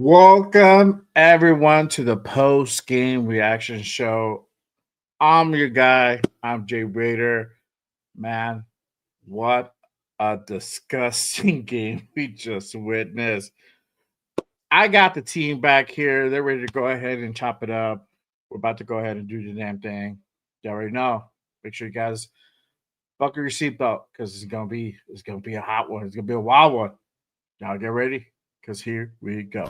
Welcome everyone to the post-game reaction show. I'm your guy. I'm Jay Raider. Man, what a disgusting game we just witnessed. I got the team back here. They're ready to go ahead and chop it up. We're about to go ahead and do the damn thing. You already know. Make sure you guys buckle your seatbelt because it's gonna be a hot one. It's gonna be a wild one. Y'all get ready because here we go.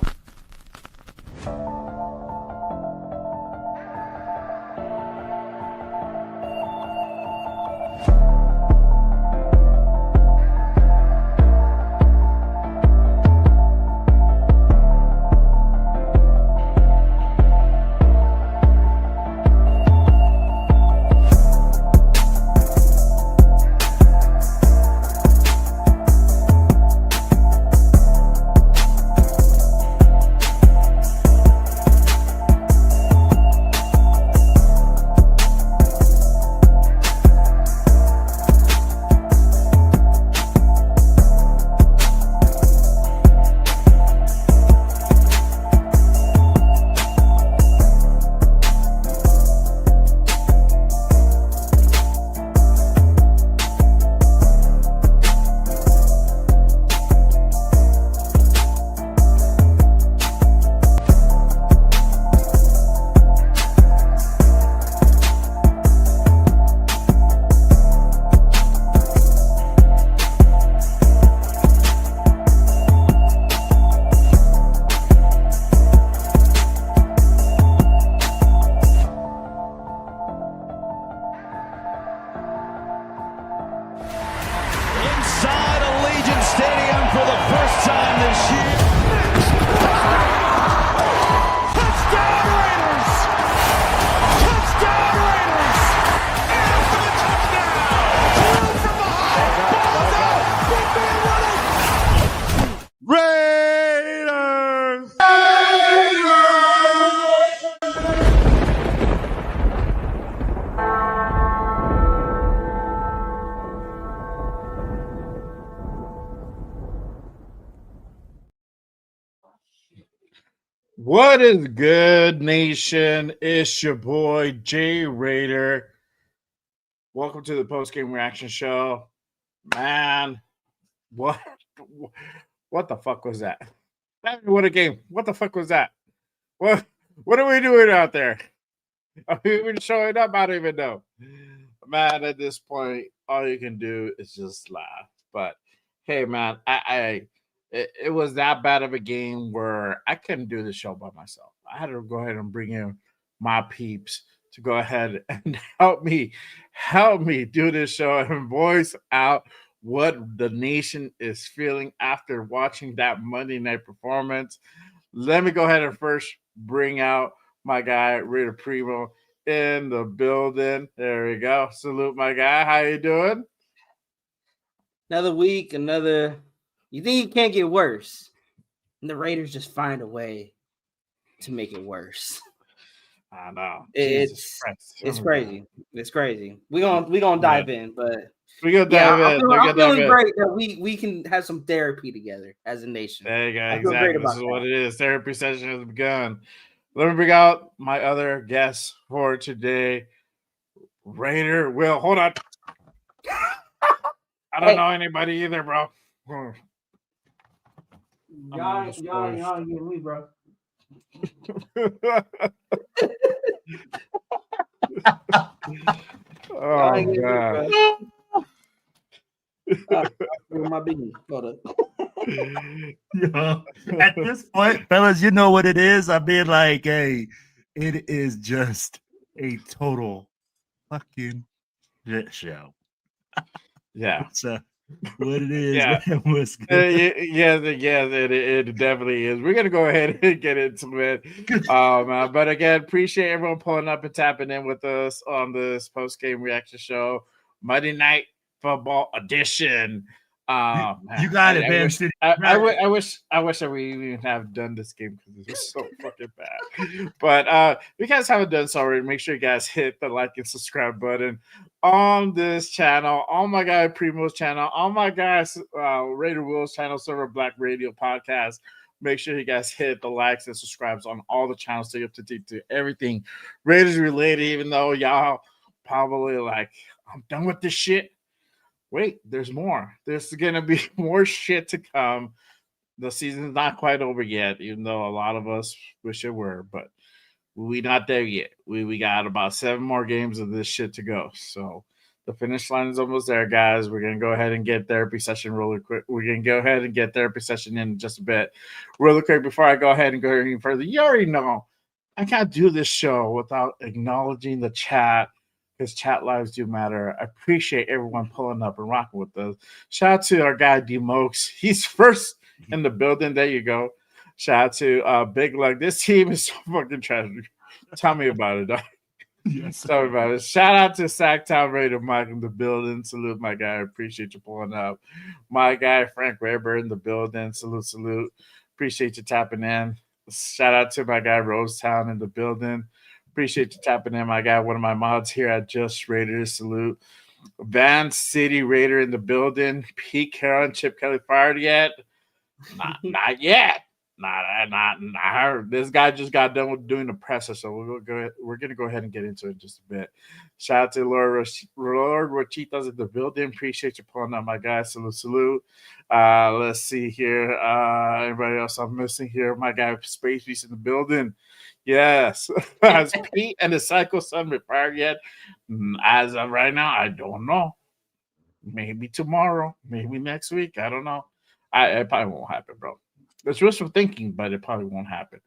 Inside Allegiant Stadium for the first time this year. Touchdown Raiders! Touchdown Raiders! And for the touchdown! Through from behind! Ball's out! Big man running! Raiders! What is good, nation? It's your boy Jay Raider. Welcome to the post-game reaction show. Man, what the fuck was that? What a game. What the fuck was that? What are we doing out there? Are we even showing up? I don't even know. Man, at this point, all you can do is just laugh. But hey, man, it was that bad of a game where I couldn't do the show by myself. I had to go ahead and bring in my peeps to go ahead and help me do this show and voice out what the nation is feeling after watching that Monday night performance. Let me go ahead and first bring out my guy Rita Primo in the building. There we go. Salute my guy. How you doing? Another week, another. You think it can't get worse, and the Raiders just find a way to make it worse. I know. It's crazy. It's crazy. We gonna dive in, but we gonna dive in. I'm feeling great that we can have some therapy together as a nation. There you go. Exactly. This is what it is. Therapy session has begun. Let me bring out my other guest for today, Raider Will. Hold on. I don't know anybody either, bro. Y'all getting me, bro. Oh god. My beanie. Hold up. Yo, at this point, fellas, you know what it is. I mean, like, hey, it is just a total fucking shit show. Yeah. So what it is, Yeah. man, what's good. It definitely is. We're gonna go ahead and get into it. But again, appreciate everyone pulling up and tapping in with us on this post-game reaction show, Monday Night Football edition. You got it, man. I wish that we even have done this game because it was so fucking bad. But if you guys haven't done so already, make sure you guys hit the like and subscribe button on this channel, on my guy Primo's channel, on my guys Raider Will's channel, Server Black Radio Podcast. Make sure you guys hit the likes and subscribes on all the channels to get up to date to everything Raiders related, even though y'all probably like, I'm done with this shit. Wait, there's more. There's going to be more shit to come. The season's not quite over yet, even though a lot of us wish it were, but we not there yet. We got about 7 more games of this shit to go. So the finish line is almost there, guys. We're gonna go ahead and get therapy session really quick. We're gonna go ahead and get therapy session in just a bit. Really quick before I go ahead and go any further. You already know I can't do this show without acknowledging the chat, because chat lives do matter. I appreciate everyone pulling up and rocking with us. Shout out to our guy D Mokes. He's first in the building. There you go. Shout out to Big Lug. This team is so fucking tragic. Tell me about it, dog. Yes. Tell me about it. Shout out to Sacktown Raider Mike in the building. Salute, my guy. I appreciate you pulling up. My guy, Frank Weber in the building. Salute, salute. Appreciate you tapping in. Shout out to my guy, Rosetown in the building. Appreciate you tapping in, my guy. One of my mods here at Just Raiders. Salute. Van City Raider in the building. Pete Carroll and Chip Kelly fired yet? Not yet. Not. This guy just got done with doing the presser, so we're gonna go ahead and get into it in just a bit. Shout out to Lord Rochitas in the building. Appreciate you pulling up, my guy. Salute. Let's see here. Anybody else I'm missing here? My guy Space Beast in the building. Yes. Has Pete and the Psycho Son retired yet? As of right now, I don't know. Maybe tomorrow, maybe next week. I don't know. It probably won't happen, bro. It's wishful thinking, but it probably won't happen.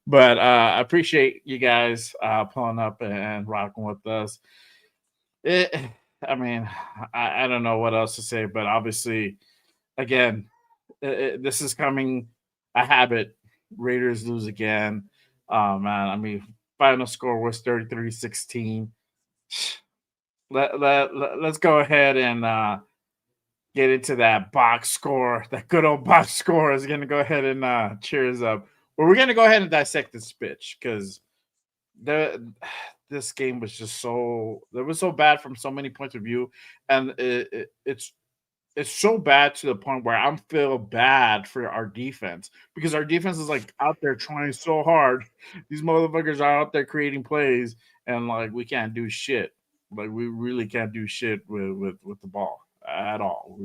But I appreciate you guys pulling up and rocking with us. I don't know what else to say, but obviously, again, this is coming a habit. Raiders lose again. Man, final score was 33-16. Let's go ahead and get into that box score. That good old box score is going to go ahead and cheer us up. Well, we're going to go ahead and dissect this pitch, because this game was just so bad from so many points of view, and it's so bad to the point where I'm feel bad for our defense, because our defense is like out there trying so hard. These motherfuckers are out there creating plays, and like we can't do shit. Like we really can't do shit with the ball at all.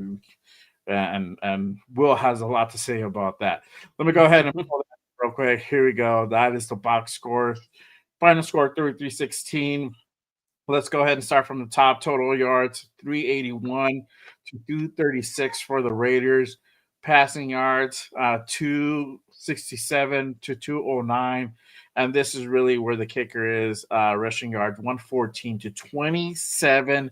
And Will has a lot to say about that. Let me go ahead and pull that real quick. Here we go. That is the box score. Final score 33-16. Let's go ahead and start from the top. Total yards 381 to 236 for the Raiders. Passing yards 267 to 209. And this is really where the kicker is. Rushing yards 114 to 27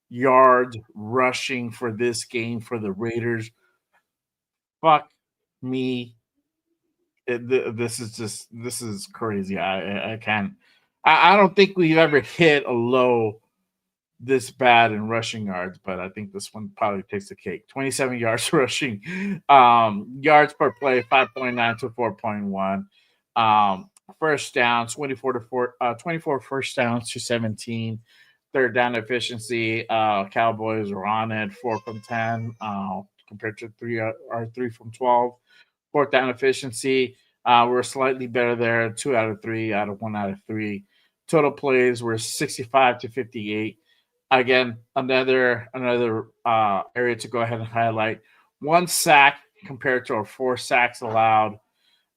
yards rushing for this game for the Raiders. Fuck me. This is crazy. I can't. I don't think we've ever hit a low this bad in rushing yards, but I think this one probably takes the cake. 27 yards rushing. Yards per play 5.9 to 4.1. First downs 24 first downs to 17. Third down efficiency, Cowboys were on it 4 from 10 compared to 3 from 12. Fourth down efficiency, we're slightly better there, 2 out of 3 out of 1 out of 3. Total plays were 65 to 58. Again, another area to go ahead and highlight. 1 sack compared to our 4 sacks allowed.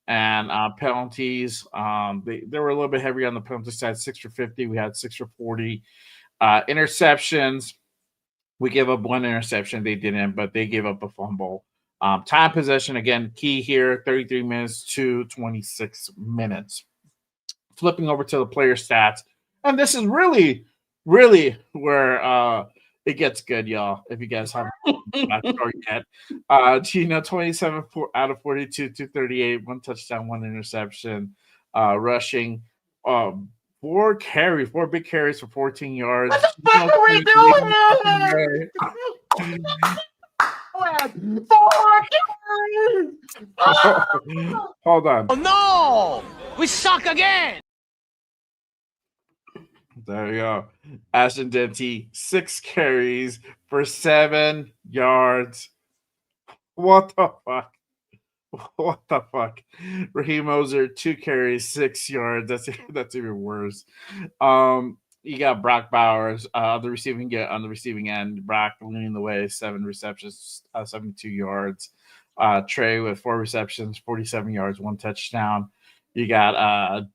And penalties, they were a little bit heavier on the penalty side, 6 for 50. We had 6 for 40. Interceptions, we gave up 1 interception. They didn't, but they gave up a fumble. Time possession, again, key here, 33 minutes to 26 minutes. Flipping over to the player stats. And this is really, really where it gets good, y'all, if you guys haven't not sure yet. Gino, 27 out of 42, 238, 1 touchdown, 1 interception. Rushing, 4 big carries for 14 yards. What the fuck are we doing? Hold on. Oh no! We suck again! There you go. Ashton Denty, 6 carries for 7 yards. What the fuck? What the fuck? Raheem Mostert, 2 carries, 6 yards. That's even worse. You got Brock Bowers on the receiving end. Brock leading the way, 7 receptions, 72 yards. Trey with 4 receptions, 47 yards, 1 touchdown. You got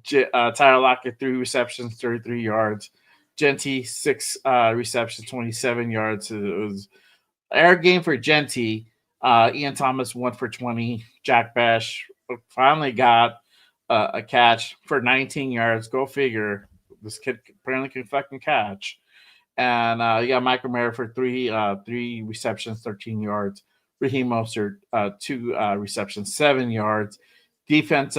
Tyler Lockett, 3 receptions, 33 yards. Genty, 6 receptions, 27 yards. It was air game for Genty. Ian Thomas, 1 for 20. Jack Bash finally got a catch for 19 yards. Go figure. This kid apparently can fucking catch. And you got Michael Mayer for 3 receptions, 13 yards. Raheem Mostert, 2 receptions, 7 yards. Defense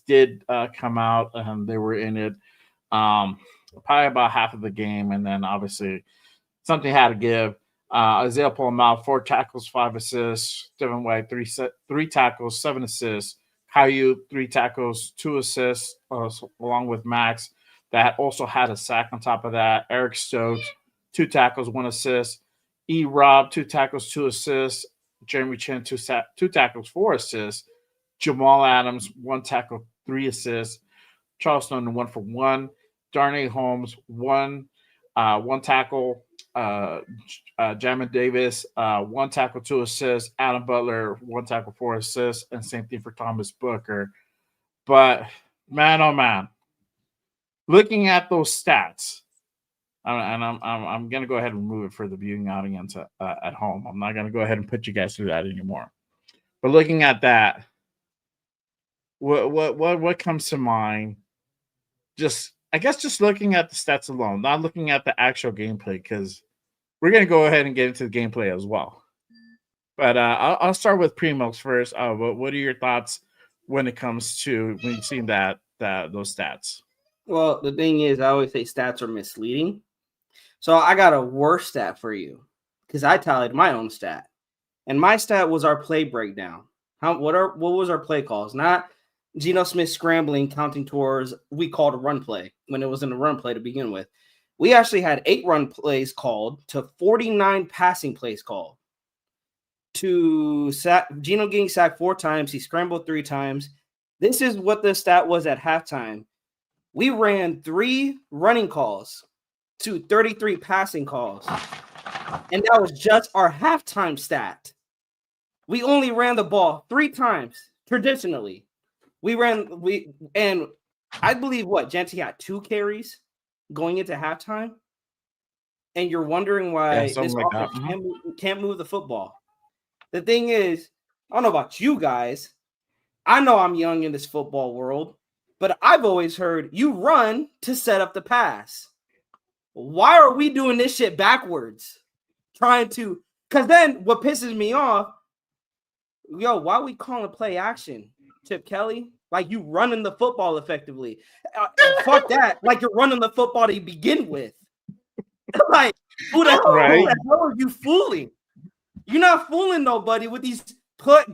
did come out, and they were in it probably about half of the game, and then obviously something had to give. Isaiah pulled him out, 4 tackles, 5 assists. Devin White, 3 tackles, 7 assists. Caillou, 3 tackles, 2 assists, along with Max, that also had a sack on top of that. Eric Stokes, 2 tackles, 1 assist. Rob, 2 tackles, 2 assists. Jeremy Chin, 2 tackles, 4 assists. Jamal Adams, 1 tackle, 3 assists. Charles Snowden, 1 for 1. Darnay Holmes, 1 tackle. Jamin Davis, 1 tackle, 2 assists. Adam Butler, 1 tackle, 4 assists, and same thing for Thomas Booker. But man, oh man, looking at those stats, and I'm gonna go ahead and remove it for the viewing audience at home. I'm not gonna go ahead and put you guys through that anymore. But looking at that, what comes to mind? I guess just looking at the stats alone, not looking at the actual gameplay, because we're going to go ahead and get into the gameplay as well. But I'll start with Primos first. What are your thoughts when it comes to when you've seen those stats? Well, the thing is, I always say stats are misleading. So I got a worse stat for you because I tallied my own stat, and my stat was our play breakdown. What was our play calls? Not Geno Smith scrambling, counting towards we called a run play when it was in a run play to begin with. We actually had 8 run plays called to 49 passing plays called. To Geno getting sacked 4 times, he scrambled 3 times. This is what the stat was at halftime. We ran 3 running calls to 33 passing calls. And that was just our halftime stat. We only ran the ball 3 times traditionally. And I believe Genty had 2 carries going into halftime, and you're wondering why this offense can't move the football. The thing is, I don't know about you guys. I know I'm young in this football world, but I've always heard you run to set up the pass. Why are we doing this shit backwards? Because then what pisses me off, why are we calling play action? Chip Kelly, like you running the football effectively. Fuck that. Like you're running the football to begin with. Like, who the hell are you fooling? You're not fooling nobody with these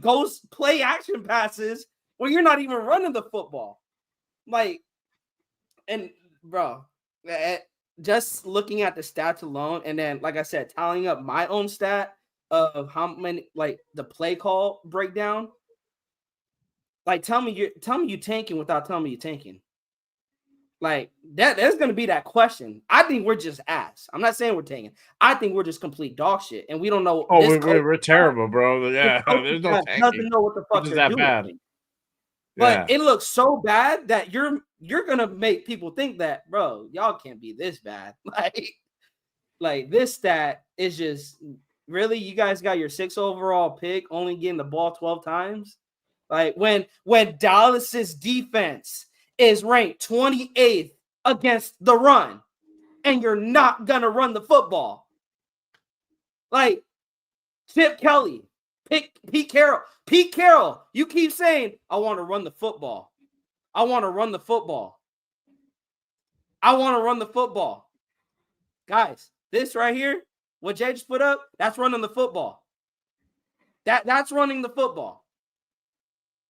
ghost play action passes when you're not even running the football. Like, and bro, just looking at the stats alone, and then, like I said, tallying up my own stat of how many, like the play call breakdown. Like, tell me you tanking without telling me you're tanking. Like that, there's gonna be that question. I think we're just ass. I'm not saying we're tanking. I think we're just complete dog shit, and we don't know. Oh, we're terrible, bro. Yeah, there's no tanking. Doesn't know what the fuck they're doing. Bad. But it looks so bad that you're gonna make people think that, bro, y'all can't be this bad. Like this stat is just really, you guys got your 6th overall pick, only getting the ball 12 times. Like when Dallas's defense is ranked 28th against the run, and you're not gonna run the football. Like Chip Kelly, Pete Carroll, you keep saying, I want to run the football. I want to run the football. I want to run the football. Guys, this right here, what Jay just put up, that's running the football. That's running the football.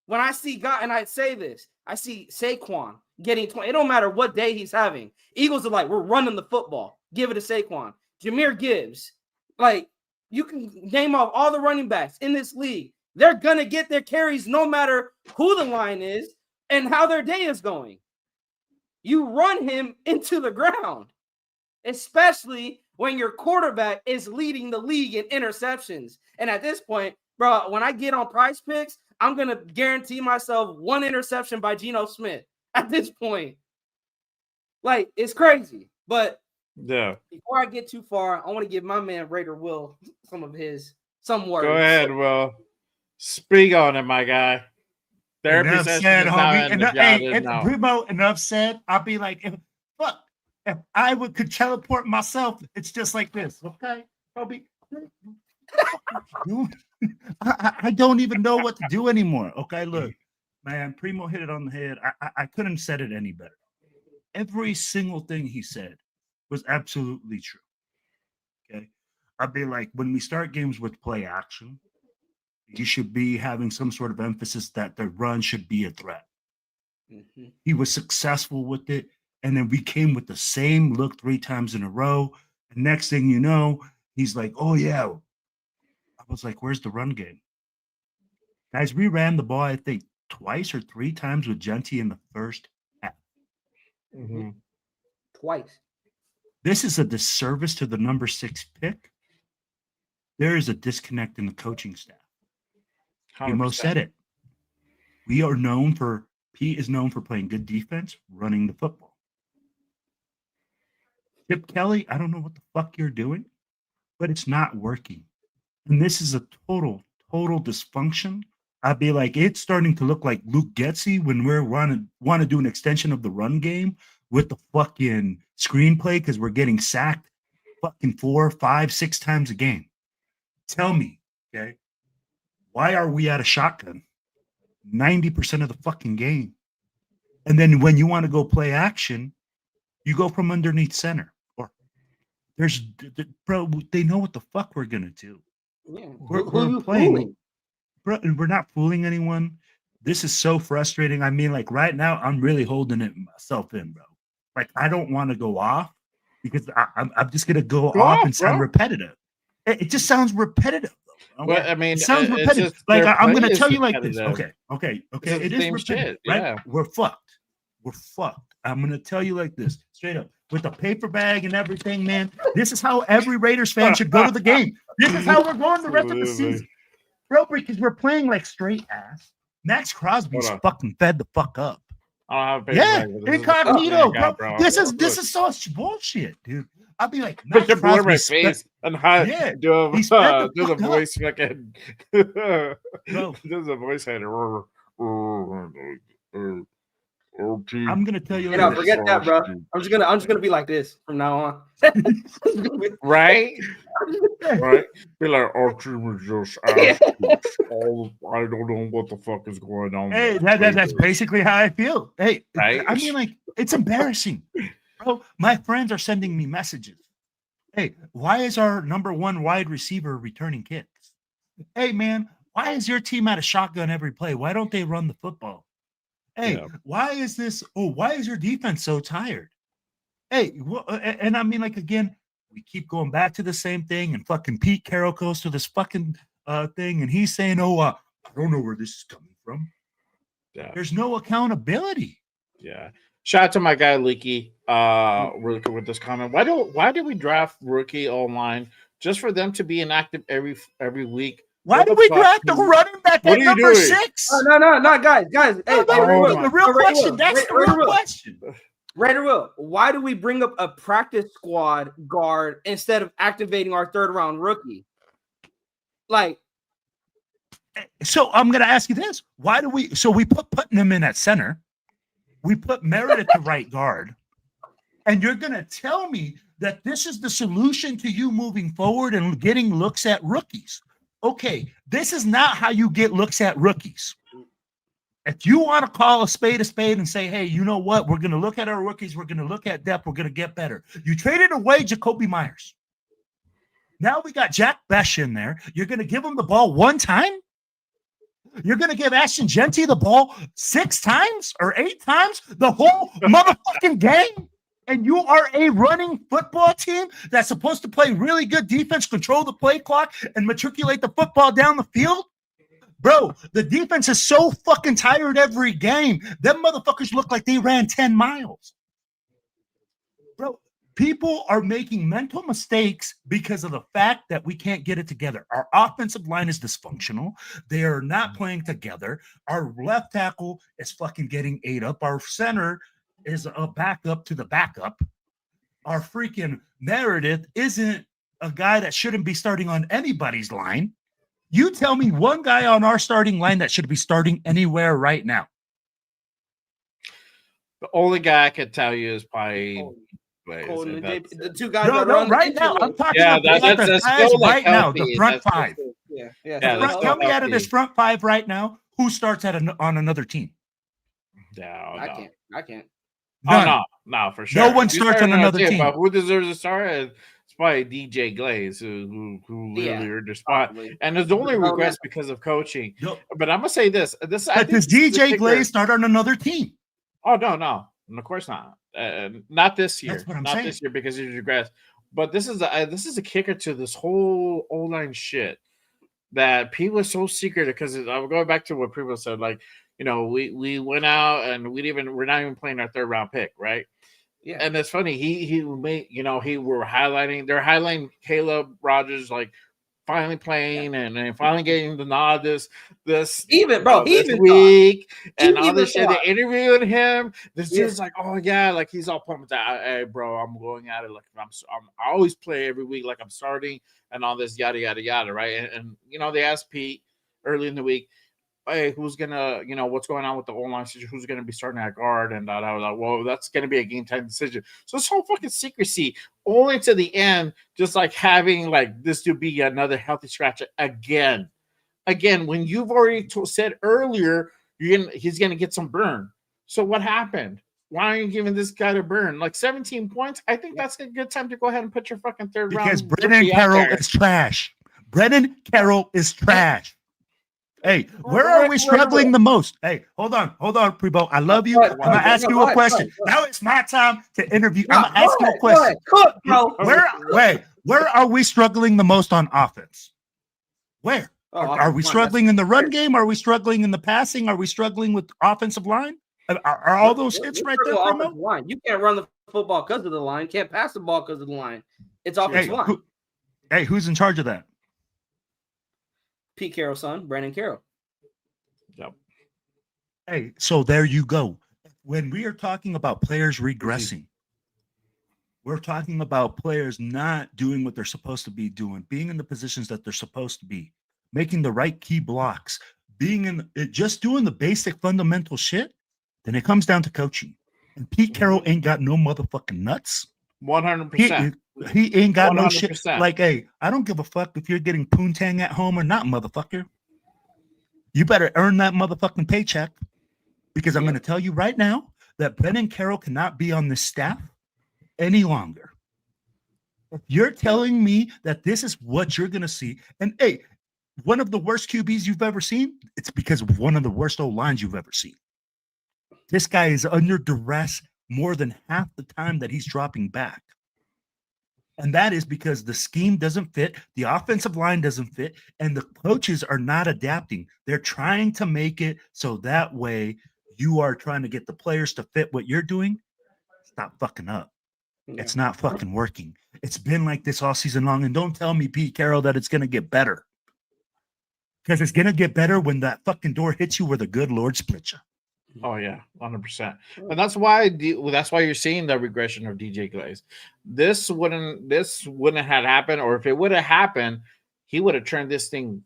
When I see God, and I say this, I see Saquon getting 20. It don't matter what day he's having. Eagles are like, we're running the football. Give it to Saquon. Jahmyr Gibbs. Like, you can name off all the running backs in this league. They're going to get their carries no matter who the line is and how their day is going. You run him into the ground, especially when your quarterback is leading the league in interceptions. And at this point, bro, when I get on Prize Picks, I'm going to guarantee myself one interception by Geno Smith at this point. Like, it's crazy. But yeah, before I get too far, I want to give my man Raider Will some words. Go ahead, Will. Speak on it, my guy. Therapy enough session said, is homie. Primo, enough said. I'll be like, if I could teleport myself, it's just like this, okay? I'll be. I don't even know what to do anymore. Okay, look, man, Primo hit it on the head. I couldn't have said it any better. Every single thing he said was absolutely true. Okay, I'd be like, when we start games with play action, you should be having some sort of emphasis that the run should be a threat. Mm-hmm. He was successful with it, and then we came with the same look 3 times in a row. And next thing you know, he's like, "Oh yeah." I was like, "Where's the run game?" Guys, we ran the ball, I think, 2 or 3 times with Genty in the first half. Mm-hmm. Twice. This is a disservice to the number 6 pick. There is a disconnect in the coaching staff. Primo said it. Pete is known for playing good defense, running the football. Chip Kelly, I don't know what the fuck you're doing, but it's not working. And this is a total dysfunction. I'd be like, it's starting to look like Luke Getsy when we want to do an extension of the run game with the fucking screenplay because we're getting sacked fucking 4, 5, 6 times a game. Tell me, okay, why are we at a shotgun 90% of the fucking game? And then when you want to go play action, you go from underneath center. Or bro, they know what the fuck we're gonna do. Yeah. We're playing. Bro, we're not fooling anyone. This is so frustrating. I mean, like right now, I'm really holding it myself in, bro. Like I don't want to go off because I'm just gonna go off and sound repetitive. It just sounds repetitive, though. Well, I mean, it sounds repetitive. Like I'm gonna tell you like this. Okay. It is repetitive, shit, right? Yeah. We're fucked. I'm gonna tell you like this, straight up, with the paper bag and everything, man. This is how every Raiders fan should go to the game. This is how we're going the rest of the season. Bro, because we're playing like straight ass. Max Crosby's fucking fed the fuck up. Yeah, incognito, bro. This is so bullshit, dude. I'll be like, Max Crosby my face and how do the voice fucking does the voice head. I'm gonna tell you. Forget that, bro. I'm just gonna be like this from now on. Right? Right? Be like, Archie was just asking. I don't know what the fuck is going on. Hey, that's basically how I feel. Hey, right? I mean, like, it's embarrassing, bro. My friends are sending me messages. Hey, why is our number 1 wide receiver returning kicks? Hey, man, why is your team at a shotgun every play? Why don't they run the football? Hey, why is this? Oh, why is your defense so tired? Hey, and I mean, like, again, we keep going back to the same thing, and fucking Pete Carroll goes to this fucking thing, and he's saying, I don't know where this is coming from. Yeah. There's no accountability. Yeah. Shout out to my guy Leaky, really good with this comment. Why do we draft rookie online just for them to be inactive every week? Why do we draft the running back at number 6? No, guys. Hey, the real question. That's the real question. Raider Will, why do we bring up a practice squad guard instead of activating our 3rd round rookie? Like, so I'm going to ask you this: why do we? So we putting him in at center, we put Merritt at the right guard, and you're going to tell me that this is the solution to you moving forward and getting looks at rookies? Okay, this is not how you get looks at rookies. If you want to call a spade and say, hey, you know what? We're going to look at our rookies. We're going to look at depth. We're going to get better. You traded away Jacoby Myers. Now we got Jack Besh in there. You're going to give him the ball 1 time? You're going to give Ashton Genty the ball 6 times or 8 times the whole motherfucking game? And you are a running football team that's supposed to play really good defense, control the play clock, and matriculate the football down the field? Bro, the defense is so fucking tired every game. Them motherfuckers look like they ran 10 miles. Bro, people are making mental mistakes because of the fact that we can't get it together. Our offensive line is dysfunctional. They are not playing together. Our left tackle is fucking getting ate up. Our center is a backup to the backup. Our freaking Meredith isn't a guy that shouldn't be starting on anybody's line. You tell me one guy on our starting line that should be starting anywhere right now. The only guy I could tell you is probably the two guys right now. I'm talking about the guys right now, the front five. Tell me out of this front five right now, who starts on another team? I can't. No, for sure. No one starts on another team. But who deserves a start? It's probably DJ Glaze, who literally earned their spot. And there's only regrets because of coaching. But I'm gonna say this. Does DJ Glaze start on another team? Oh no, of course not. Not this year. That's what I'm saying. This year because he's regrets. But this is a kicker to this whole O-line shit that people are so secretive because I'm going back to what people said, like, you know, we went out and we're not even playing our third round pick, right? Yeah. And it's funny, he made, they're highlighting Caleb Rogers like finally playing and finally getting the nod this week and all this shit. They interviewed him. This dude's like, oh yeah, like he's all pumped out. Hey, bro, I'm going at it like I always play every week like I'm starting and all this yada yada yada, right? And they asked Pete early in the week, hey, who's gonna, what's going on with the O-line situation? Who's gonna be starting at guard? And I was like, well, that's gonna be a game time decision. So this whole fucking secrecy, only to the end, just like having like this to be another healthy scratch again. When you've already said earlier he's gonna get some burn. So what happened? Why are you giving this guy to burn? Like 17 points? I think that's a good time to go ahead and put your fucking third round. Because Brennan Carroll is trash. Brennan Carroll is trash. Hey, where are we struggling the most? Hey, hold on, Prebo. I love you. I'm gonna ask you a question. Now it's my time to interview. I'm gonna ask you a question. Where are we struggling the most on offense? Where? Are we struggling in the run game? Are we struggling in the passing? Are we struggling with offensive line? Are all those hits right there, Primo? Line. You can't run the football because of the line. Can't pass the ball because of the line. It's offensive line. Who's in charge of that? Pete Carroll's son, Brandon Carroll. Yep. Hey, so there you go. When we are talking about players regressing, we're talking about players not doing what they're supposed to be doing, being in the positions that they're supposed to be, making the right key blocks, just doing the basic fundamental shit. Then it comes down to coaching. And Pete Carroll ain't got no motherfucking nuts. 100%. He ain't got 100%. No shit. 100%. Like, hey, I don't give a fuck if you're getting poontang at home or not, motherfucker. You better earn that motherfucking paycheck, because I'm going to tell you right now that Brennan Carroll cannot be on this staff any longer. If you're telling me that this is what you're going to see, and hey, one of the worst QBs you've ever seen, it's because of one of the worst O-lines you've ever seen. This guy is under duress more than half the time that he's dropping back. And that is because the scheme doesn't fit, the offensive line doesn't fit, and the coaches are not adapting. They're trying to make it so that way you are trying to get the players to fit what you're doing. It's not fucking up. Yeah. It's not fucking working. It's been like this all season long. And don't tell me, Pete Carroll, that it's going to get better. Because it's going to get better when that fucking door hits you where the good Lord splits you. Oh yeah, 100%, and that's why you're seeing the regression of DJ Glaze. This wouldn't have happened, or if it would have happened, he would have turned this thing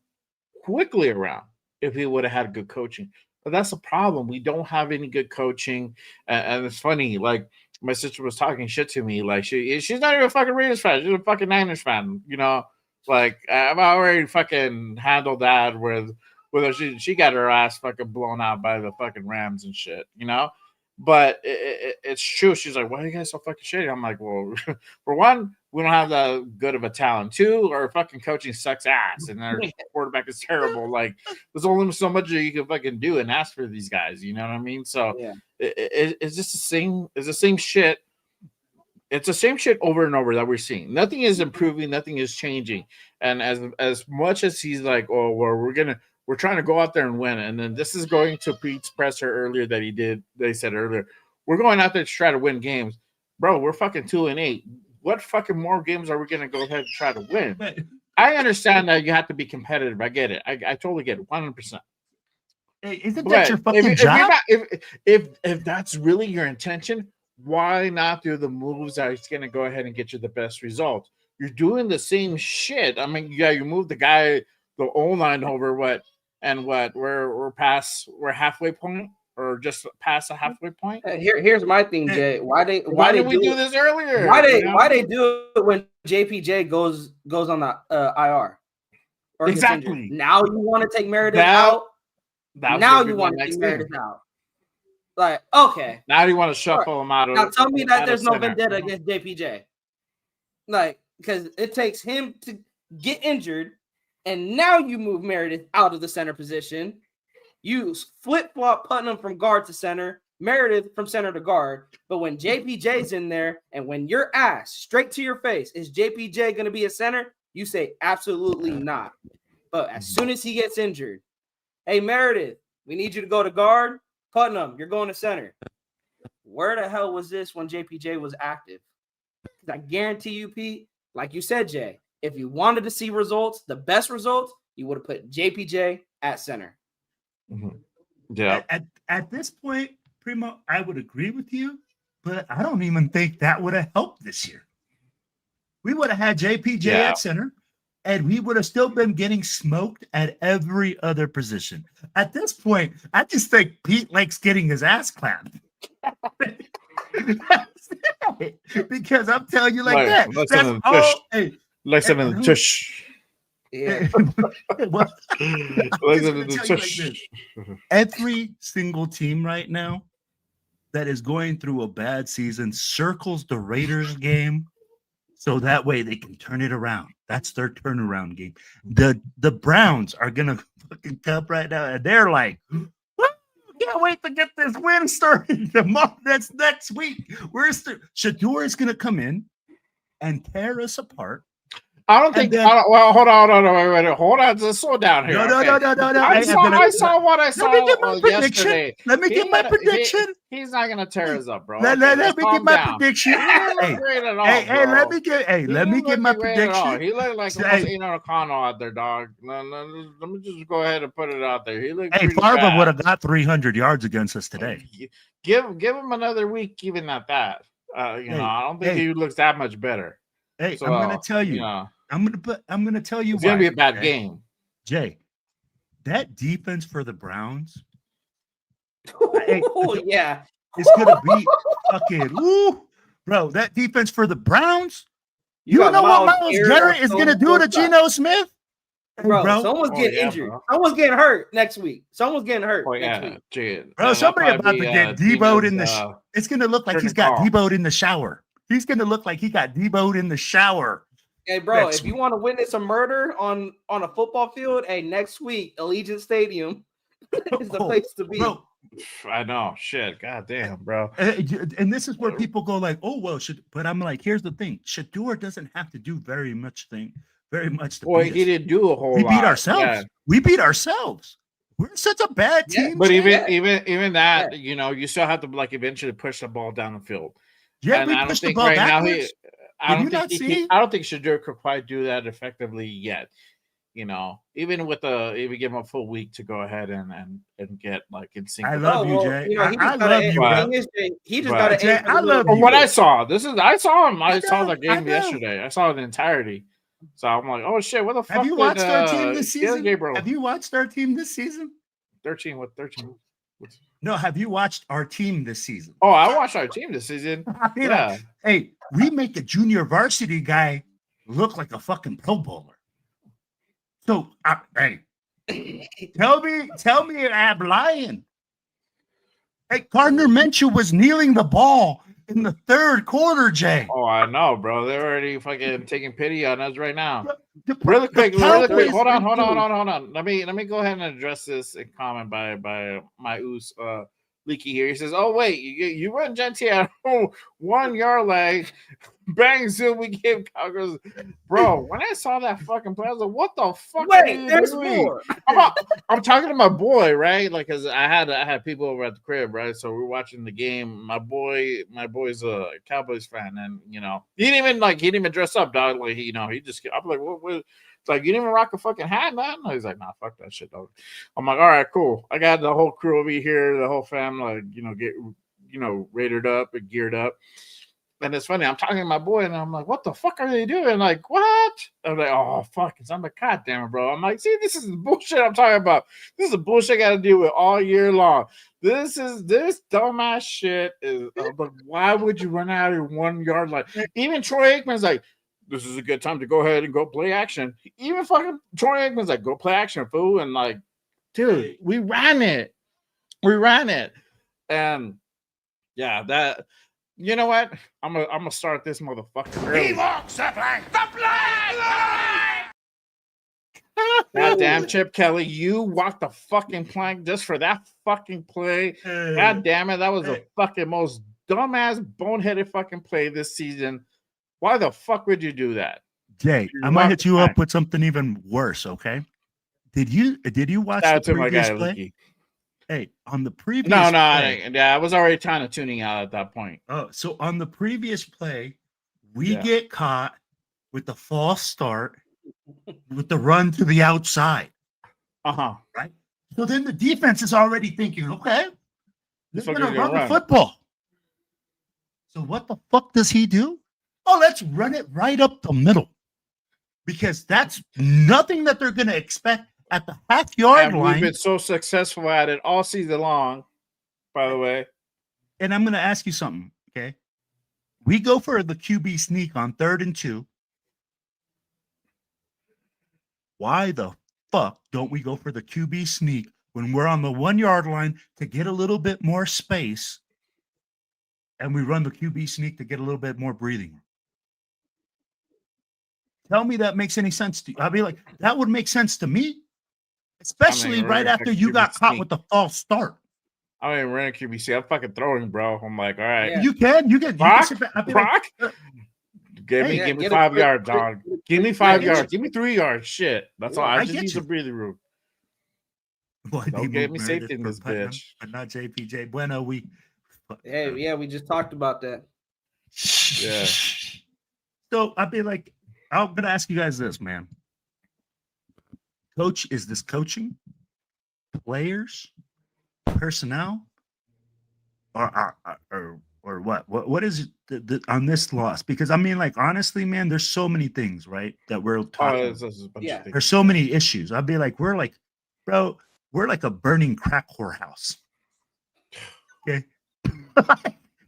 quickly around if he would have had good coaching. But that's the problem. We don't have any good coaching, and it's funny. Like my sister was talking shit to me, like she's not even a fucking Raiders fan. She's a fucking Niners fan. Like I've already fucking handled that with. Whether she got her ass fucking blown out by the fucking Rams and shit, But it's true. She's like, why are you guys so fucking shitty? I'm like, well, for one, we don't have that good of a talent. Two, our fucking coaching sucks ass, and our quarterback is terrible. Like, there's only so much you can fucking do and ask for these guys. You know what I mean? So it's just the same. It's the same shit. It's the same shit over and over that we're seeing. Nothing is improving. Nothing is changing. And as much as he's like, oh, well, we're gonna We're trying to go out there and win. And then this is going to Pete's presser earlier they said earlier, we're going out there to try to win games. Bro, we're fucking 2-8. What fucking more games are we going to go ahead and try to win? I understand that you have to be competitive. I get it. I totally get it. 100%. Hey, isn't that your fucking job? If that's really your intention, why not do the moves that's going to go ahead and get you the best results? You're doing the same shit. I mean, yeah, you move the guy, the O-line over we're halfway point or just past a halfway point. Here's my thing, Jay. Why did we do this earlier? Why they do it when JPJ goes on the IR? Exactly. Now you want to take Meredith out. Now you want to take Meredith out. Like, okay. Now you want to shuffle him out. Now tell me that there's no vendetta against JPJ. Like, because it takes him to get injured, and now you move Meredith out of the center position. You flip-flop Putnam from guard to center, Meredith from center to guard. But when JPJ's in there, and when you're asked straight to your face, is JPJ going to be a center? You say absolutely not. But as soon as he gets injured, hey, Meredith, we need you to go to guard. Putnam, you're going to center. Where the hell was this when JPJ was active? I guarantee you, Pete, like you said, Jay, if you wanted to see results, the best results, you would have put JPJ at center. Mm-hmm. Yeah. At this point, Primo, I would agree with you, but I don't even think that would have helped this year. We would have had JPJ at center, and we would have still been getting smoked at every other position. At this point, I just think Pete likes getting his ass clapped. Because I'm telling you like that. That's all. Hey, like something tush. Yeah. Every single team right now that is going through a bad season circles the Raiders game so that way they can turn it around. That's their turnaround game. The Browns are gonna fucking come right now, and they're like, can't wait to get this win started tomorrow. That's next week. Shador is gonna come in and tear us apart. I don't think. Well, hold on. Just slow down here. No. I saw what I saw yesterday. Let me get my prediction. He's not gonna tear us up, bro. Let me get my prediction. Let me get my prediction. He looked like almost Eno O'Connell out there, dog. No, let me just go ahead and put it out there. He looked. Hey, Farva would have got 300 yards against us today. Give him another week, even at that. I don't think he looks that much better. Hey, so, I'm gonna tell you. I'm gonna tell you. It's gonna be a bad game, Jay. That defense for the Browns. Yeah, it's gonna be fucking bro. That defense for the Browns. You know what Myles Garrett is gonna do to Geno Smith? Bro, someone's getting injured. Bro. Someone's getting hurt next week. Someone's geting hurt next week. Bro, somebody about to get Debo'd in the. It's gonna look like he's got Debo'd in the shower. He's gonna look like he got Debo'd in the shower. Hey, bro, if you want to witness a murder on a football field, hey, next week, Allegiant Stadium is the place to be. Bro. I know. Shit. God damn, bro. And this is where people go like, oh, well, but I'm like, here's the thing. Shador doesn't have to do very much. Boy, he didn't do a whole lot. We beat ourselves. Yeah. We beat ourselves. We're such a bad team. But even that, you still have to like eventually push the ball down the field. Yeah, and I don't think right backwards. I don't think Shador could quite do that effectively yet. Even with if we give him a full week to go ahead and get like in sync. I love you, Jay. I love you. He just got to. I love you. What I saw. I saw him. I saw the game yesterday. I saw it in entirety. So I'm like, oh shit, what the fuck? Have you watched our team this season? Have you watched our team this season? 13. What 13? No, have you watched our team this season? Oh, I watched our team this season. Yeah. Hey, we make a junior varsity guy look like a fucking Pro Bowler. So, hey, tell me I'm lying. Hey, Gardner Minshew was kneeling the ball in the third quarter, Jay. Oh, I know, bro. They're already fucking taking pity on us right now. Really quick. Hold on. Let me go ahead and address this in comment by my Oos Leaky here. He says, "Oh wait, you run Genty at 1 yard lag bang, still we gave Cowgirls. Bro, when I saw that fucking play, I was like, what the fuck are Wait, you there's doing? more. I'm talking to my boy, right? Like, cause I had people over at the crib, right? So we're watching the game. My boy's a Cowboys fan, and he didn't even dress up, dog. Like he just I'm like, what? It's like, you didn't even rock a fucking hat, man. No, he's like, nah, fuck that shit, dog. I'm like, all right, cool. I got the whole crew over here, the whole family, like, get raided up and geared up. And it's funny, I'm talking to my boy, and I'm like, what the fuck are they doing? Like, what? I'm like, oh, fuck. I'm like, God damn it, bro. I'm like, see, this is the bullshit I'm talking about. This is the bullshit I got to deal with all year long. This dumbass shit is, but why would you run out of 1 yard line? Even Troy Aikman's like, this is a good time to go ahead and go play action. Even fucking Troy Aikman's like, go play action, fool. And like, dude, we ran it. And yeah, that. You know what? I'm gonna start this motherfucker early. He walks the flag. The flag! God damn, Chip Kelly, you walked the fucking plank just for that fucking play. God damn it, that was the fucking most dumbass, boneheaded fucking play this season. Why the fuck would you do that? Jay, I might hit you up with something even worse. Okay? Did you watch the previous play? Leaky. Hey, on the previous play, I was already kind of tuning out at that point. Oh, so on the previous play, we get caught with the false start with the run to the outside. Right? So then the defense is already thinking, okay, they're going to run the football. So what the fuck does he do? Oh, let's run it right up the middle. Because that's nothing that they're going to expect at the half-yard line. We've been so successful at it all season long, by the way. And I'm going to ask you something, okay? We go for the QB sneak on 3rd and 2. Why the fuck don't we go for the QB sneak when we're on the 1 yard line to get a little bit more space, and we run the QB sneak to get a little bit more breathing room? Tell me that makes any sense to you. I'll be like, that would make sense to me, especially right after you got caught with the false start. I don't even run a QBC. I'm fucking throwing, bro. I'm like, all right. Yeah. You can. Brock? Give me 5 yards, dog. Give me 5 yards. Give me 3 yards. Shit. That's all. I just need some breathing room. Boy, don't get me safety in this bitch. But not JPJ. Bueno, we just talked about that. Yeah. So I'd be like, I'm going to ask you guys this, man. Coach, is this coaching? Players? Personnel? Or what? What is it on this loss? Because I mean, like, honestly, man, there's so many things, right, that we're talking. There's so many issues. I'd be like, we're like a burning crack whorehouse. Okay,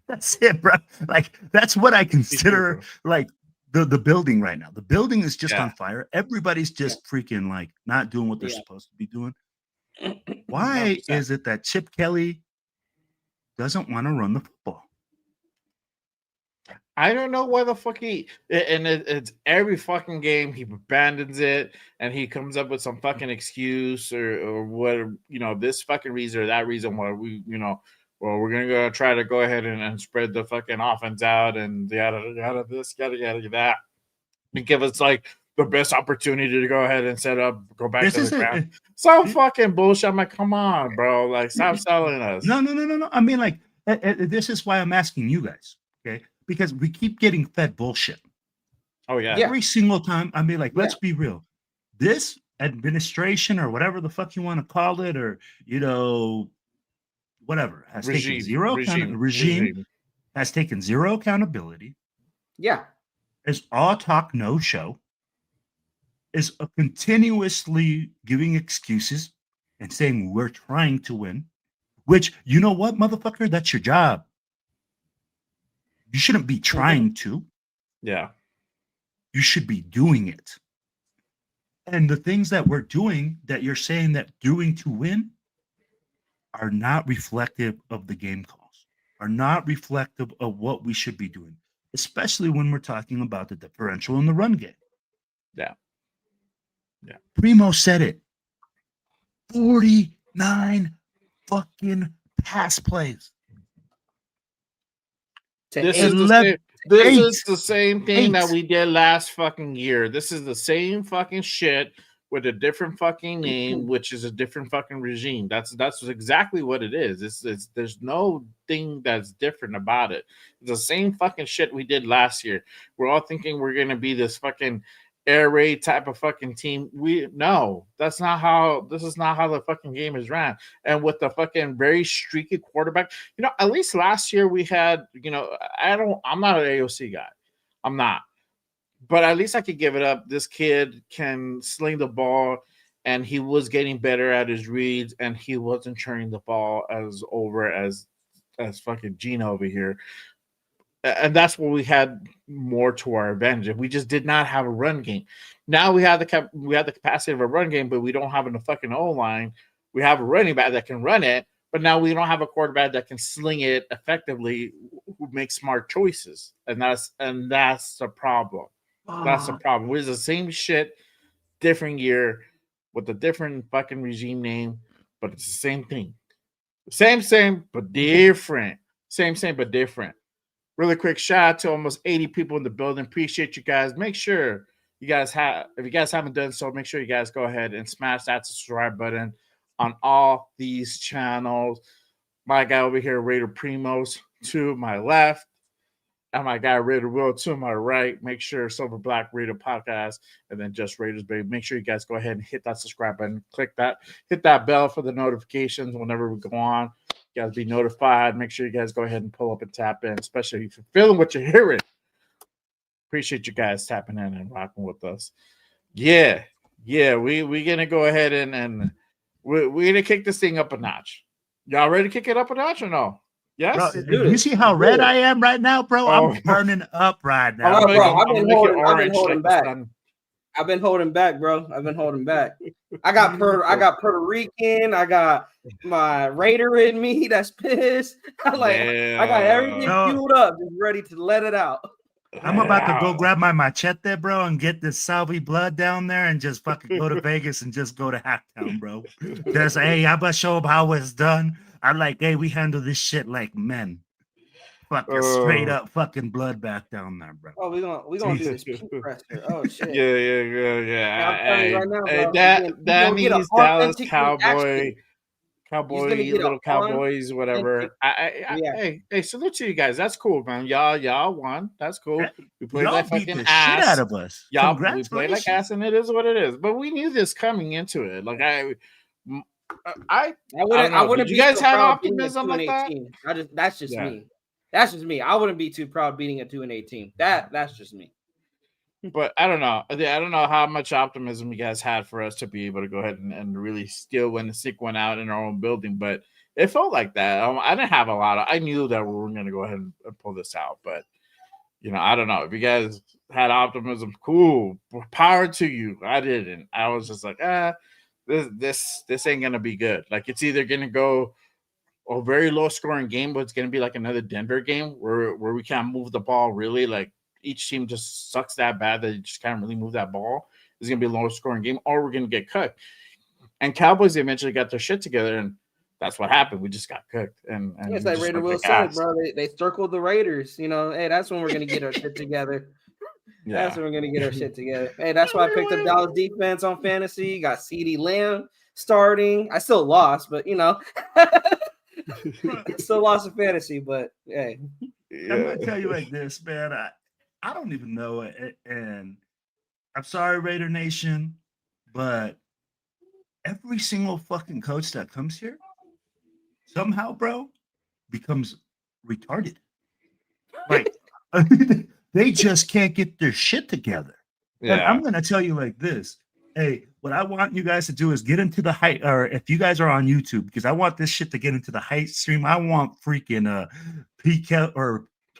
that's it, bro. Like, that's what I consider like the building right now. The building is just on fire. Everybody's just freaking like not doing what they're supposed to be doing. Why 100%. Is it that Chip Kelly doesn't want to run the football? I don't know why the fuck it's every fucking game he abandons it and he comes up with some fucking excuse or what, this fucking reason or that reason why we're gonna go try to go ahead and spread the fucking offense out and yada this yada that and give us like the best opportunity to go ahead and go back to the ground. Some fucking bullshit. I'm like, come on, bro. Like, stop selling us. No. I mean, like, this is why I'm asking you guys, okay? Because we keep getting fed bullshit. Oh, yeah. Every single time. I mean, like, let's be real. This administration or whatever the fuck you want to call it, or, whatever, has taken zero regime has taken zero accountability. Yeah. It's all talk, no show. Is continuously giving excuses and saying we're trying to win, which, you know what, motherfucker, that's your job. You shouldn't be trying to. Yeah. You should be doing it. And the things that we're doing that you're saying that doing to win are not reflective of the game calls, are not reflective of what we should be doing, especially when we're talking about the differential in the run game. Yeah. Primo said it. 49 fucking pass plays. This is This is the same thing that we did last fucking year. This is the same fucking shit with a different fucking name, which is a different fucking regime. That's exactly what it is. It's there's no thing that's different about it. It's the same fucking shit we did last year. We're all thinking we're gonna be this fucking air raid type of fucking team. This is not how the fucking game is ran. And with the fucking very streaky quarterback, at least last year we had, I'm not an AOC guy. I'm not. But at least I could give it up. This kid can sling the ball, and he was getting better at his reads, and he wasn't turning the ball as over as fucking Gino over here. And that's what we had more to our advantage. We just did not have a run game. Now we have the capacity of a run game, but we don't have a fucking O-line. We have a running back that can run it, but now we don't have a quarterback that can sling it effectively, who makes smart choices, and that's the problem. That's the problem. It's the same shit, different year, with a different fucking regime name, but it's the same thing. Same, but different. Same, but different. Really quick shout out to almost 80 people in the building. Appreciate you guys. Make sure if you guys haven't done so, make sure you guys go ahead and smash that subscribe button on all these channels. My guy over here, Raider Primos, to my left. And my guy Raider Will to my right. Make sure Silver Black Raider Podcast, and then Just Raiders, baby. Make sure you guys go ahead and hit that subscribe button. Click that, hit that bell for the notifications whenever we go on. You guys be notified. Make sure you guys go ahead and pull up and tap in, especially if you're feeling what you're hearing. Appreciate you guys tapping in and rocking with us. Yeah. We're gonna go ahead and we're gonna kick this thing up a notch. Y'all ready to kick it up a notch or no? Yes, bro, you see how red I am right now, bro? I'm burning up right now. I've been holding back. I've been holding back, bro. I've been holding back. I got Puerto Rican. I got my Raider in me that's pissed. I got everything fueled up, just ready to let it out. I'm about to go grab my machete, bro, and get this Salvi blood down there and just fucking go to Vegas and just go to Hacktown, bro. Just, hey, I'm gonna show them how it's done. I'm like, hey, we handle this shit like men. Fucking straight up fucking bloodbath down there, bro. Oh, we gonna do this pressure. Oh shit. Yeah. That means Dallas little Cowboys, whatever. Hey, salute to you guys. That's cool, man. Y'all won. That's cool. We played like fucking ass. Shit out of us. Y'all, we played like ass, and it is what it is. But we knew this coming into it. Like I wouldn't. You guys have optimism like that? That's just me. That's just me. I wouldn't be too proud beating a 2-8 team. That's just me. But I don't know. I don't know how much optimism you guys had for us to be able to go ahead and really still win the sick one out in our own building. But it felt like that. I didn't have a lot of. I knew that we were going to go ahead and pull this out. But I don't know if you guys had optimism. Cool, power to you. I didn't. I was just like, this ain't gonna be good. Like it's either gonna go a very low scoring game, but it's gonna be like another Denver game where we can't move the ball really. Like each team just sucks that bad that they just can't really move that ball. It's gonna be a low scoring game, or we're gonna get cooked. And Cowboys eventually got their shit together, and that's what happened. We just got cooked. And it's like Raider Will said, bro. They circled the Raiders. Hey, that's when we're gonna get our shit together. Yeah. That's when we're gonna get our shit together. Hey, that's why I picked up Dallas defense on fantasy. Got CeeDee Lamb starting. I still lost, but still lost in fantasy. But hey, I'm gonna tell you like this, man. I don't even know it, and I'm sorry, Raider Nation, but every single fucking coach that comes here somehow, bro, becomes retarded. Like. They just can't get their shit together. Yeah. And I'm going to tell you like this. Hey, what I want you guys to do is get into the height, or if you guys are on YouTube, because I want this shit to get into the height stream. I want freaking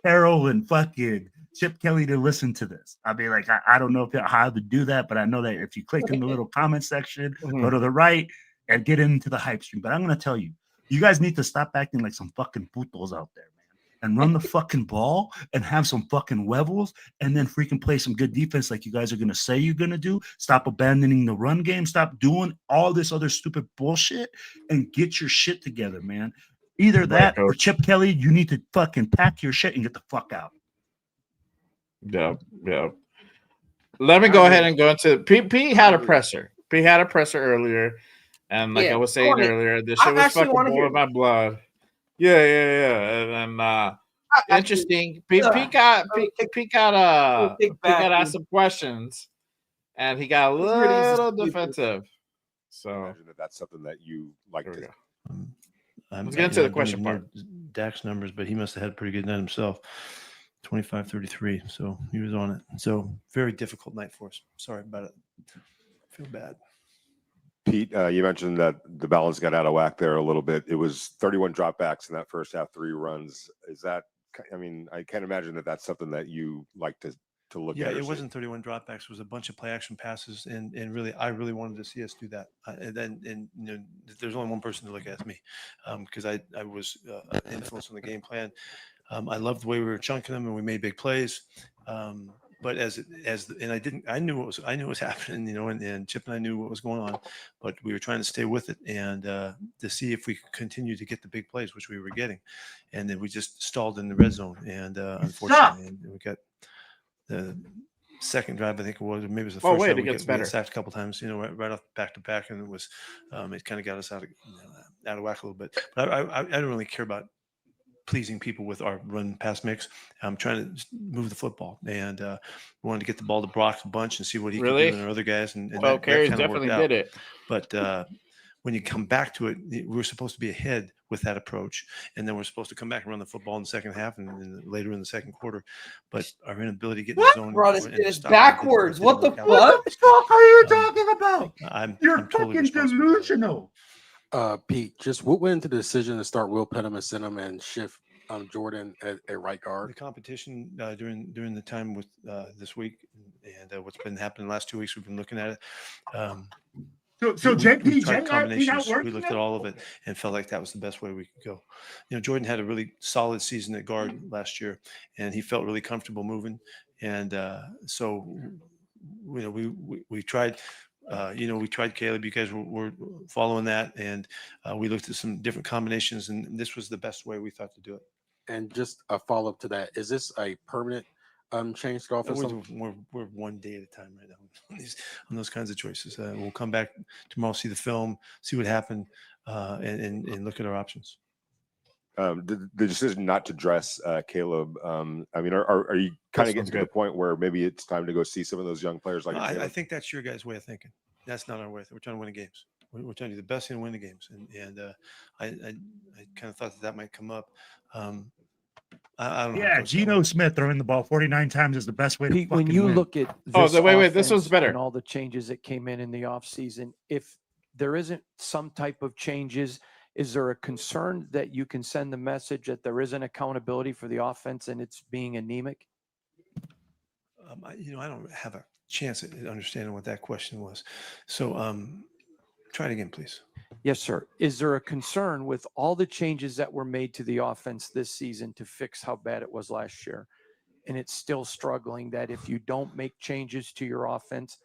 Carol and fucking Chip Kelly to listen to this. I mean, like, I don't know how to do that, but I know that if you click in the little comment section, go to the right and get into the hype stream. But I'm going to tell you, you guys need to stop acting like some fucking putos out there, man. And run the fucking ball and have some fucking levels and then freaking play some good defense like you guys are going to say you're going to do. Stop abandoning the run game. Stop doing all this other stupid bullshit and get your shit together, man. Either that or Chip Kelly, you need to fucking pack your shit and get the fuck out. Yeah. Let me go ahead and go into P had a presser. P had a presser earlier, and like I was saying earlier, this shit was fucking boiling my blood. Yeah. And interesting. P got asked some questions, and he got a little defensive. So imagine that's something that you like to. Let's get into the question part. Dak's numbers, but he must have had a pretty good night himself. 25-33. So he was on it. So very difficult night for us. Sorry about it. I feel bad. Pete, you mentioned that the balance got out of whack there a little bit. It was 31 dropbacks in that first half, 3 runs. Is that, I mean, I can't imagine that that's something that you like to look at. Yeah, it wasn't 31 dropbacks. It was a bunch of play action passes. And really, I really wanted to see us do that. And there's only one person to look at me because I was influenced on the game plan. I loved the way we were chunking them and we made big plays. But I knew what was happening, and Chip and I knew what was going on, but we were trying to stay with it and to see if we could continue to get the big plays, which we were getting. And then we just stalled in the red zone. And unfortunately, and we got the second drive, I think it was, maybe it was the first drive, we got sacked a couple times, right off back to back. And it was, it kind of got us out of whack a little bit. But I don't really care about pleasing people with our run pass mix. I'm trying to move the football, and we wanted to get the ball to Brock a bunch and see what he could do and our other guys. And Carey definitely did it. But when you come back to it, we were supposed to be ahead with that approach, and then we're supposed to come back and run the football in the second half and later in the second quarter. But our inability to get in the zone brought us backwards. What the fuck? What the fuck are you talking about? You're totally fucking delusional. Pete, just what went into the decision to start Will Pettum and Sinham and shift Jordan at right guard? The competition during the time with this week and what's been happening the last 2 weeks, we've been looking at it. So we tried combinations. We looked at all of it and felt like that was the best way we could go. Jordan had a really solid season at guard last year, and he felt really comfortable moving. And so we tried. We tried Caleb. You guys were following that, and we looked at some different combinations, and this was the best way we thought to do it. And just a follow up to that: is this a permanent change to offense? We're one day at a time right now on those kinds of choices. We'll come back tomorrow, see the film, see what happened, and look at our options. The decision not to dress Caleb. I mean, are you kind of getting to the point where maybe it's time to go see some of those young players? Like I think that's your guys' way of thinking. That's not our way. We're trying to win the games. We're trying to do the best and win the games. And I kind of thought that might come up. I don't know. Yeah, Geno Smith throwing the ball 49 times is the best way to Pete, fucking when you win. look at this one's better. and all the changes that came in the offseason, if there isn't some type of changes, is there a concern that you can send the message that there isn't accountability for the offense and it's being anemic? I don't have a chance at understanding what that question was. So try it again, please. Yes, sir. Is there a concern with all the changes that were made to the offense this season to fix how bad it was last year, and it's still struggling, that if you don't make changes to your offense,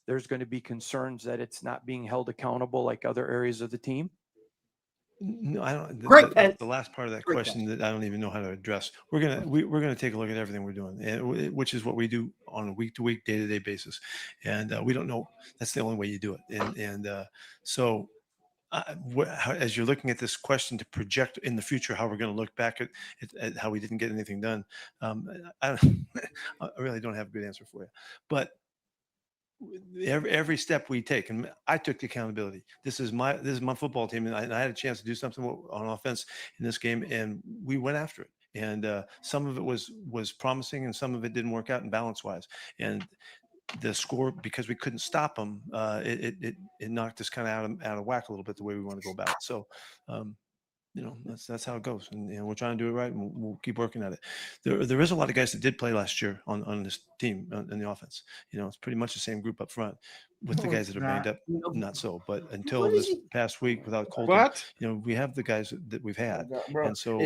there's going to be concerns that it's not being held accountable like other areas of the team? No, I don't. The last part of that question that I don't even know how to address. We're gonna take a look at everything we're doing, and which is what we do on a week-to-week, day-to-day basis. And we don't know. That's the only way you do it. So as you're looking at this question to project in the future how we're going to look back at how we didn't get anything done, I really don't have a good answer for you. But every step we take, and I took the accountability. This is my football team, and I had a chance to do something on offense in this game, and we went after it. And some of it was promising, and some of it didn't work out in balance wise. And the score, because we couldn't stop them, it knocked us kind of out of whack a little bit the way we want to go about it. So that's how it goes, and we're trying to do it right, and we'll keep working at it. There is a lot of guys that did play last year on this team in the offense. It's pretty much the same group up front with the guys that are banged up. Not so, but until this past week without Colton, we have the guys that we've had, and so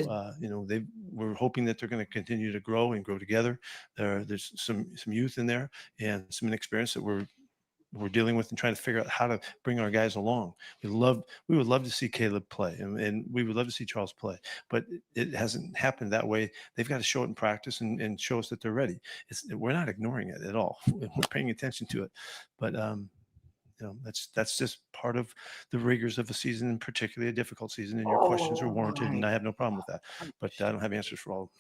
we're hoping that they're going to continue to grow and grow together. There's some youth in there and some inexperience that we're we're dealing with and trying to figure out how to bring our guys along. We would love to see Caleb play, and we would love to see Charles play, but it hasn't happened that way. They've got to show it in practice and show us that they're ready. We're not ignoring it at all. We're paying attention to it, but that's just part of the rigors of a season, and particularly a difficult season. And your questions are warranted, and I have no problem with that. But I don't have answers for all.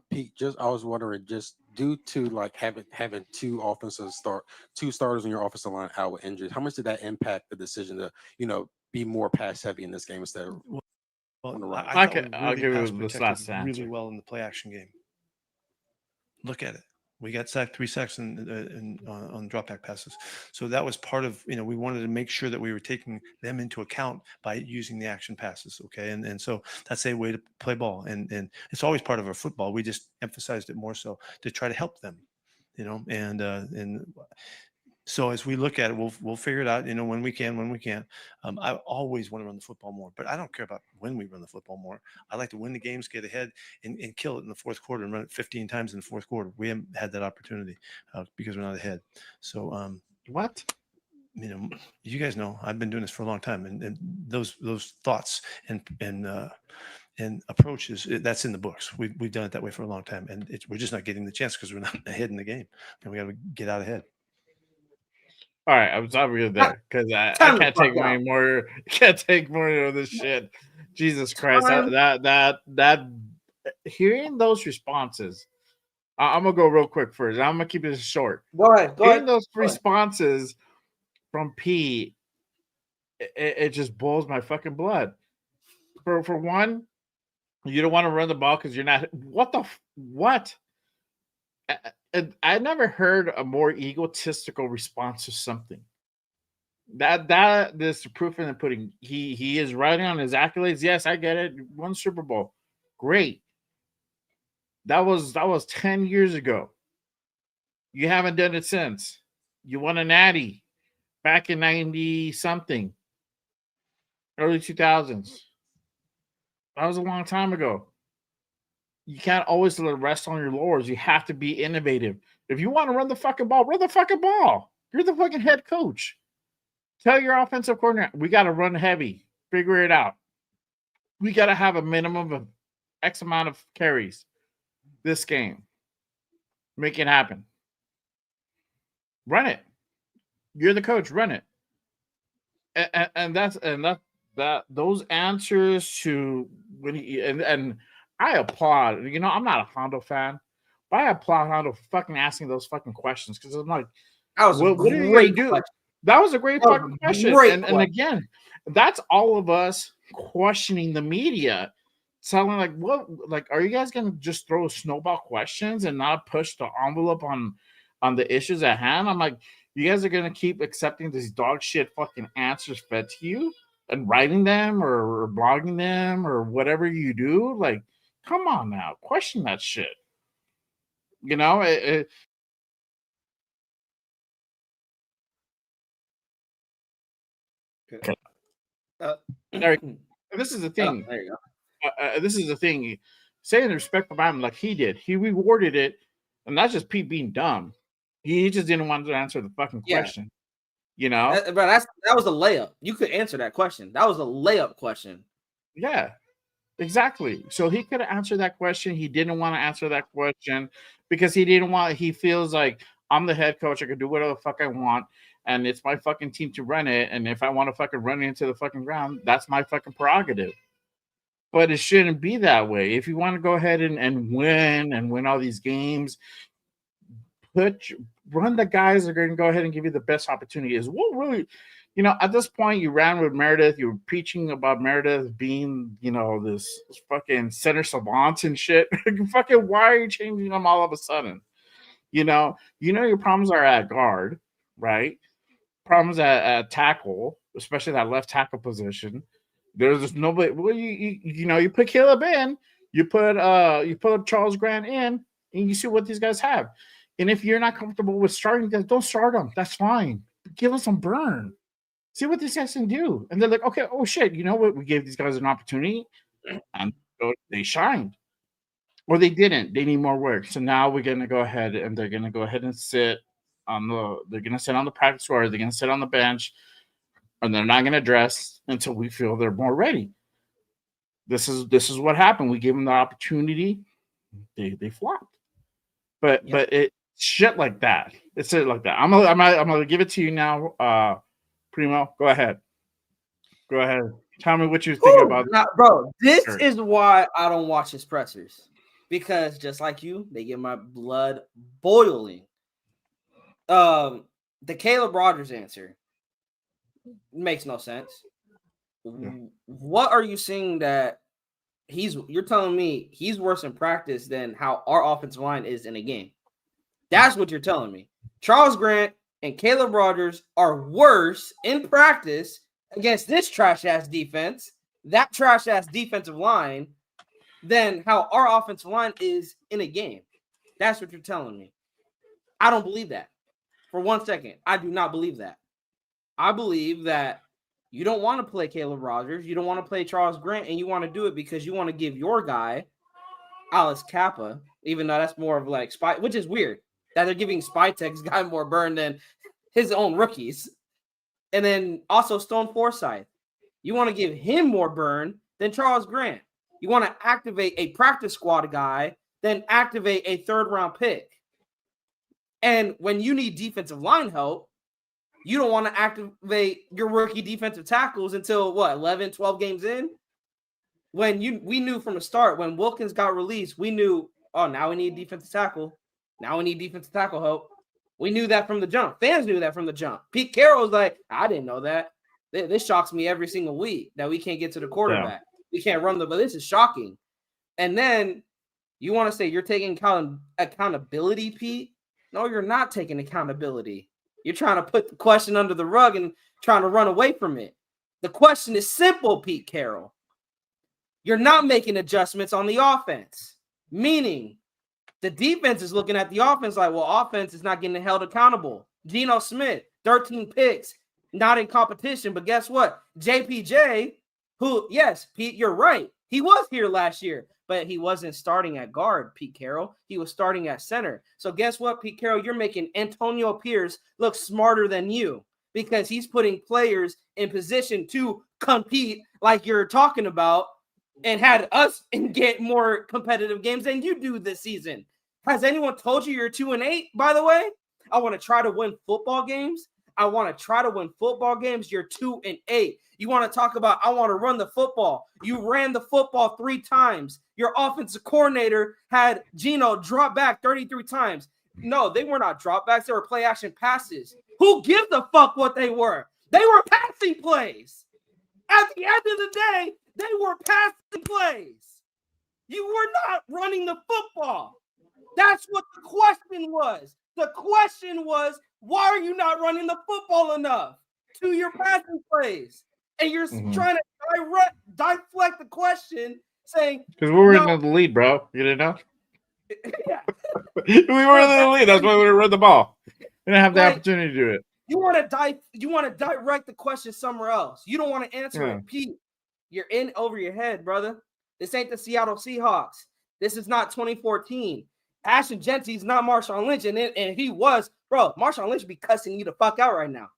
Pete, I was wondering, just due to like having two starters on your offensive line out with injuries, how much did that impact the decision to be more pass heavy in this game instead of on the run? I'll give you this last answer. Really well in the play action game. Look at it. We got sacked 3 sacks on drop back passes. So that was part of, we wanted to make sure that we were taking them into account by using the action passes. Okay. And so that's a way to play ball. And it's always part of our football. We just emphasized it more so to try to help them, and so as we look at it, we'll figure it out, when we can. I always want to run the football more, but I don't care about when we run the football more. I like to win the games, get ahead, and kill it in the fourth quarter and run it 15 times in the fourth quarter. We haven't had that opportunity because we're not ahead. So what? You guys know I've been doing this for a long time, and those thoughts and approaches, that's in the books. We've done it that way for a long time, and we're just not getting the chance because we're not ahead in the game, and we got to get out ahead. All right, I'm stopping you there because I can't take any more. Can't take more of this shit. Jesus Christ! That hearing those responses, I'm gonna go real quick first. I'm gonna keep it short. Go ahead. Hearing those responses from P, it just boils my fucking blood. For one, you don't want to run the ball because you're not. What? I never heard a more egotistical response to something. That is the proof in the pudding. He is writing on his accolades. Yes, I get it. Won Super Bowl. Great. That was 10 years ago. You haven't done it since. You won a natty back in 90 something. Early 2000s. That was a long time ago. You can't always rest on your laurels. You have to be innovative. If you want to run the fucking ball, run the fucking ball. You're the fucking head coach. Tell your offensive coordinator, we got to run heavy. Figure it out. We got to have a minimum of X amount of carries this game. Make it happen. Run it. You're the coach. Run it. And those answers to when and I applaud. I'm not a Hondo fan, but I applaud Hondo for fucking asking those fucking questions because I'm like, that was what are you gonna do? That was a great fucking question. And again, that's all of us questioning the media, telling are you guys gonna just throw snowball questions and not push the envelope on the issues at hand? I'm like, you guys are gonna keep accepting these dog shit fucking answers fed to you and writing them or blogging them or whatever you do, like. Come on now, question that shit. This is the thing. There you go. This is the thing. Saying the respect about him like he did. He rewarded it, and that's just Pete being dumb. He just didn't want to answer the fucking question. But that was a layup. You could answer that question. That was a layup question. Yeah. Exactly. So he could have answered that question. He didn't want to answer that question because he feels like I'm the head coach. I can do whatever the fuck I want. And it's my fucking team to run it. And if I want to fucking run it into the fucking ground, that's my fucking prerogative. But it shouldn't be that way. If you want to go ahead and win all these games, run the guys that are going to go ahead and give you the best opportunities. What really... at this point, you ran with Meredith. You were preaching about Meredith being, this fucking center savant and shit. Fucking, why are you changing them all of a sudden? Your problems are at guard, right? Problems at tackle, especially that left tackle position. There's just nobody. Well, you put Caleb in, you put Charles Grant in, and you see what these guys have. And if you're not comfortable with starting them, don't start them. That's fine. Give them some burn. See what these guys can do. And they're like, okay, oh shit, you know what? We gave these guys an opportunity and they shined. Or they didn't. They need more work. So now we're going to go ahead and they're going to go ahead and sit they're gonna sit on the practice squad, they're gonna sit on the bench, and they're not gonna dress until we feel they're more ready. This is what happened. We gave them the opportunity, they flopped. But it shit like that. It's it like that. I'm gonna give it to you now, Primo. Go ahead. Tell me what you think about bro. This is why I don't watch his pressers, because just like you, they get my blood boiling. The Caleb Rogers answer makes no sense. Yeah. What are you seeing that you're telling me he's worse in practice than how our offensive line is in a game? That's what you're telling me. Charles Grant and Caleb Rogers are worse in practice against this trash-ass defense, that trash-ass defensive line, than how our offensive line is in a game. That's what you're telling me. I don't believe that. For 1 second, I do not believe that. I believe that you don't want to play Caleb Rogers, you don't want to play Charles Grant, and you want to do it because you want to give your guy, Alice Kappa, even though that's more of like spy, which is weird that they're giving Spytek's guy more burn than his own rookies. And then also Stone Forsythe. You want to give him more burn than Charles Grant. You want to activate a practice squad guy, then activate a third-round pick. And when you need defensive line help, you don't want to activate your rookie defensive tackles until, 11, 12 games in? We knew from the start, when Wilkins got released, we knew, now we need defensive tackle. Now we need defensive tackle help. We knew that from the jump. Fans knew that from the jump. Pete Carroll was like, I didn't know that. This shocks me every single week that we can't get to the quarterback. Yeah. We can't run but this is shocking. And then you want to say you're taking accountability, Pete? No, you're not taking accountability. You're trying to put the question under the rug and trying to run away from it. The question is simple, Pete Carroll. You're not making adjustments on the offense, meaning the defense is looking at the offense like, well, offense is not getting held accountable. Geno Smith, 13 picks, not in competition. But guess what? JPJ, who, yes, Pete, you're right. He was here last year, but he wasn't starting at guard, Pete Carroll. He was starting at center. So guess what, Pete Carroll? You're making Antonio Pierce look smarter than you because he's putting players in position to compete like you're talking about and had us get more competitive games than you do this season. Has anyone told you you're 2-8, by the way? I want to try to win football games. You're 2-8. You want to talk about, I want to run the football. You ran the football 3 times. Your offensive coordinator had Geno drop back 33 times. No, they were not dropbacks. They were play action passes. Who gives a fuck what they were? They were passing plays. At the end of the day, they were passing plays. You were not running the football. That's what the question was. The question was, why are you not running the football enough to your passing plays? And you're trying to deflect the question, saying because we were in the lead, bro. You didn't know? Yeah. We were in the lead. That's why we run the ball. We didn't have the opportunity to do it. You want to direct the question somewhere else. You don't want to answer it. Pete, you're in over your head, brother. This ain't the Seattle Seahawks. This is not 2014. Ashton Genty's not Marshawn Lynch, and if he was, bro, Marshawn Lynch would be cussing you the fuck out right now.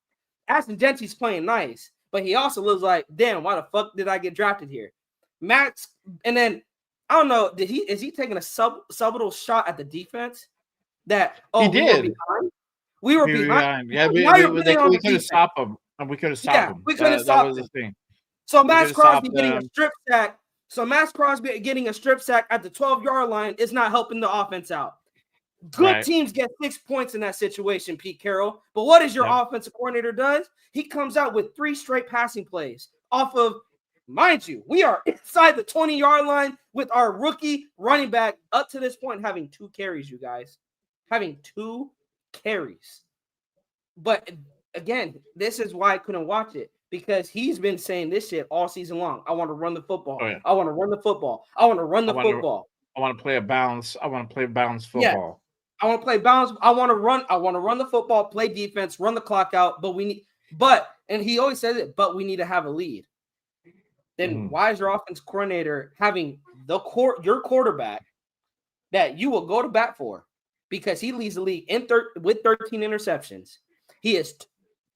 Ashton Genty's playing nice, but he also looks like, damn, why the fuck did I get drafted here? Max, and then I don't know, is he taking a subtle shot at the defense? That he did. We were behind. Yeah, we could have stopped him. We could have stopped him. We could have stopped him. Thing. So Max Crosby getting a strip sack. So Max Crosby getting a strip sack at the 12-yard line is not helping the offense out. Good teams get 6 points in that situation, Pete Carroll. But what is your offensive coordinator does? He comes out with 3 straight passing plays off of, mind you, we are inside the 20-yard line with our rookie running back up to this point having 2 carries, you guys. Having 2 carries. But again, this is why I couldn't watch it. Because he's been saying this shit all season long. I want to run the football. Oh, yeah. I want to run the football. I want to run the football. I want to play a balance. I want to play balanced football. Yeah. I want to play balance. I want to run the football, play defense, run the clock out. And he always says it, but we need to have a lead. Then why is your offense coordinator having your quarterback that you will go to bat for? because he leads the league with 13 interceptions. He is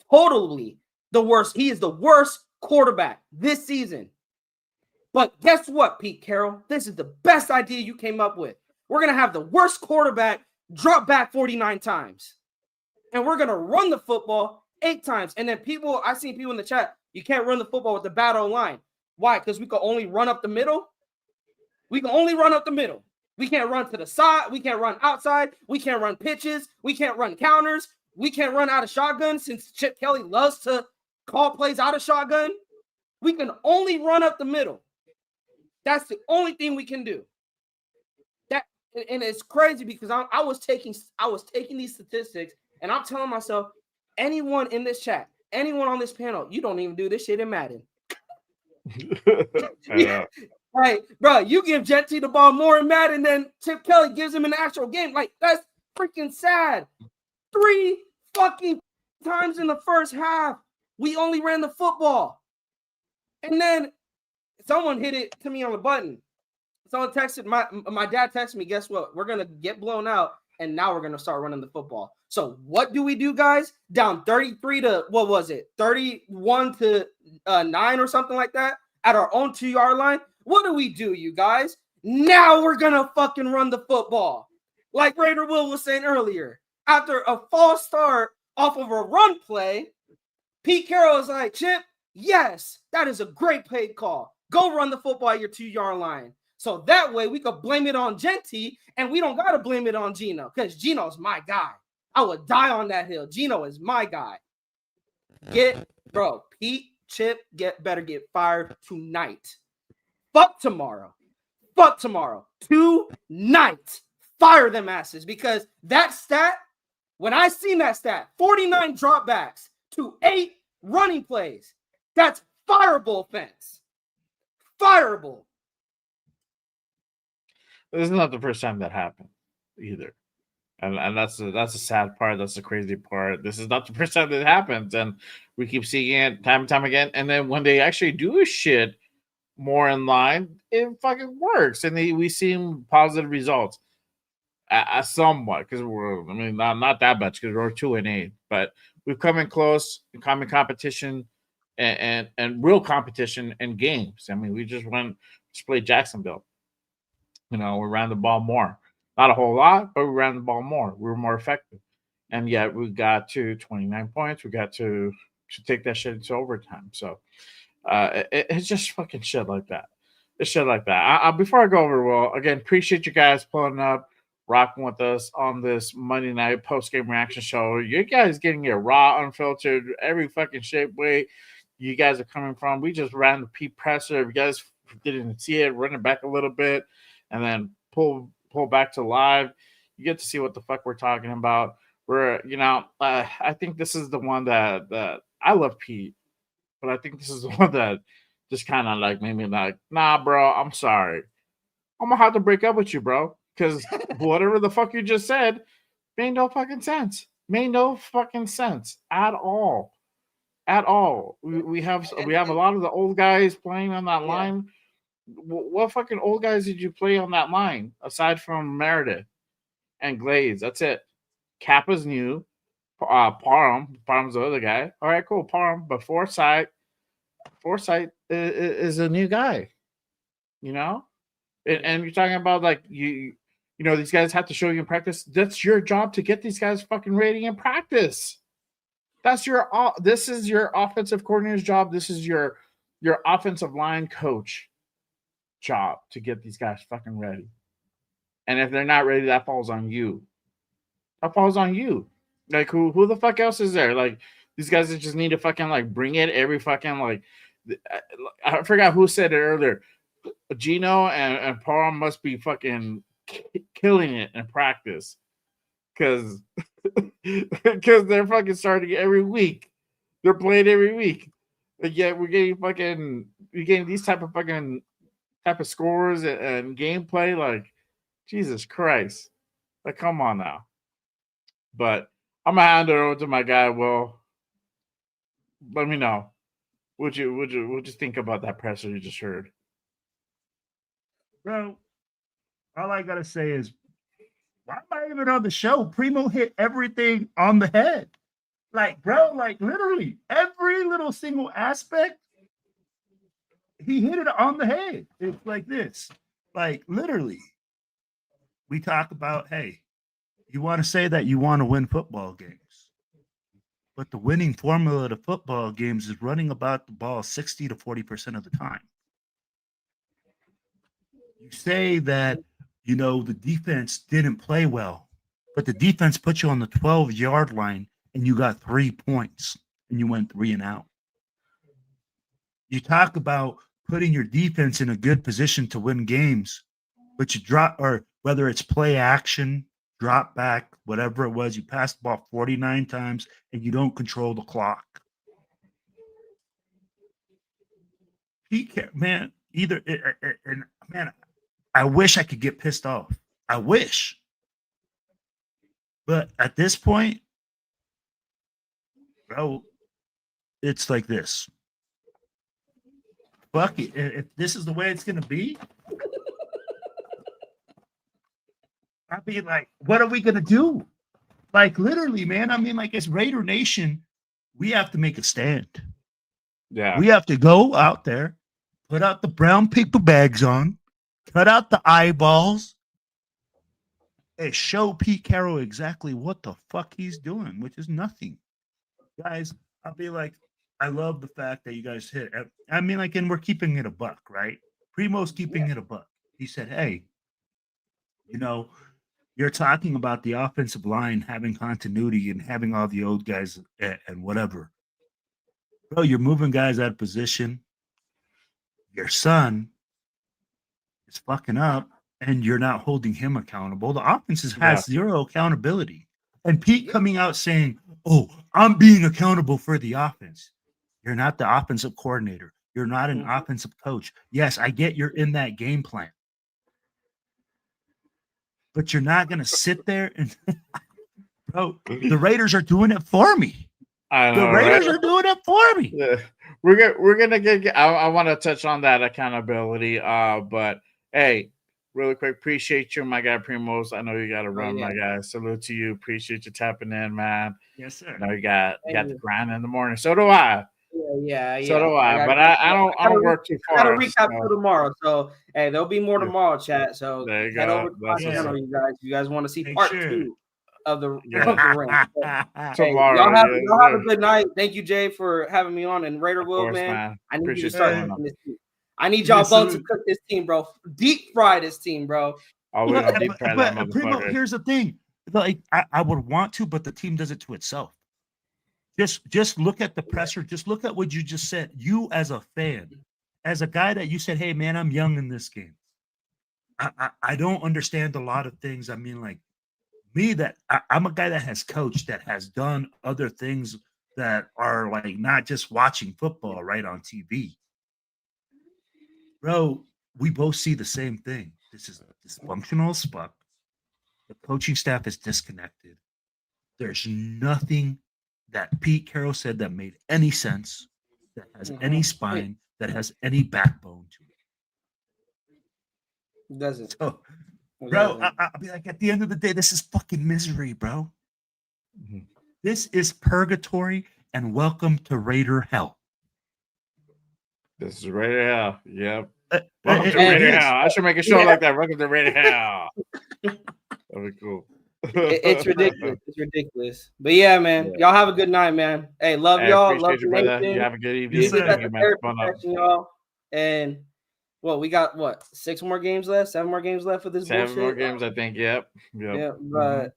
totally the worst. He is the worst quarterback this season. But guess what, Pete Carroll? This is the best idea you came up with. We're going to have the worst quarterback drop back 49 times. And we're going to run the football 8 times. And then I've seen people in the chat, you can't run the football with the bad O-line. Why? Because we can only run up the middle? We can only run up the middle. We can't run to the side. We can't run outside. We can't run pitches. We can't run counters. We can't run out of shotgun since Chip Kelly loves to call plays out of shotgun. We can only run up the middle. That's the only thing we can do. And it's crazy because I was taking these statistics and I'm telling myself, anyone in this chat, anyone on this panel, you don't even do this shit in Madden. Right, bro, you give Jetty the ball more in Madden than Chip Kelly gives him in the actual game. Like, that's freaking sad. 3 fucking times in the first half, we only ran the football. And then someone hit it to me on the button. Someone texted, my dad texted me, guess what? We're going to get blown out, and now we're going to start running the football. So what do, guys? Down 33 to, 31 to 9 or something like that at our own 2-yard line. What do, you guys? Now we're going to fucking run the football. Like Raider Will was saying earlier, after a false start off of a run play, Pete Carroll is like, Chip, yes, that is a great play call. Go run the football at your 2-yard line. So that way we could blame it on Genty and we don't got to blame it on Gino because Gino's my guy. I would die on that hill. Gino is my guy. Pete, Chip, better get fired tonight. Fuck tomorrow. Tonight. Fire them asses because that stat, when I seen that stat, 49 dropbacks to 8 running plays, that's fireable offense. Fireable. This is not the first time that happened either. And that's the sad part. That's the crazy part. This is not the first time that happens. And we keep seeing it time and time again. And then when they actually do shit more in line, it fucking works. And we see positive results. Somewhat. Because not that much because we're 2-8. But we've come in close, common competition and real competition in games. I mean, we just played Jacksonville. We ran the ball more. Not a whole lot, but we ran the ball more. We were more effective. And yet we got to 29 points. We got to take that shit into overtime. So it's just fucking shit like that. It's shit like that. Before I go over, well, again, appreciate you guys pulling up, rocking with us on this Monday night post-game reaction show. You guys getting it raw, unfiltered, every fucking shape, way you guys are coming from. We just ran the Pete presser. If you guys didn't see it, run it back a little bit, and then pull back to live. You get to see what the fuck we're talking about. I think this is the one that I love Pete, but I think this is the one that just kind of like made me like, nah, bro, I'm sorry. I'm gonna have to break up with you, bro, because whatever the fuck you just said made no fucking sense. Made no fucking sense at all. At all. We have a lot of the old guys playing on that line. What fucking old guys did you play on that line aside from Meredith and Glaze? That's it. Kappa's new. Parham's the other guy. All right, cool. Parham, but Forsyth is a new guy. And you're talking about like these guys have to show you in practice. That's your job to get these guys fucking ready in practice. This is your offensive coordinator's job. This is your offensive line coach job to get these guys fucking ready. And if they're not ready, that falls on you. That falls on you. Like who the fuck else is there? Like these guys that just need to fucking like bring it every fucking like. I forgot who said it earlier. Gino and Paul must be fucking killing it in practice because they're fucking starting every week. They're playing every week. But yet we're getting these type of scores and gameplay. Like Jesus Christ. Like come on now. But I'm gonna hand it over to my guy. Will, let me know. What'd you think about that presser you just heard? Bro, all I gotta say is why am I even on the show? Primo hit everything on the head. Like, bro, like literally every little single aspect, he hit it on the head. It's like this. Like, literally. We talk about, hey, you want to say that you want to win football games, but the winning formula to football games is running about the ball 60 to 40% of the time. You say that, the defense didn't play well, but the defense put you on the 12-yard line and you got 3 points and you went 3 and out. You talk about putting your defense in a good position to win games, but you drop, or whether it's play action, drop back, whatever it was, you pass the ball 49 times and you don't control the clock. Man, I wish I could get pissed off. I wish. But at this point, bro, it's like this. Fuck it. If this is the way it's going to be, I mean, like, what are we going to do? Like, literally, man. I mean, like, as Raider Nation, we have to make a stand. Yeah. We have to go out there, put out the brown paper bags on, cut out the eyeballs, and show Pete Carroll exactly what the fuck he's doing, which is nothing. Guys, I'll be like, I love the fact that you guys hit. I mean, like, and we're keeping it a buck, right? Primo's keeping it a buck. He said, hey, you're talking about the offensive line having continuity and having all the old guys and whatever. Bro, you're moving guys out of position. Your son is fucking up, and you're not holding him accountable. The offense has zero accountability. And Pete coming out saying, oh, I'm being accountable for the offense. You're not the offensive coordinator. You're not an offensive coach. Yes, I get you're in that game plan. But you're not going to sit there and bro, the Raiders are doing it for me. I know, the Raiders right? are doing it for me. Yeah. We're gonna get. I want to touch on that accountability. But hey, really quick, appreciate you, my guy Primos. I know you got to run, my guy. Salute to you. Appreciate you tapping in, man. Yes, sir. I know you got the grind in the morning. So do I. Yeah. So do I. But I don't work too far. I got to recap for tomorrow. So hey, there'll be more tomorrow, chat. So there you head go. over to my channel, you guys. You guys want to see part 2 of the ring. Hey, tomorrow. Y'all have a good night. Thank you, Jay, for having me on. And Raider Will, man. I need you to start cooking this team. I need y'all both to cook this team, bro. Deep fry this team, bro. Oh, we're gonna deep fry that motherfucker. Primo, here's the thing. Like, I would want to, but the team does it to itself. Just look at the presser. Just look at what you just said. You as a fan, as a guy that you said, hey, man, I'm young in this game. I don't understand a lot of things. I mean, like, me, I'm a guy that has coached, that has done other things that are like not just watching football right on TV. Bro, we both see the same thing. This is dysfunctional as fuck. The coaching staff is disconnected. There's nothing that Pete Carroll said that made any sense, that has any spine, that has any backbone to it. It doesn't. So, bro, I'll be like, at the end of the day, this is fucking misery, bro. Mm-hmm. This is purgatory, and welcome to Raider hell. This is Raider hell. Yep. Welcome to Raider hell. I should make a show like that. Welcome to Raider hell. That'd be cool. It's ridiculous. It's ridiculous. But yeah, man. Y'all have a good night, man. Hey, love y'all. Love you, brother. You have a good evening. Y'all. And we got 6 more games left, 7 more games left for this bullshit. 7 more games, I think. Yep. Yeah, but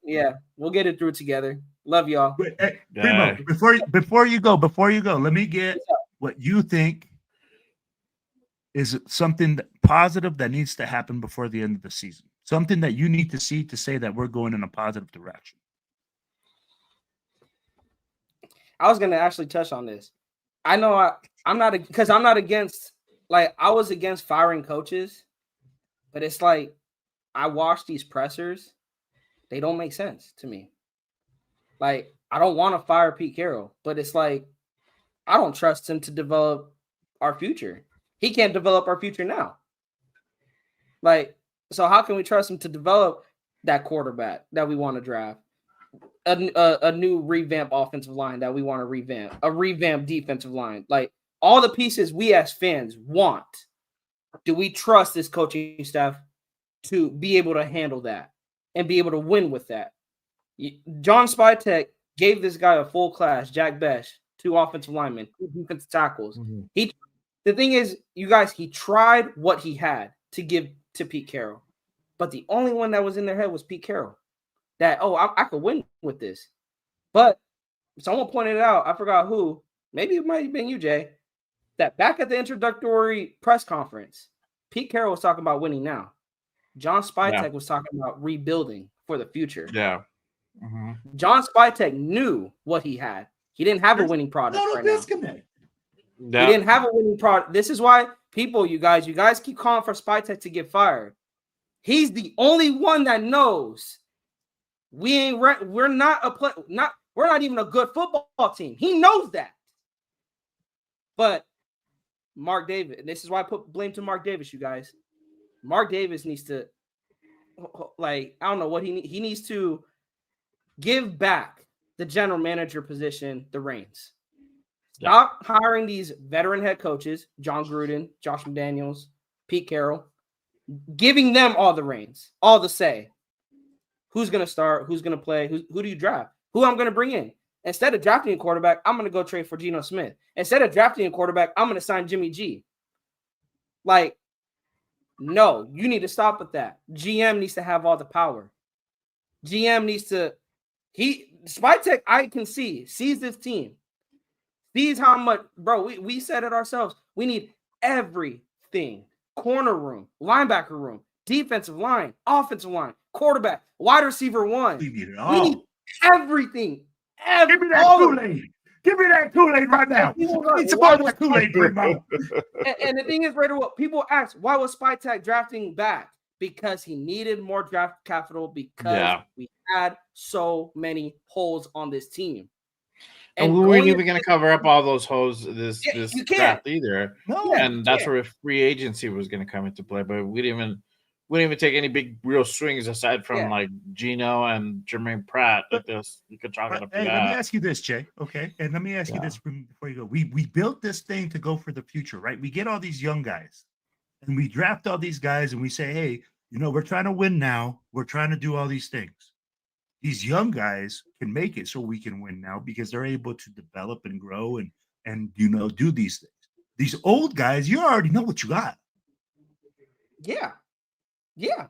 we'll get it through together. Love y'all. Hey, Primo, before you go, let me get what you think is something positive that needs to happen before the end of the season. Something that you need to see to say that we're going in a positive direction. I was going to actually touch on this. I know I'm not against, like, I was against firing coaches, but it's like I watch these pressers. They don't make sense to me. Like, I don't want to fire Pete Carroll, but it's like I don't trust him to develop our future. He can't develop our future now. Like, so how can we trust him to develop that quarterback that we want to draft, a new revamped offensive line that we want to revamp, a revamped defensive line, like all the pieces we as fans want. Do we trust this coaching staff to be able to handle that and be able to win with that? John Spytek gave this guy a full class, Jack Bech, 2 offensive linemen, 2 defensive tackles. Mm-hmm. The thing is, you guys, he tried what he had to give to Pete Carroll, but the only one that was in their head was Pete Carroll. That, I could win with this. But someone pointed out, I forgot who, maybe it might have been you, Jay, that back at the introductory press conference, Pete Carroll was talking about winning now. John Spytek was talking about rebuilding for the future. Yeah. Mm-hmm. John Spytek knew what he had. He didn't have a winning product right now. He didn't have a winning product. This is why you guys keep calling for Spytek to get fired. He's the only one that knows we're not even a good football team. He knows that. But Mark Davis, and this is why I put blame to Mark Davis, you guys. Mark Davis needs to, I don't know what he needs to give back the general manager position, the reins. Stop hiring these veteran head coaches, John Gruden, Josh McDaniels, Pete Carroll, giving them all the reins, all the say. Who's going to start? Who's going to play? Who do you draft? Who I'm going to bring in? Instead of drafting a quarterback, I'm going to go trade for Geno Smith. Instead of drafting a quarterback, I'm going to sign Jimmy G. No, you need to stop with that. GM needs to have all the power. GM needs to Spytek, I can sees this team. Sees how much, bro, we said it ourselves. We need everything. Corner room, linebacker room, defensive line, offensive line, quarterback, wide receiver 1. We need it all. We need everything. Give me that Kool-Aid. Give me that Kool-Aid right now. I need some more of that Kool-Aid, and the thing is, Raider, people ask, why was Spytek drafting back? Because he needed more draft capital because we had so many holes on this team. And we weren't even going to cover up all those holes this draft either. No, and that's where free agency was going to come into play. But we didn't even take any big real swings aside from Geno and Jermaine Pratt. You could chalk it up to that. Let me ask you this, Jay. Okay, and let me ask you this before you go. We built this thing to go for the future, right? We get all these young guys, and we draft all these guys, and we say, hey, we're trying to win now. We're trying to do all these things. These young guys can make it so we can win now because they're able to develop and grow and do these things. These old guys, you already know what you got. Yeah. Yeah.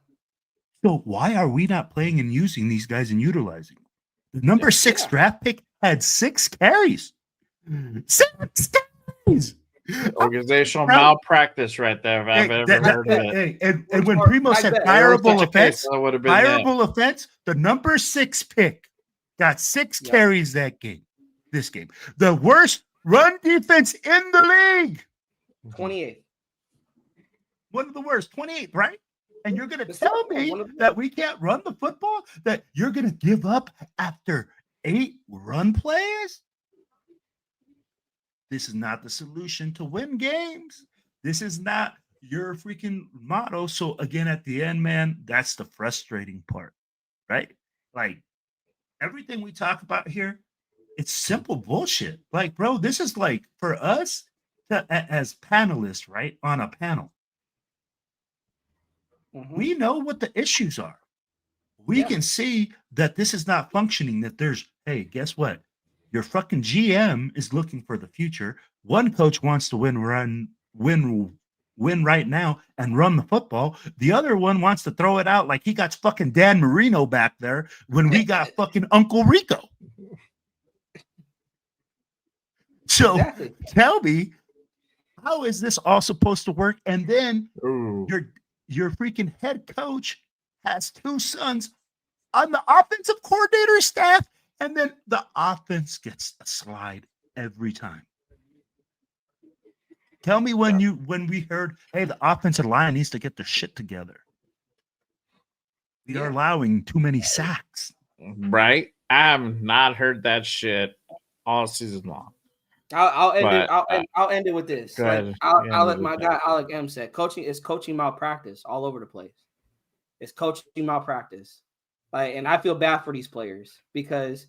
So why are we not playing and using these guys and utilizing them? The number 6 draft pick had 6 carries. 6 carries. Organizational malpractice right there. If I've ever heard of it. And when Primo said fireable offense, the number 6 pick got 6 carries this game. The worst run defense in the league. 28th. One of the worst. 28th, right? And you're going to tell me that we can't run the football? That you're going to give up after 8 run plays? This is not the solution to win games. This is not your freaking motto. So again, at the end, man, that's the frustrating part, right? Everything we talk about here, it's simple bullshit. Bro, this is for us as panelists, right? On a panel. Mm-hmm. We know what the issues are. We can see that this is not functioning, that there's, hey, guess what? Your fucking GM is looking for the future. One coach wants to win right now and run the football. The other one wants to throw it out like he got fucking Dan Marino back there when we got fucking Uncle Rico. So tell me, how is this all supposed to work? And then your freaking head coach has 2 sons on the offensive coordinator staff. And then the offense gets a slide every time. Tell me when we heard, hey, the offensive line needs to get their shit together. We are allowing too many sacks. Right? I have not heard that shit all season long. I'll end it with this. I'll let my guy Alec M said coaching is coaching malpractice all over the place. It's coaching malpractice. Like, and I feel bad for these players because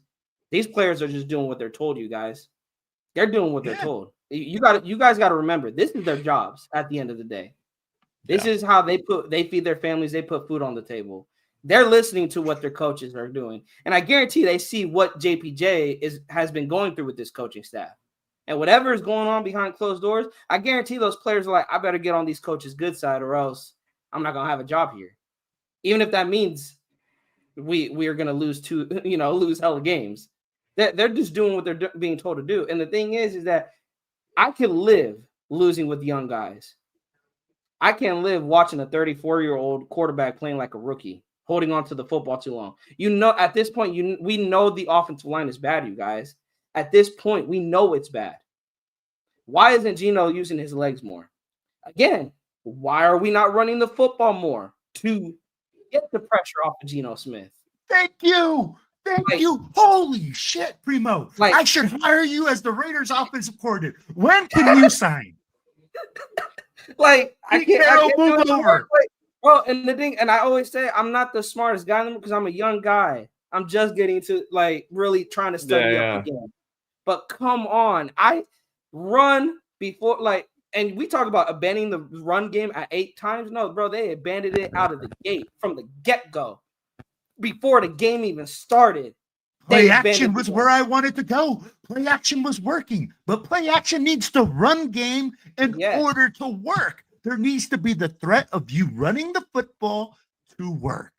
these players are just doing what they're told. You guys, they're doing what they're told. You guys got to remember, this is their jobs at the end of the day. This is how they feed their families. They put food on the table. They're listening to what their coaches are doing, and I guarantee they see what JPJ has been going through with this coaching staff, and whatever is going on behind closed doors. I guarantee those players are like, I better get on these coaches' good side, or else I'm not gonna have a job here, even if that means we are gonna lose hella games. They're just doing what they're being told to do. And the thing is that I can live losing with young guys. I can't live watching a 34-year-old quarterback playing like a rookie, holding on to the football too long. At this point, we know the offensive line is bad, you guys. At this point, we know it's bad. Why isn't Geno using his legs more? Again, why are we not running the football more to get the pressure off of Geno Smith? Thank you. Thank you. Holy shit, Primo. I should hire you as the Raiders offensive coordinator. When can you sign? I can't move over. Bro, and the thing, and I always say I'm not the smartest guy because I'm a young guy. I'm just getting to really trying to study up again. But come on, I run before and we talk about abandoning the run game at 8 times. No, bro, they abandoned it out of the gate from the get-go. Before the game even started. Play action was where I wanted to go. Play action was working, but play action needs to run game in order to work. There needs to be the threat of you running the football to work.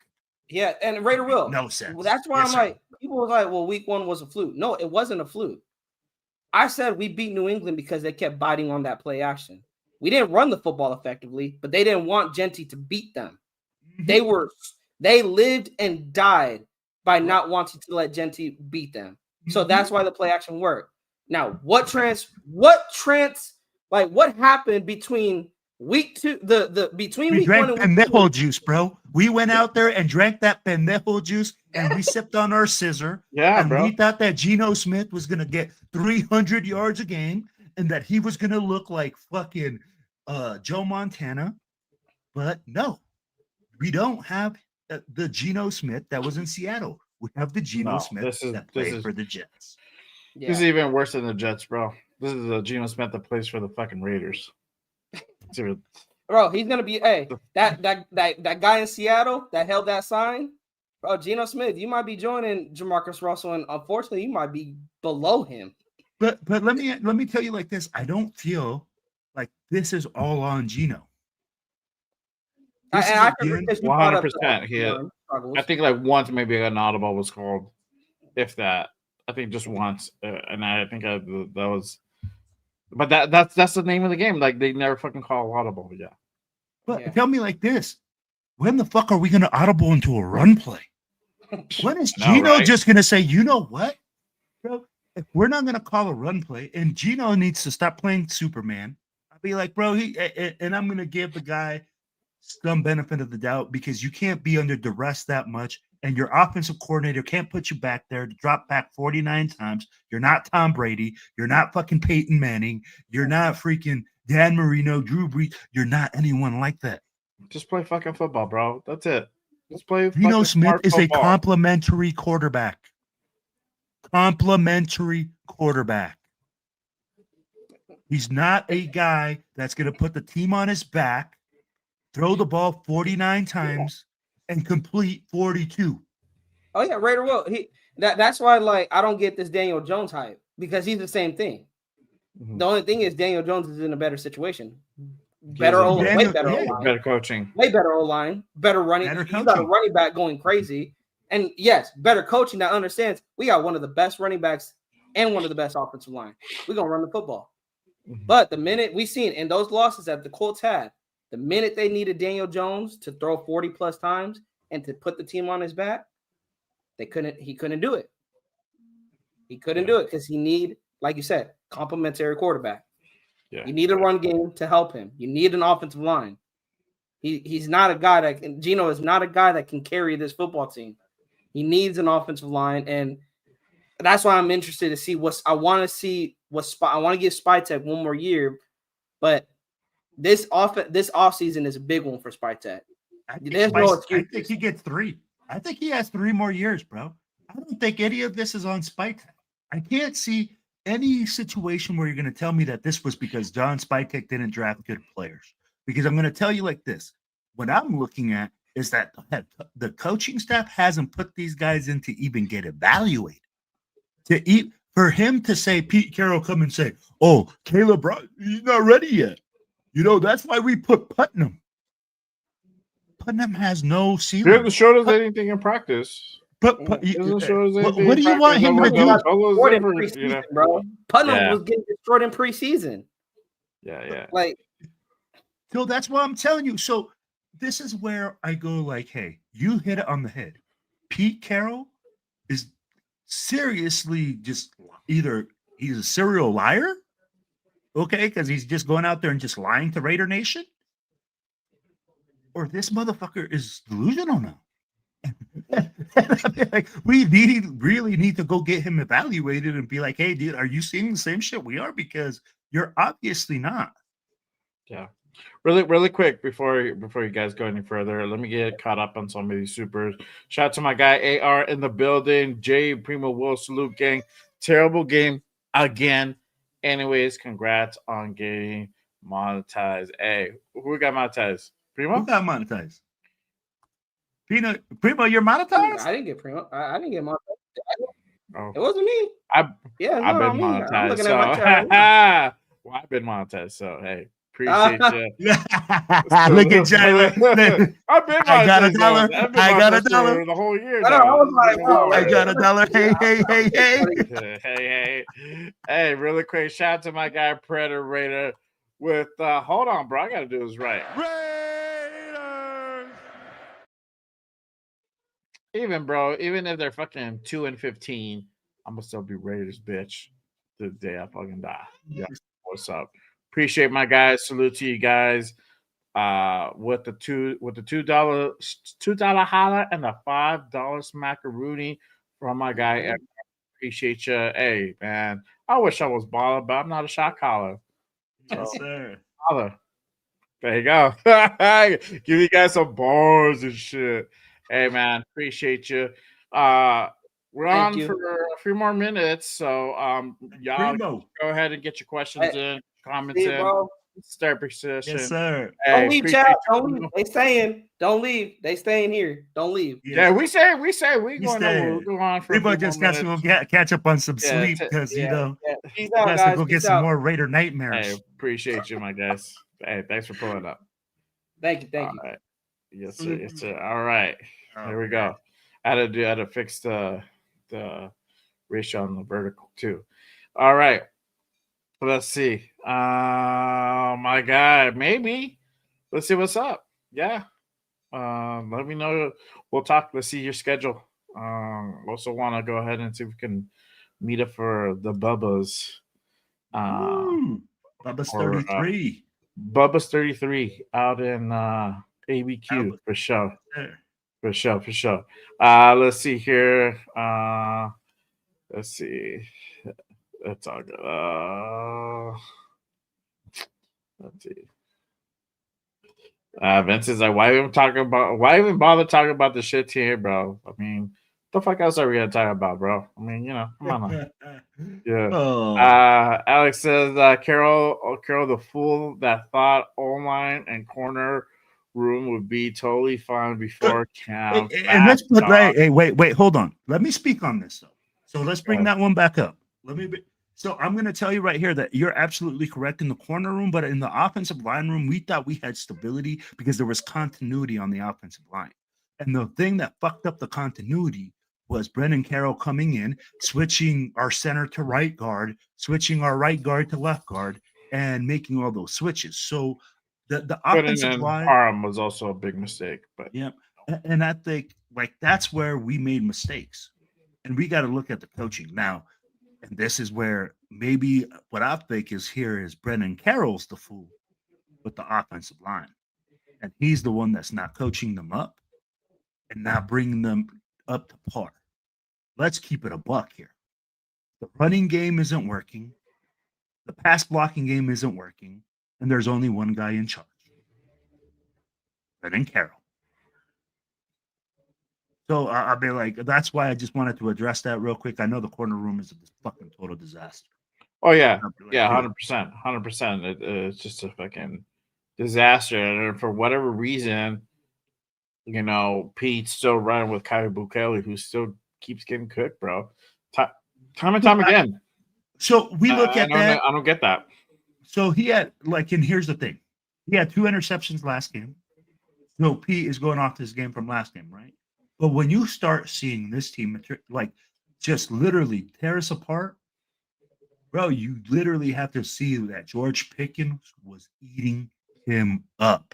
Yeah, and Raider will. No sense. Well, that's why people were like, well, week 1 was a fluke. No, it wasn't a fluke. I said we beat New England because they kept biting on that play action. We didn't run the football effectively, but they didn't want Genty to beat them. Mm-hmm. They lived and died by not wanting to let Genty beat them. So that's why the play action worked. Now, what happened between week 2, between week 1 and week 2? Pendejo juice, bro. We went out there and drank that pendejo juice and we sipped on our scissor. Yeah, bro. We thought that Geno Smith was going to get 300 yards a game and that he was going to look like fucking Joe Montana. But no, we don't have the Geno Smith that was in Seattle. We have the Geno Smith that played for the Jets. Yeah. This is even worse than the Jets, bro. This is the Geno Smith that plays for the fucking Raiders. Bro, he's gonna be that guy in Seattle that held that sign. Bro, Geno Smith, you might be joining Jamarcus Russell, and unfortunately, you might be below him. But let me tell you like this. I don't feel like this is all on Geno. I 100%. I think once maybe an audible was called, if that. I think just once, and I think that was. But that's the name of the game. Like, they never fucking call audible. Yeah. But tell me like this: when the fuck are we gonna audible into a run play? When is Geno just gonna say, you know what, bro? If we're not gonna call a run play, and Geno needs to stop playing Superman, I'll be like, bro, and I'm gonna give the guy some benefit of the doubt because you can't be under duress that much, and your offensive coordinator can't put you back there to drop back 49 times. You're not Tom Brady. You're not fucking Peyton Manning. You're not freaking Dan Marino, Drew Brees. You're not anyone like that. Just play fucking football, bro. That's it. Just play. Geno Smith is a complimentary quarterback. Complimentary quarterback. He's not a guy that's going to put the team on his back, throw the ball 49 times, and complete 42. Oh yeah, Raider will. That's why I don't get this Daniel Jones hype because he's the same thing. Mm-hmm. The only thing is Daniel Jones is in a better situation. Better coaching. Way better O-line, better running. You got a running back going crazy. And yes, better coaching that understands we got one of the best running backs and one of the best offensive line. We're gonna run the football. Mm-hmm. But the minute we seen in those losses that the Colts had, the minute they needed Daniel Jones to throw 40 plus times and to put the team on his back, he couldn't do it. He couldn't do it because he need, like you said, complimentary quarterback. Yeah. You need a run game to help him. You need an offensive line. He's not a guy that can, Geno is not a guy that can carry this football team. He needs an offensive line, and that's why I'm interested to see I want to give Spytek one more year, but this offseason is a big one for Spytek. I think he gets 3. I think he has 3 more years, bro. I don't think any of this is on Spike. I can't see any situation where you're going to tell me that this was because John Spytek didn't draft good players. Because I'm going to tell you like this. What I'm looking at is that the coaching staff hasn't put these guys in to even get evaluated. For him to say, Pete Carroll come and say, oh, Caleb, he's not ready yet. That's why we put Putnam. Putnam has no ceiling. He hasn't showed us anything in practice. What do you want him to do? Bro. Putnam was getting destroyed in preseason. Yeah. So that's what I'm telling you. So this is where I go like, hey, you hit it on the head. Pete Carroll is seriously just either he's a serial liar, okay, because he's just going out there and just lying to Raider Nation, or this motherfucker is delusional now. We really need to go get him evaluated and be like, hey, dude, are you seeing the same shit we are? Because you're obviously not. Yeah. Really quick before you guys go any further, let me get caught up on some of these supers. Shout out to my guy AR in the building. Jay Primo Will salute gang. Terrible game again. Anyways, congrats on getting monetized. Hey, who got monetized? Primo? Who got monetized? Primo, you're monetized? I didn't get Primo. I didn't get monetized. Oh. It wasn't me. I've been monetized. I'm looking at my chart. Well, I've been monetized, so hey. Appreciate you. Look at Jay. I've been I got $1. I got $1 the whole year. I was like, I got $1. Hey, really quick, shout out to my guy Predator Raider with hold on, bro. I gotta do this right. Raiders. Even if they're fucking 2-15, I'm gonna still be Raiders, bitch. The day I fucking die. Yeah. What's up? Appreciate my guys. Salute to you guys. With the $2 holler and the $5 smackaroonie from my guy. Appreciate you. Hey man, I wish I was baller, but I'm not a shot caller. Yes, sir. Holler. There you go. Give you guys some bars and shit. Hey man, appreciate you. We're on for a few more minutes, so y'all go ahead and get your questions in, comments in. Bro. Start position. Yes, sir. Hey, don't leave, chat. Don't leave. They saying, don't leave. They staying here. Don't leave. Yeah, we say we going on for. People just catch up on some sleep because Peace out, has guys. to go get some more Raider nightmares. Hey, appreciate you, my guys. Hey, thanks for pulling up. Thank you. Right. Yes, sir. Yes, sir. All right. There we go. I had to fix the ratio on the vertical too. All right. Let's see. My guy, maybe. Let's see what's up. Yeah. Let me know. We'll talk. Let's see your schedule. Also want to go ahead and see if we can meet up for the Bubbas. Bubba's 33. Bubba's 33 out in ABQ for sure. For sure. Let's see here. Let's see. That's all good. Let's see. Vince is like, why even bother talking about the shit here, bro? I mean, the fuck else are we gonna talk about, bro? I mean, come on. Yeah. Oh. Alex says, Carol the fool that thought O-line and corner room would be totally fine before camp. And let's put wait, hold on. Let me speak on this though. So let's bring that one back up. So I'm going to tell you right here that you're absolutely correct in the corner room, but in the offensive line room, we thought we had stability because there was continuity on the offensive line. And the thing that fucked up the continuity was Brendan Carroll coming in, switching our center to right guard, switching our right guard to left guard, and making all those switches. So the offensive line arm was also a big mistake. But yeah, and I think that's where we made mistakes, and we got to look at the coaching now. And this is where maybe what I think is Brendan Carroll's the fool with the offensive line. And he's the one that's not coaching them up and not bringing them up to par. Let's keep it a buck here. The running game isn't working. The pass blocking game isn't working. And there's only one guy in charge. Brendan Carroll. So I'll be like, that's why I just wanted to address that real quick. I know the corner room is a fucking total disaster. Oh yeah, Like, yeah, 100%. It's just a fucking disaster, and for whatever reason, Pete's still running with Kai Bukele, who still keeps getting cooked, bro. Time and time again. So we look at that. I don't get that. So he had and here's the thing, he had 2 interceptions last game. So Pete is going off this game from last game, right? But when you start seeing this team just literally tear us apart, bro, you literally have to see that George Pickens was eating him up.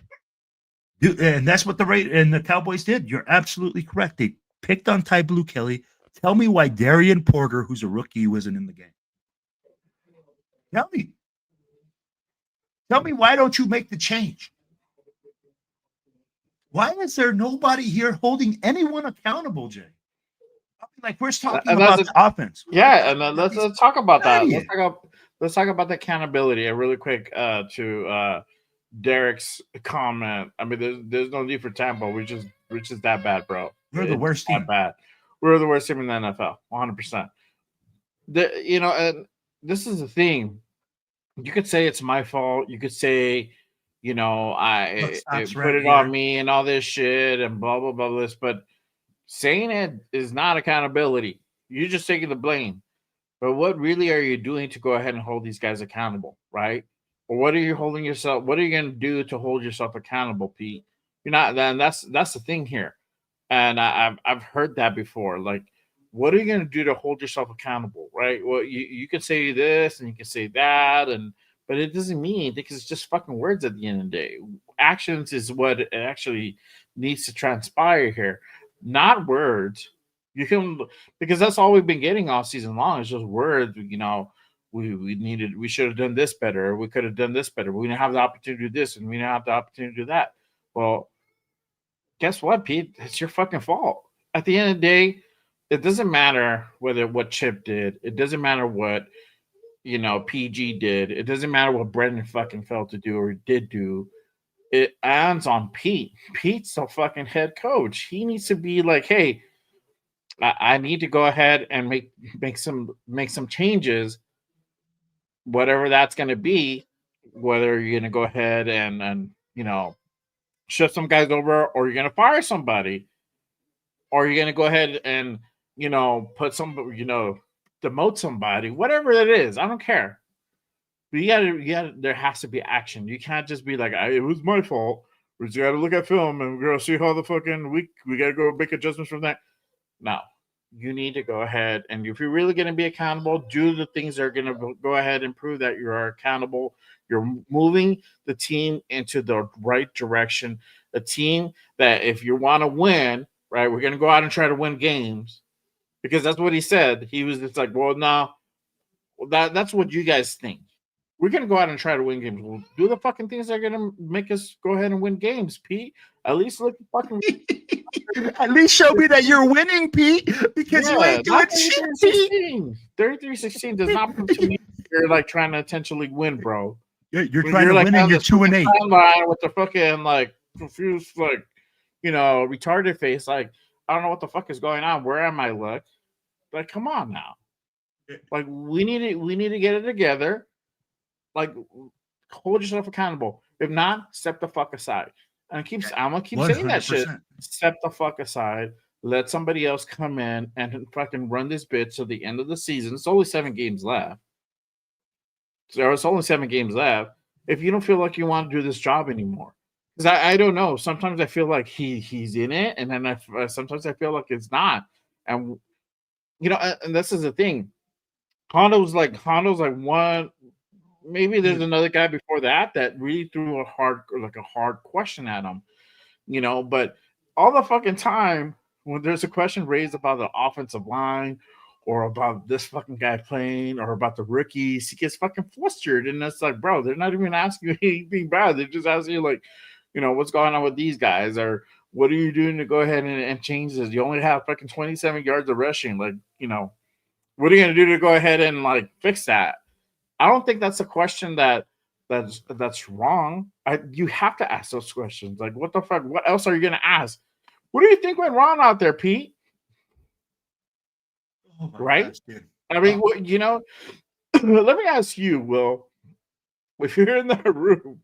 Dude, and that's what the Cowboys did. You're absolutely correct. They picked on Ty Blue Kelly. Tell me why Darian Porter, who's a rookie, wasn't in the game. Tell me why don't you make the change? Why is there nobody here holding anyone accountable, Jay? Like we're talking about the offense. Yeah, and let's talk about that. Let's talk about the accountability. And really quick to Derek's comment. I mean, there's no need for Tampa. We're just that bad, bro. We're the worst team. Bad. We're the worst team in the NFL. 100%. And this is the thing. You could say it's my fault. You could say, I put it on me and all this shit and blah blah blah this, but saying it is not accountability. You're just taking the blame. But what really are you doing to go ahead and hold these guys accountable, right? Or what are you holding yourself? What are you going to do to hold yourself accountable, Pete? You're not. Then that's the thing here, and I've heard that before. Like, what are you going to do to hold yourself accountable, right? Well, you can say this and you can say that, but it doesn't mean anything because it's just fucking words at the end of the day. Actions is what actually needs to transpire here, not words. You can, because that's all we've been getting all season long is just words. We should have done this better. We could have done this better. We didn't have the opportunity to do this, and we didn't have the opportunity to do that. Well, guess what, Pete? It's your fucking fault. At the end of the day, it doesn't matter what Chip did. It doesn't matter what PG did. It doesn't matter what Brendan fucking failed to do or did do. It ends on Pete. Pete's the fucking head coach. He needs to be like, hey, I need to go ahead and make some changes, whatever that's going to be. Whether you're going to go ahead and shift some guys over, or you're going to fire somebody, or you're going to go ahead and put some demote somebody, whatever it is. I don't care. But there has to be action. You can't just be like, it was my fault. We just got to look at film and we're going to see how the fucking we got to go make adjustments from that. No, you need to go ahead. And if you're really going to be accountable, do the things that are going to go ahead and prove that you are accountable. You're moving the team into the right direction. A team that if you want to win, right, we're going to go out and try to win games. Because that's what he said. He was just like, well, no, that's what you guys think. We're going to go out and try to win games. We'll do the fucking things that are going to make us go ahead and win games, Pete. At least look fucking. At least show me that you're winning, Pete, because you ain't doing shit, Pete. 33-16 does not prove to me you're like trying to intentionally win, bro. You're trying to win and you're 2-8. With the fucking like confused, like retarded face, like I don't know what the fuck is going on. Where am I? Look, like come on now. Like we need to get it together. Like hold yourself accountable. If not, step the fuck aside. And I'm gonna keep 100%. Saying that shit. Step the fuck aside. Let somebody else come in and fucking run this bitch to the end of the season. It's only 7 games left. So it's only 7 games left. If you don't feel like you want to do this job anymore, because I don't know. Sometimes I feel like he's in it, and then sometimes I feel like it's not. And and this is the thing. Hondo's like one. Maybe there's another guy before that really threw a hard question at him, But all the fucking time when there's a question raised about the offensive line or about this fucking guy playing or about the rookies, he gets fucking flustered, and it's like, bro, they're not even asking you anything bad. They're just asking you like, what's going on with these guys, or what are you doing to go ahead and change this? You only have fucking 27 yards of rushing, like, what are you gonna do to go ahead and like fix that? I don't think that's a question that's wrong. You have to ask those questions. Like, what the fuck? What else are you gonna ask? What do you think went wrong out there, Pete? Oh my right? gosh, dude. I mean, you know, let me ask you, Will, if you're in that room,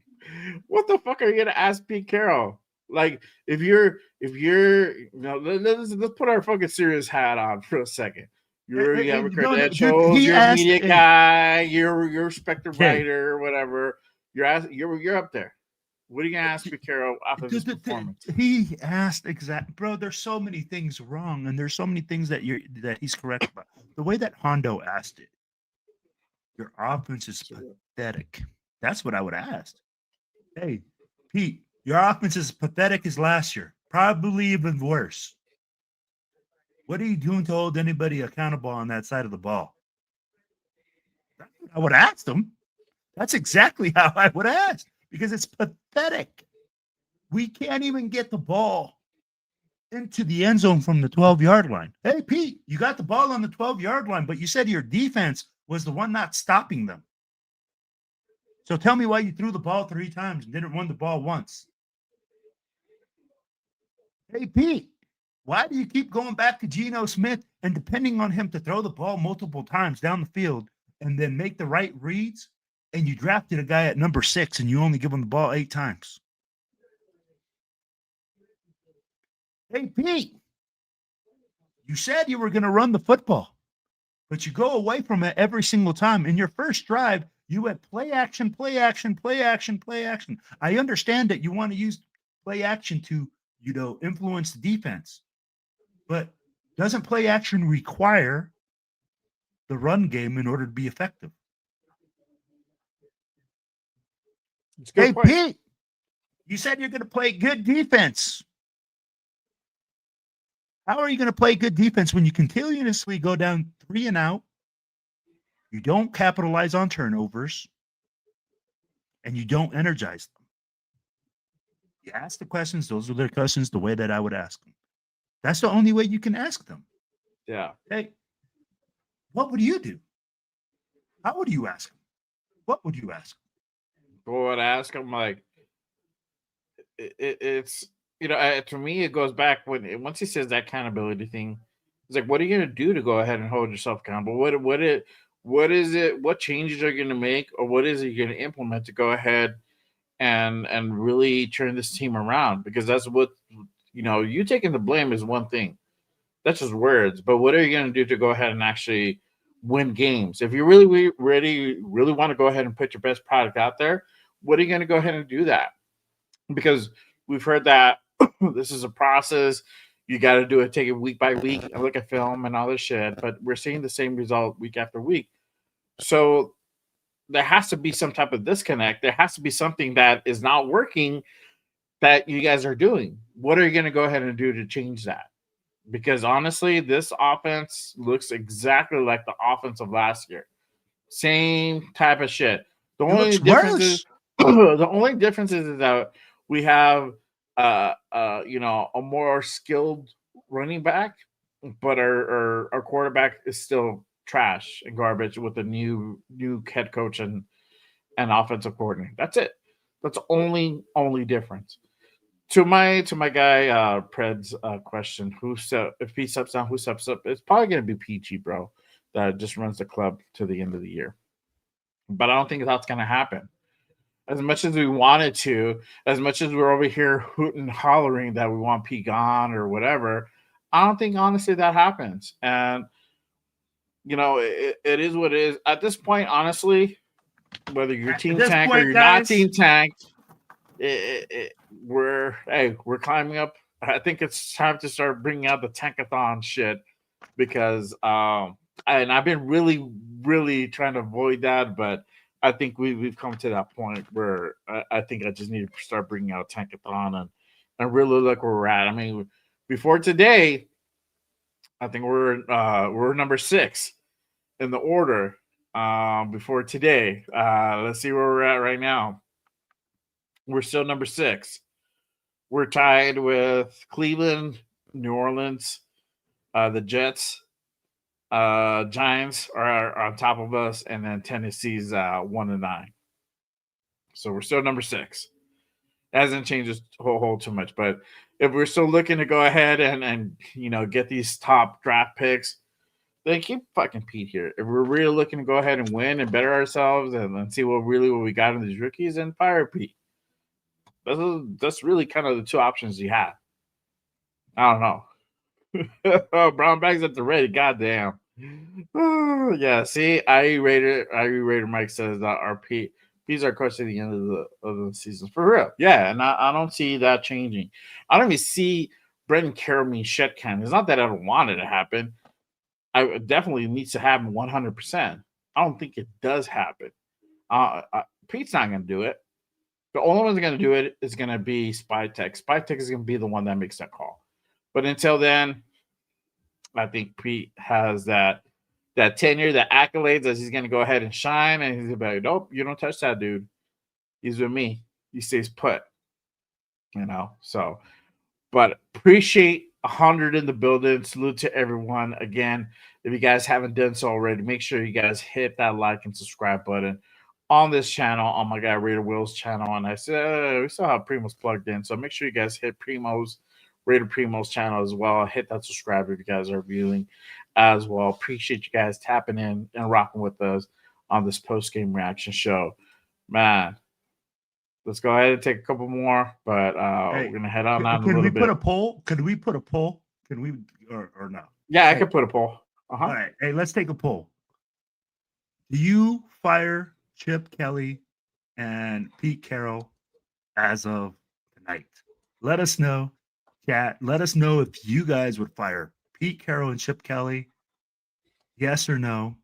what the fuck are you gonna ask Pete Carroll? Like, if you're, you know, let's put our fucking serious hat on for a second. You have a credentials, you're a media guy, you're a respected writer, whatever. You're up there. What are you gonna ask Pete Carroll after this performance? He asked bro. There's so many things wrong, and there's so many things that he's correct about. The way that Hondo asked it, your offense is pathetic. That's what I would ask. Hey, Pete, your offense is pathetic as last year, probably even worse. What are you doing to hold anybody accountable on that side of the ball? I would ask them. That's exactly how I would ask, because it's pathetic. We can't even get the ball into the end zone from the 12-yard line. Hey, Pete, you got the ball on the 12-yard line, but you said your defense was the one not stopping them. So tell me why you threw the ball 3 times and didn't run the ball once. Hey, Pete, why do you keep going back to Geno Smith and depending on him to throw the ball multiple times down the field and then make the right reads? And you drafted a guy at number 6 and you only give him the ball 8 times. Hey, Pete, you said you were going to run the football, but you go away from it every single time. In your first drive, you went play action, play action, play action, play action. I understand that you want to use play action to, you know, influence the defense, but doesn't play action require the run game in order to be effective? Hey, Pete, you said you're going to play good defense. How are you going to play good defense when you continuously go down 3 and out? You don't capitalize on turnovers, and you don't energize them. You ask the questions. Those are the questions the way that I would ask them. That's the only way you can ask them. Yeah. Hey, what would you do? How would you ask them? What would you ask them? Well, I'd ask them, like, it's, you know, to me, it goes back once he says that accountability thing. It's like, what are you going to do to go ahead and hold yourself accountable? What is it? What changes are you going to make, or what is it you're going to implement to go ahead and really turn this team around? Because that's what, you know, you taking the blame is one thing. That's just words. But what are you going to do to go ahead and actually win games? If you really want to go ahead and put your best product out there, what are you going to go ahead and do that? Because we've heard that this is a process. You got to do it, take it week by week and look at film and all this shit. But we're seeing the same result week after week. So there has to be some type of disconnect. There has to be something that is not working that you guys are doing. What are you going to go ahead and do to change that? Because honestly, this offense looks exactly like the offense of last year. Same type of shit. The only difference is that we have you know, a more skilled running back, but our quarterback is still trash and garbage with a new head coach and offensive coordinator. That's it. That's the only difference. To my guy Pred's question, if he steps down, who steps up? It's probably gonna be PG, bro, that just runs the club to the end of the year. But I don't think that's gonna happen. As much as we wanted to, as much as we're over here hooting and hollering that we want Pete gone or whatever, I don't think honestly that happens. And you know, it is what it is. At this point, honestly, whether you're team tank or you're not team tank, we're climbing up. I think it's time to start bringing out the tankathon shit because and I've been really trying to avoid that, but I think we've come to that point where I think I just need to start bringing out tankathon and really look where we're at. I mean, before today, I think we're number 6 in the order. Before today, let's see where we're at right now. We're still number 6. We're tied with Cleveland, New Orleans, the Jets, Giants are on top of us, and then Tennessee's 1-9. So we're still number 6. It hasn't changed a whole too much, but if we're still looking to go ahead and get these top draft picks, then keep fucking Pete here. If we're really looking to go ahead and win and better ourselves and see what we got in these rookies, and fire Pete. That's really kind of the two options you have. I don't know. Brown bags at the ready. Goddamn. Yeah. See, IE Raider Mike says that our P's our coach at the end of the season for real. Yeah, and I don't see that changing. I don't even see Brendan Carroll mean shit can. It's not that I don't want it to happen. It definitely needs to happen 100%. I don't think it does happen. Pete's not going to do it. The only one that's going to do it is going to be Spytech. Spytech is going to be the one that makes that call. But until then, I think Pete has that tenure, the accolades that he's going to go ahead and shine. And he's going to be like, nope, you don't touch that dude. He's with me. He stays put. So. But appreciate 100 in the building. Salute to everyone. Again, if you guys haven't done so already, make sure you guys hit that like and subscribe button on this channel, on my guy Raider Will's channel. And I said we still have Primo's plugged in, so make sure you guys hit Raider Primo's channel as well. Hit that subscribe if you guys are viewing as well. Appreciate you guys tapping in and rocking with us on this post-game reaction show. Man, let's go ahead and take a couple more, but we're gonna head on out a little bit. Can we put a poll? Could we put a poll? Can we or no? Yeah, I could put a poll. All right. Hey, let's take a poll. Do you fire Chip Kelly and Pete Carroll as of tonight? Let us know, chat. Let us know if you guys would fire Pete Carroll and Chip Kelly. Yes or no?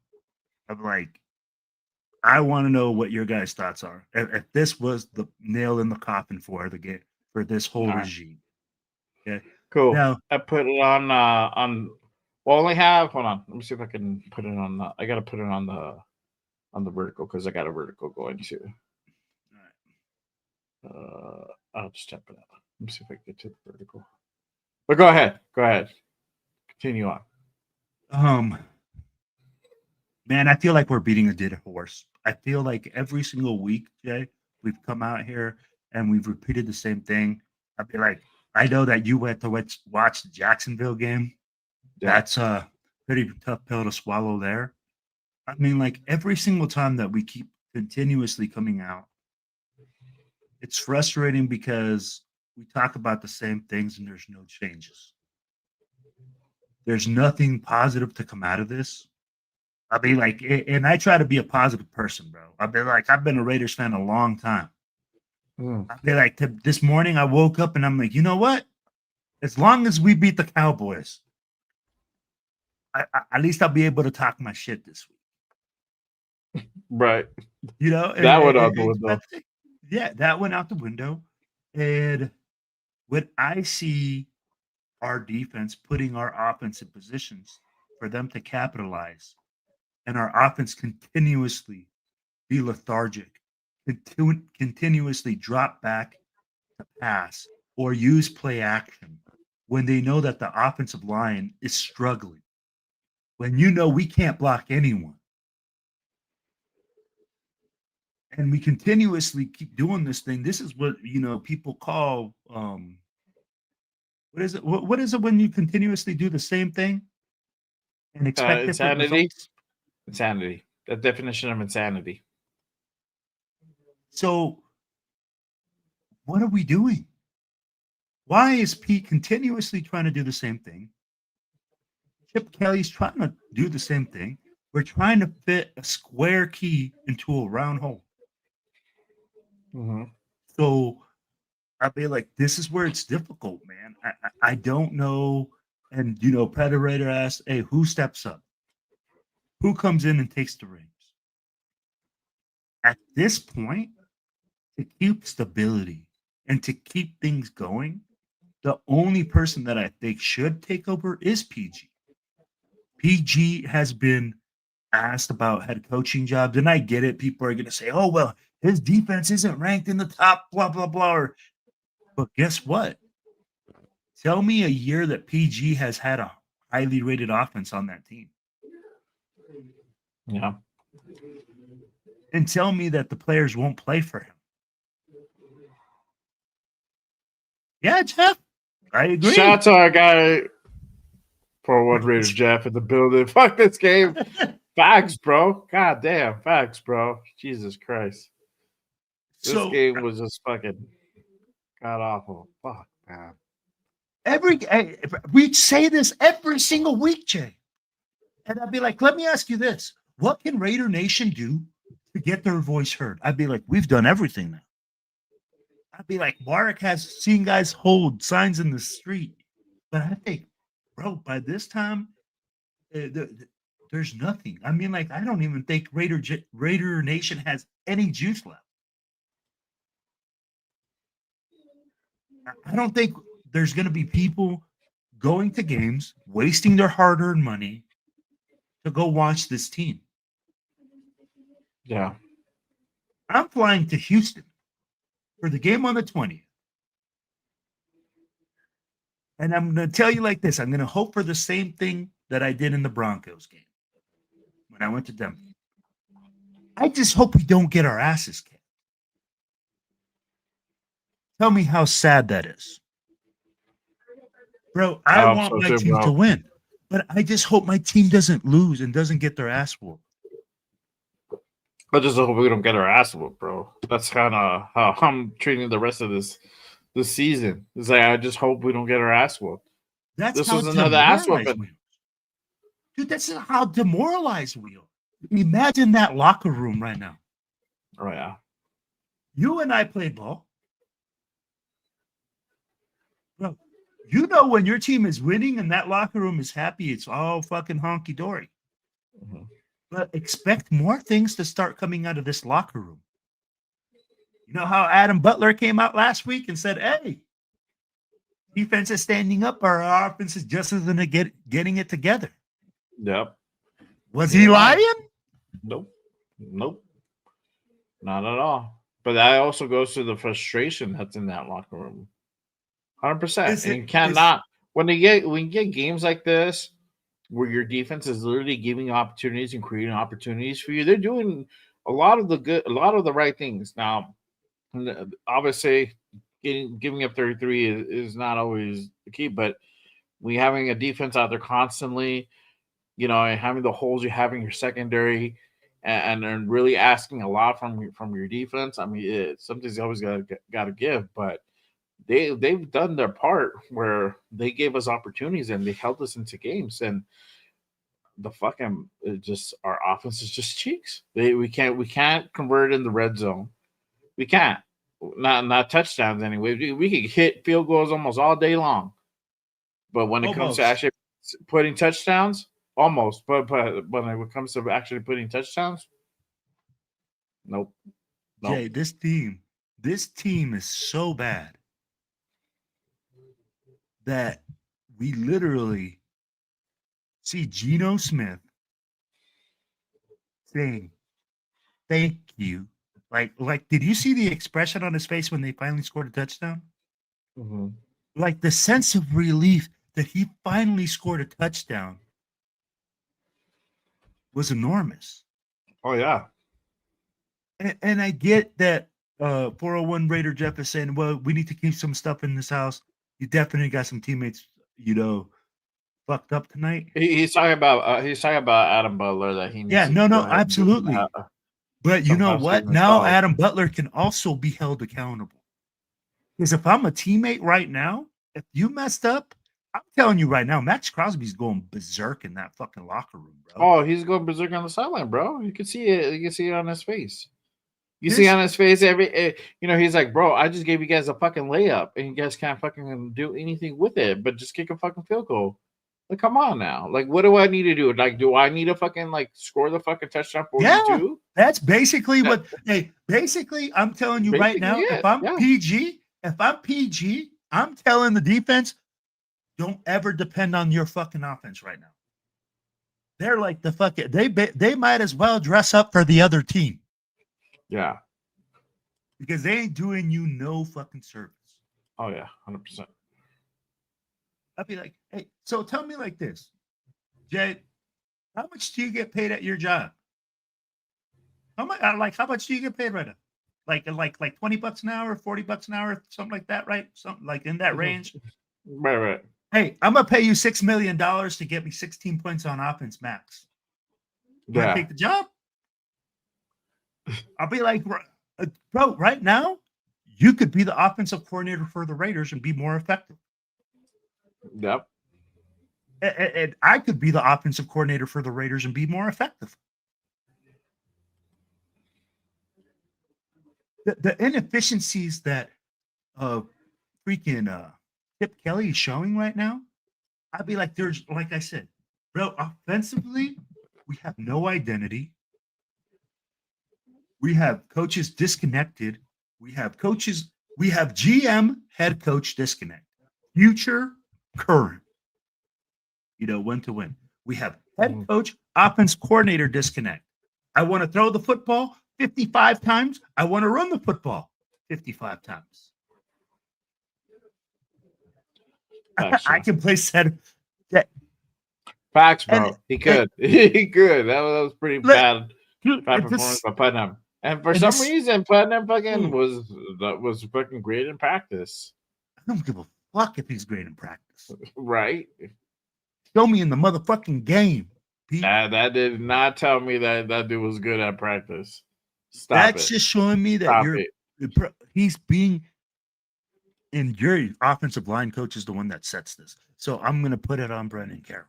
I want to know what your guys' thoughts are. If this was the nail in the coffin for the game, for this whole regime. Okay. Cool. Now I put it on. We'll only have. Hold on. Let me see if I can put it on. I got to put it on the vertical because I got a vertical going too. All right. I'll just tap it out. Let me see if I can get to the vertical. But go ahead. Continue on. Man, I feel like we're beating a dead horse. I feel like every single week, Jay, we've come out here and we've repeated the same thing. I feel like I know that you went to watch the Jacksonville game. Yeah. That's a pretty tough pill to swallow there. I mean, like every single time that we keep continuously coming out, it's frustrating because we talk about the same things and there's no changes. There's nothing positive to come out of this. I mean, like, and I try to be a positive person, bro. I've been a Raiders fan a long time. I'd be like, this morning I woke up and I'm like, you know what? As long as we beat the Cowboys, at least I'll be able to talk my shit this week. Right. That went out the window. Yeah, that went out the window. And when I see our defense putting our offense in positions for them to capitalize, and our offense continuously be lethargic, continuously drop back to pass or use play action when they know that the offensive line is struggling, when we can't block anyone. And we continuously keep doing this thing. This is what, people call, what is it? What is it when you continuously do the same thing and expect different results? Insanity. The definition of insanity. So what are we doing? Why is Pete continuously trying to do the same thing? Chip Kelly's trying to do the same thing. We're trying to fit a square key into a round hole. Mm-hmm. So I feel like this is where it's difficult, man. I don't know. And, Predator asked, hey, who steps up? Who comes in and takes the reins? At this point, to keep stability and to keep things going, the only person that I think should take over is PG. PG has been asked about head coaching jobs, and I get it. People are going to say, oh, well, his defense isn't ranked in the top, blah, blah, blah. But guess what? Tell me a year that PG has had a highly rated offense on that team. Yeah. And tell me that the players won't play for him. Yeah, Jeff. I agree. Shout out to our guy, Pro One Raider Jeff in the building. Fuck this game. Facts, bro. God damn, facts, bro. Jesus Christ. This game was just fucking god awful. Fuck, man. We say this every single week, Jay. And I'd be like, let me ask you this. What can Raider Nation do to get their voice heard? I'd be like, we've done everything now. I'd be like, Mark has seen guys hold signs in the street. But I think, bro, by this time, there's nothing. I mean, like, I don't even think Raider Nation has any juice left. I don't think there's going to be people going to games, wasting their hard-earned money to go watch this team. Yeah. I'm flying to Houston for the game on the 20th. And I'm going to tell you like this. I'm going to hope for the same thing that I did in the Broncos game when I went to Denver. I just hope we don't get our asses kicked. Tell me how sad that is. Bro, I want my team to win. But I just hope my team doesn't lose and doesn't get their ass whooped. I just hope we don't get our ass whooped, bro. That's kind of how I'm treating the rest of this season. It's like I just hope we don't get our ass whooped. This was another ass whooping. Dude, that's how demoralized we are. Imagine that locker room right now. Oh, yeah. You and I played ball. Bro, you know when your team is winning and that locker room is happy, it's all fucking honky-dory. Mm-hmm. But expect more things to start coming out of this locker room. You know how Adam Butler came out last week and said, hey, defense is standing up, our offense is just isn't getting it together. Yep. Was he lying? Nope. Not at all. But that also goes to the frustration that's in that locker room. 100%. And you cannot when you get games like this where your defense is literally giving opportunities and creating opportunities for you, they're doing a lot of the right things. Now, obviously, giving up 33 is not always the key, but we having a defense out there constantly, and having the holes you have in your secondary, and really asking a lot from your defense. I mean, something's always got to give, but they've done their part where they gave us opportunities and they held us into games, and the fucking our offense is just cheeks. We can't convert in the red zone. We can't. Not touchdowns anyway. We could hit field goals almost all day long, but when it comes to actually putting touchdowns, almost. But when it comes to actually putting touchdowns, nope. Jay, this team is so bad that we literally see Geno Smith saying, "Thank you." Like, did you see the expression on his face when they finally scored a touchdown? Mm-hmm. Like the sense of relief that he finally scored a touchdown was enormous. Oh yeah, and I get that 401 Raider Jeff is saying, "Well, we need to keep some stuff in this house." You definitely got some teammates, fucked up tonight. He's talking about Adam Butler that he needs. Yeah, no, absolutely. But you know what? Now Adam Butler can also be held accountable. Because if I'm a teammate right now, if you messed up, I'm telling you right now, Max Crosby's going berserk in that fucking locker room, bro. Oh, he's going berserk on the sideline, bro. You can see it. You can see it on his face. See on his face he's like, bro, I just gave you guys a fucking layup, and you guys can't fucking do anything with it, but just kick a fucking field goal. Like, come on now. Like, what do I need to do? Like, do I need to fucking score the fucking touchdown for you too? That's basically what. Hey, basically, I'm telling you right now. If I'm PG, I'm telling the defense, don't ever depend on your fucking offense right now. They're like the fucking. They might as well dress up for the other team. Yeah, because they ain't doing you no fucking service. Oh yeah, 100%. I'd be like, hey, so tell me like this, Jay, how much do you get paid at your job? How much do you get paid right now? Like $20 an hour, $40 an hour, something like that, right? Something like in that range. Right. Hey, I'm gonna pay you $6 million to get me 16 points on offense, max. You want to take the job? I'll be like, bro, right now, you could be the offensive coordinator for the Raiders and be more effective. Yep. And I could be the offensive coordinator for the Raiders and be more effective. The inefficiencies that freaking Chip Kelly is showing right now, I'd be like, there's, like I said, bro, offensively, we have no identity. We have coaches disconnected. We have GM, head coach disconnect. Future, current. When to win. We have head coach, offense coordinator disconnect. I want to throw the football 55 times. I want to run the football 55 times. I can play center. Facts, bro. He could. He could. That was pretty bad. Bad performance by Putnam. And for some reason, Putnam was fucking great in practice. I don't give a fuck if he's great in practice. Right. Show me in the motherfucking game, Pete. That did not tell me that dude was good at practice. That's just showing me that he's being, and your offensive line coach is the one that sets this. So I'm going to put it on Brendan Carroll.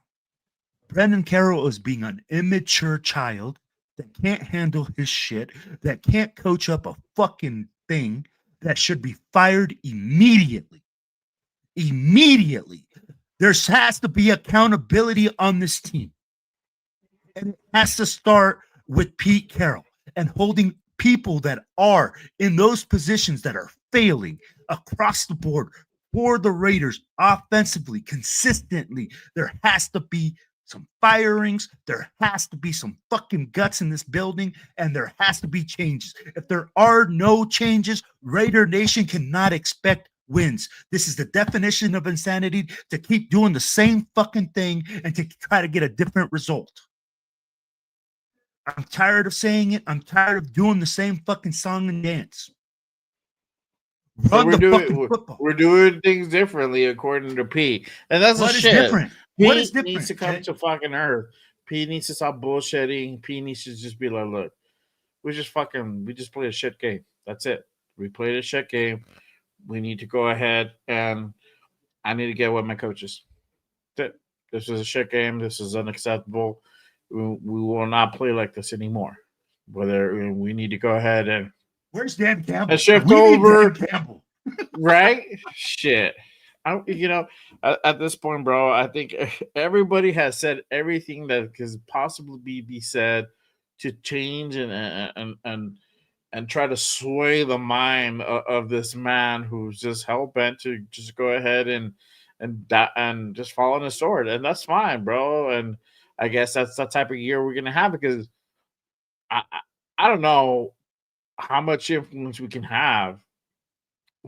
Brendan Carroll is being an immature child that can't handle his shit, that can't coach up a fucking thing, that should be fired immediately. Immediately. There has to be accountability on this team. And it has to start with Pete Carroll and holding people that are in those positions that are failing across the board for the Raiders offensively, consistently. There has to be some firings. There has to be some fucking guts in this building, and there has to be changes. If there are no changes, Raider Nation cannot expect wins. This is the definition of insanity, to keep doing the same fucking thing and to try to get a different result. I'm tired of saying it. I'm tired of doing the same fucking song and dance. We're doing things differently according to P. And that's what the is shit. Different? What is different? P needs to come to fucking earth. P needs to stop bullshitting. P needs to just be like, look, we just played a shit game. That's it. We played a shit game. We need to go ahead and I need to get with my coaches. That's it. This was a shit game. This is unacceptable. We will not play like this anymore. Whether we need to go ahead and where's Dan Campbell? And shift over, Dan right? Shit. At this point, bro, I think everybody has said everything that could possibly be said to change and try to sway the mind of this man who's just hell bent to just go ahead and just fall on his sword, and that's fine, bro. And I guess that's the type of year we're gonna have, because I don't know how much influence we can have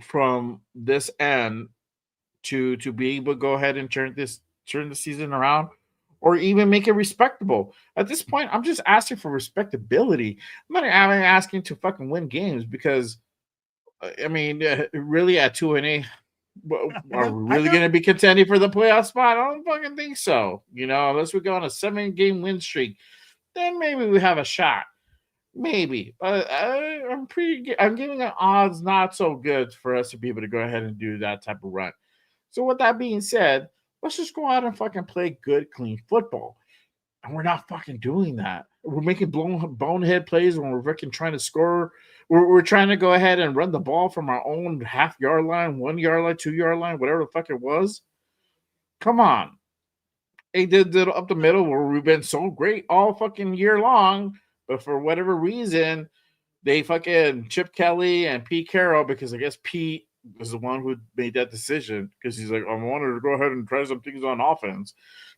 from this end to be able to go ahead and turn the season around, or even make it respectable. At this point, I'm just asking for respectability. I'm not asking to fucking win games, because I mean, really at 2-8, are we really going to be contending for the playoff spot? I don't fucking think so. Unless we go on a 7-game win streak, then maybe we have a shot. Maybe, but I'm giving it odds not so good for us to be able to go ahead and do that type of run. So with that being said, let's just go out and fucking play good, clean football. And we're not fucking doing that. We're making bonehead plays when we're fucking trying to score. We're trying to go ahead and run the ball from our own half-yard line, 1-yard line, 2-yard line, whatever the fuck it was. Come on. They did up the middle where we've been so great all fucking year long. But for whatever reason, they fucking Chip Kelly and Pete Carroll, because I guess Pete was the one who made that decision, because he's like, I wanted to go ahead and try some things on offense.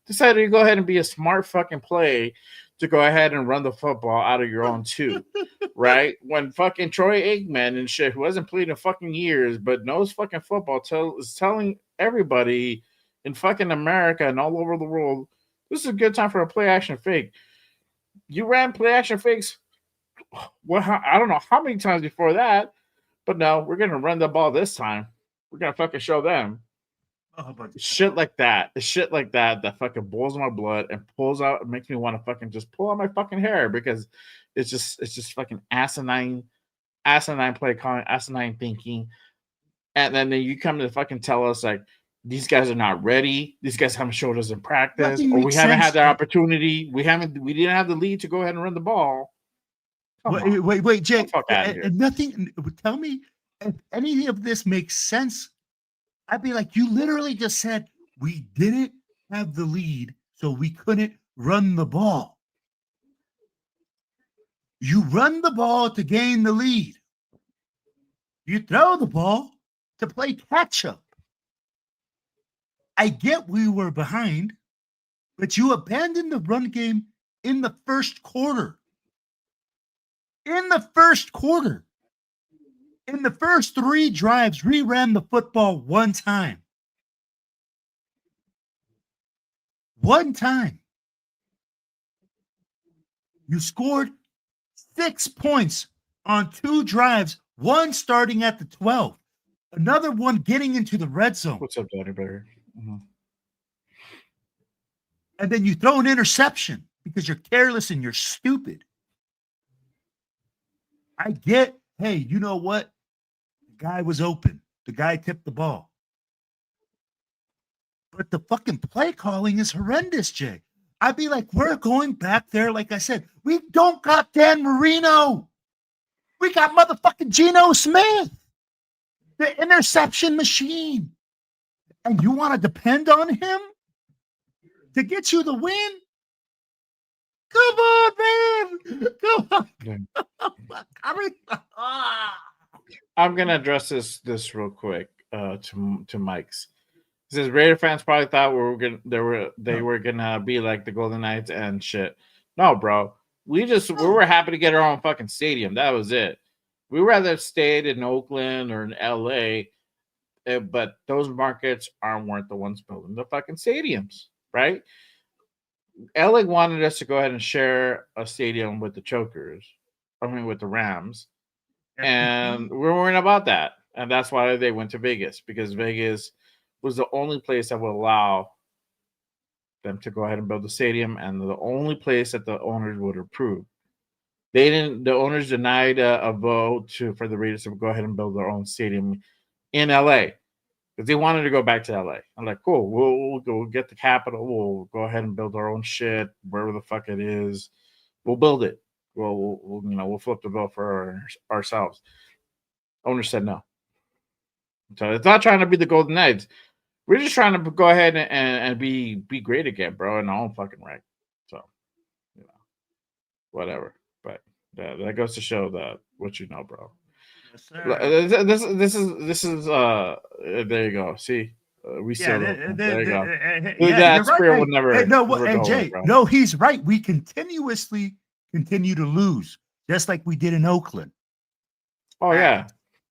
Decided to go ahead and be a smart fucking play to go ahead and run the football out of your own two, right? When fucking Troy Aikman and shit, who hasn't played in fucking years but knows fucking football, is telling everybody in fucking America and all over the world, this is a good time for a play action fake. You ran play action fakes. Well, I don't know how many times before that, but no, we're gonna run the ball this time. We're gonna fucking show them. shit like that. Shit like that fucking boils my blood and pulls out and makes me want to fucking just pull out my fucking hair because it's just fucking asinine play calling, asinine thinking. And then you come to fucking tell us like these guys are not ready. These guys haven't showed us in practice, or we haven't had their opportunity. We didn't have the lead to go ahead and run the ball. Wait, Jake. Nothing. Tell me if any of this makes sense. I'd be like, you literally just said we didn't have the lead, so we couldn't run the ball. You run the ball to gain the lead. You throw the ball to play catch up. I get we were behind, but you abandoned the run game in the first quarter. In the first quarter. In the first 3 drives, we ran the football one time. One time. You scored 6 points on 2 drives, one starting at the 12, another one getting into the red zone. What's up, Daddy Bear? Mm-hmm. And then you throw an interception because you're careless and you're stupid. I get, hey, you know what? The guy was open. The guy tipped the ball. But the fucking play calling is horrendous, Jay. I'd be like, we're going back there. Like I said, we don't got Dan Marino. We got motherfucking Geno Smith, the interception machine. And you want to depend on him to get you the win? Come on, man. Come on. I'm gonna address this real quick to Mike's. He says Raider fans probably thought they were gonna be like the Golden Knights and shit. No, bro. We were happy to get our own fucking stadium. That was it. We rather have stayed in Oakland or in LA, but those markets weren't the ones building the fucking stadiums, right? LA wanted us to go ahead and share a stadium with the Chokers. With the Rams. And we weren't about that. And that's why they went to Vegas, because Vegas was the only place that would allow them to go ahead and build the stadium, and the only place that the owners would approve. The owners denied a vote for the Raiders to go ahead and build their own stadium in LA because they wanted to go back to LA. I'm like, cool, we'll go get the capital. We'll go ahead and build our own shit wherever the fuck it is. We'll build it. We'll flip the bill for ourselves. Owner said no. So it's not trying to be the Golden Knights. We're just trying to go ahead and be great again, bro, in our own fucking right. So, whatever. But that goes to show that what you know, bro. Yes, sir. This is there you go. See, we still there you go. That spirit right. would never. And Jay, no, he's right. We continuously continue to lose, just like we did in Oakland. Oh yeah.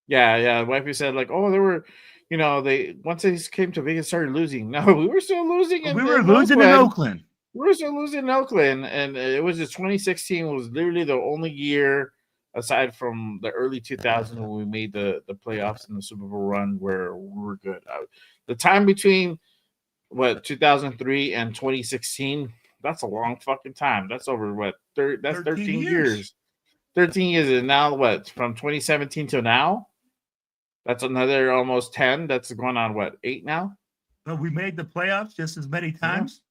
Wifey said like, oh, they were, they once they came to Vegas started losing. No, we were still losing. We were losing in Oakland. We were still losing in Oakland, and it was just 2016 was literally the only year, aside from the early 2000s when we made the playoffs and the Super Bowl run, where we were good. The time between 2003 and 2016. That's a long fucking time. That's over that's 13 years. 13 years. And now from 2017 to now? That's another almost 10. That's going on 8 now? But we made the playoffs just as many times.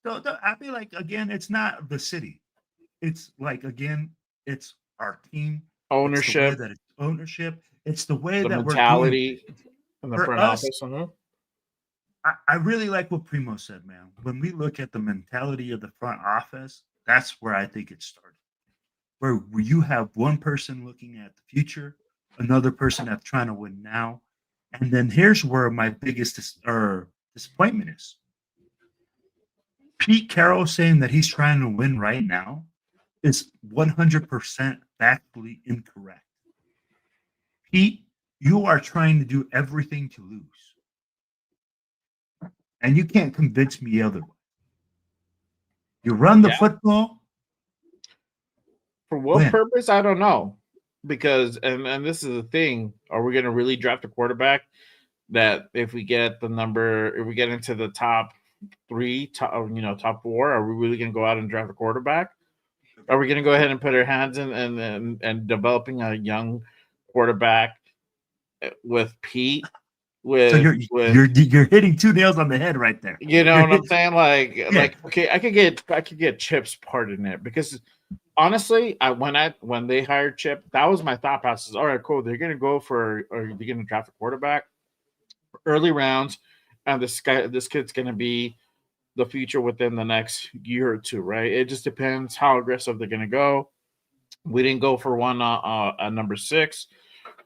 Yeah. So I feel like, again, it's not the city. It's like, again, it's our team. Ownership. It's ownership. It's the way the that mentality we're doing. In the front office. I really like what Primo said, man. When we look at the mentality of the front office, that's where I think it started. Where you have one person looking at the future, another person that's trying to win now. And then here's where my biggest disappointment is. Pete Carroll saying that he's trying to win right now is 100% factually incorrect. Pete, you are trying to do everything to lose. And you can't convince me otherwise. You run the football. For what purpose? I don't know. Because, and this is the thing, are we going to really draft a quarterback that if we get into the top 3, top 4, are we really going to go out and draft a quarterback? Are we going to go ahead and put our hands in and developing a young quarterback with Pete? So you're hitting 2 nails on the head right there. You know what I'm saying? Like okay, I could get Chip's part in it, because honestly, when they hired Chip, that was my thought process. All right, cool. They're going to go for, or they're going to draft a quarterback early rounds, and this kid's going to be the future within the next year or two, right? It just depends how aggressive they're going to go. We didn't go for one at number 6.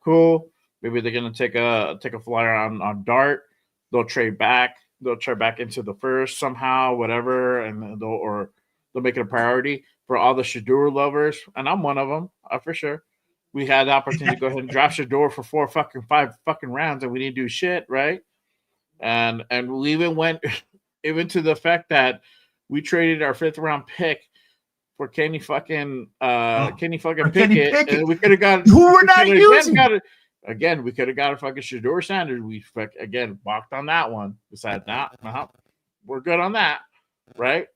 Cool. Maybe they're going to take a flyer on Dart. They'll trade back. They'll trade back into the first somehow, whatever, and they'll make it a priority for all the Shador lovers, and I'm one of them, for sure. We had the opportunity to go ahead and draft Shador for 5 fucking rounds, and we didn't do shit, right? And we even went even to the fact that we traded our 5th round pick for Kenny fucking Pickett. And we could have got who we're not using. Again, we could have got a fucking Shador Sanders. We again walked on that one. Besides that, we're good on that, right?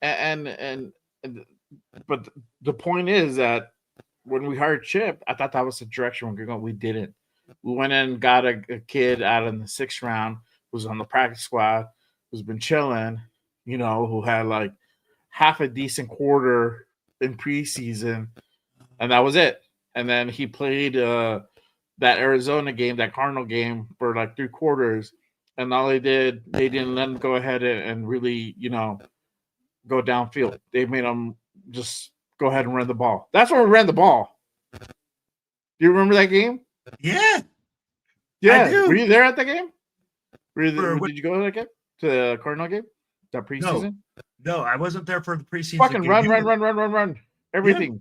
And but the point is that when we hired Chip, I thought that was the direction we're going. We didn't. We went in and got a kid out in the 6th round who's on the practice squad, who's been chilling, who had like half a decent quarter in preseason, and that was it. And then he played that Arizona game, that Cardinal game, for like 3 quarters, and all they didn't let him go ahead and really, go downfield. They made him just go ahead and run the ball. That's when we ran the ball. Do you remember that game? Yeah. Yeah. Were you there at the game? Did you go to that game? To the Cardinal game? That preseason? No, I wasn't there for the preseason. Fucking run. Everything.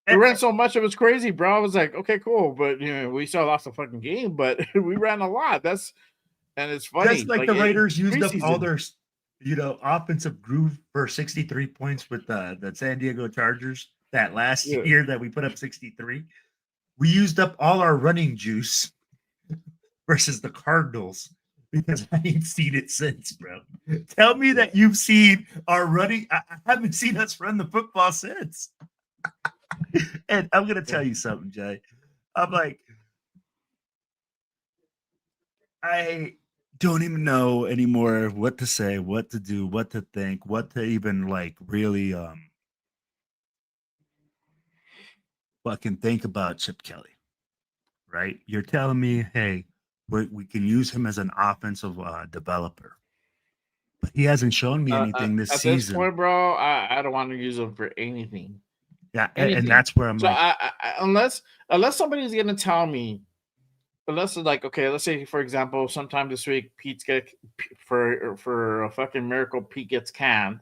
Yeah. We ran so much, it was crazy, bro. I was like, okay, cool. But we still lost the fucking game, but we ran a lot. And it's funny. Just like the Raiders used up all their offensive groove for 63 points with the San Diego Chargers that last year that we put up 63. We used up all our running juice versus the Cardinals, because I ain't seen it since, bro. Tell me that you've seen our running. I haven't seen us run the football since. And I'm going to tell you something, Jay. I'm like, I don't even know anymore what to say, what to do, what to think, what to even like really fucking think about Chip Kelly, right? You're telling me, hey, we can use him as an offensive developer, but he hasn't shown me anything this season. At this point, bro, I don't want to use him for anything. Yeah, and that's where I'm like, unless somebody's going to tell me, unless it's like, okay, let's say, for example, sometime this week, for a fucking miracle, Pete gets canned,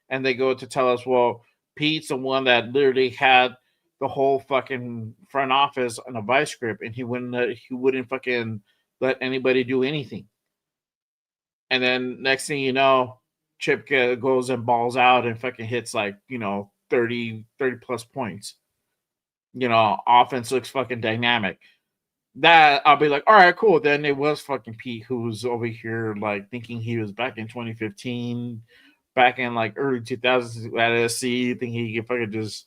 and they go to tell us, well, Pete's the one that literally had the whole fucking front office on a vice grip, and he wouldn't fucking let anybody do anything. And then next thing you know, Chip goes and balls out and fucking hits like 30 plus points. Offense looks fucking dynamic. That I'll be like, all right, cool. Then it was fucking Pete who was over here like thinking he was back in 2015, back in like early 2000s at SC, thinking he could fucking just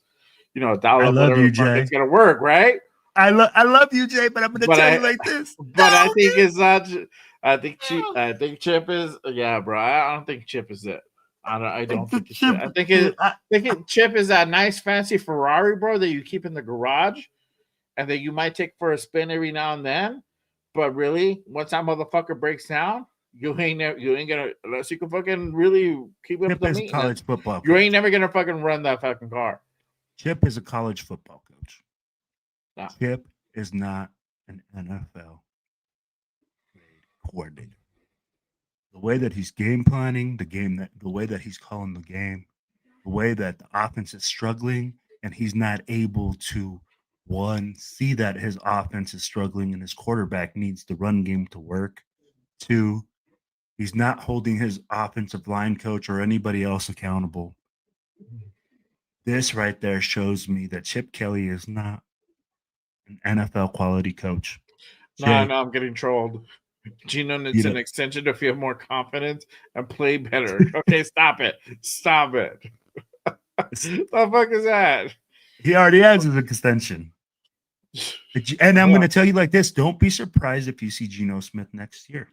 I love you, Jay. It's gonna work, right? I love you, Jay, but I'm gonna tell you like this. But I think it's not. I think Chip is. Yeah, bro. I don't think Chip is it. I don't think it's Chip. I think Chip is that nice fancy Ferrari, bro, that you keep in the garage, and that you might take for a spin every now and then. But really, once that motherfucker breaks down, you ain't gonna, unless you can fucking really keep up the maintenance. College football coach. You ain't never gonna fucking run that fucking car. Chip is a college football coach. No. Chip is not an NFL coordinator. The way that he's game planning the way that he's calling the game, the way that the offense is struggling, and he's not able to, one, see that his offense is struggling and his quarterback needs the run game to work. Two, he's not holding his offensive line coach or anybody else accountable. This right there shows me that Chip Kelly is not an NFL quality coach. No, I'm getting trolled. Gino needs an extension to feel more confident and play better. Okay, stop it. Stop it. The fuck is that? He already has his extension. And I'm going to tell you like this: don't be surprised if you see Geno Smith next year.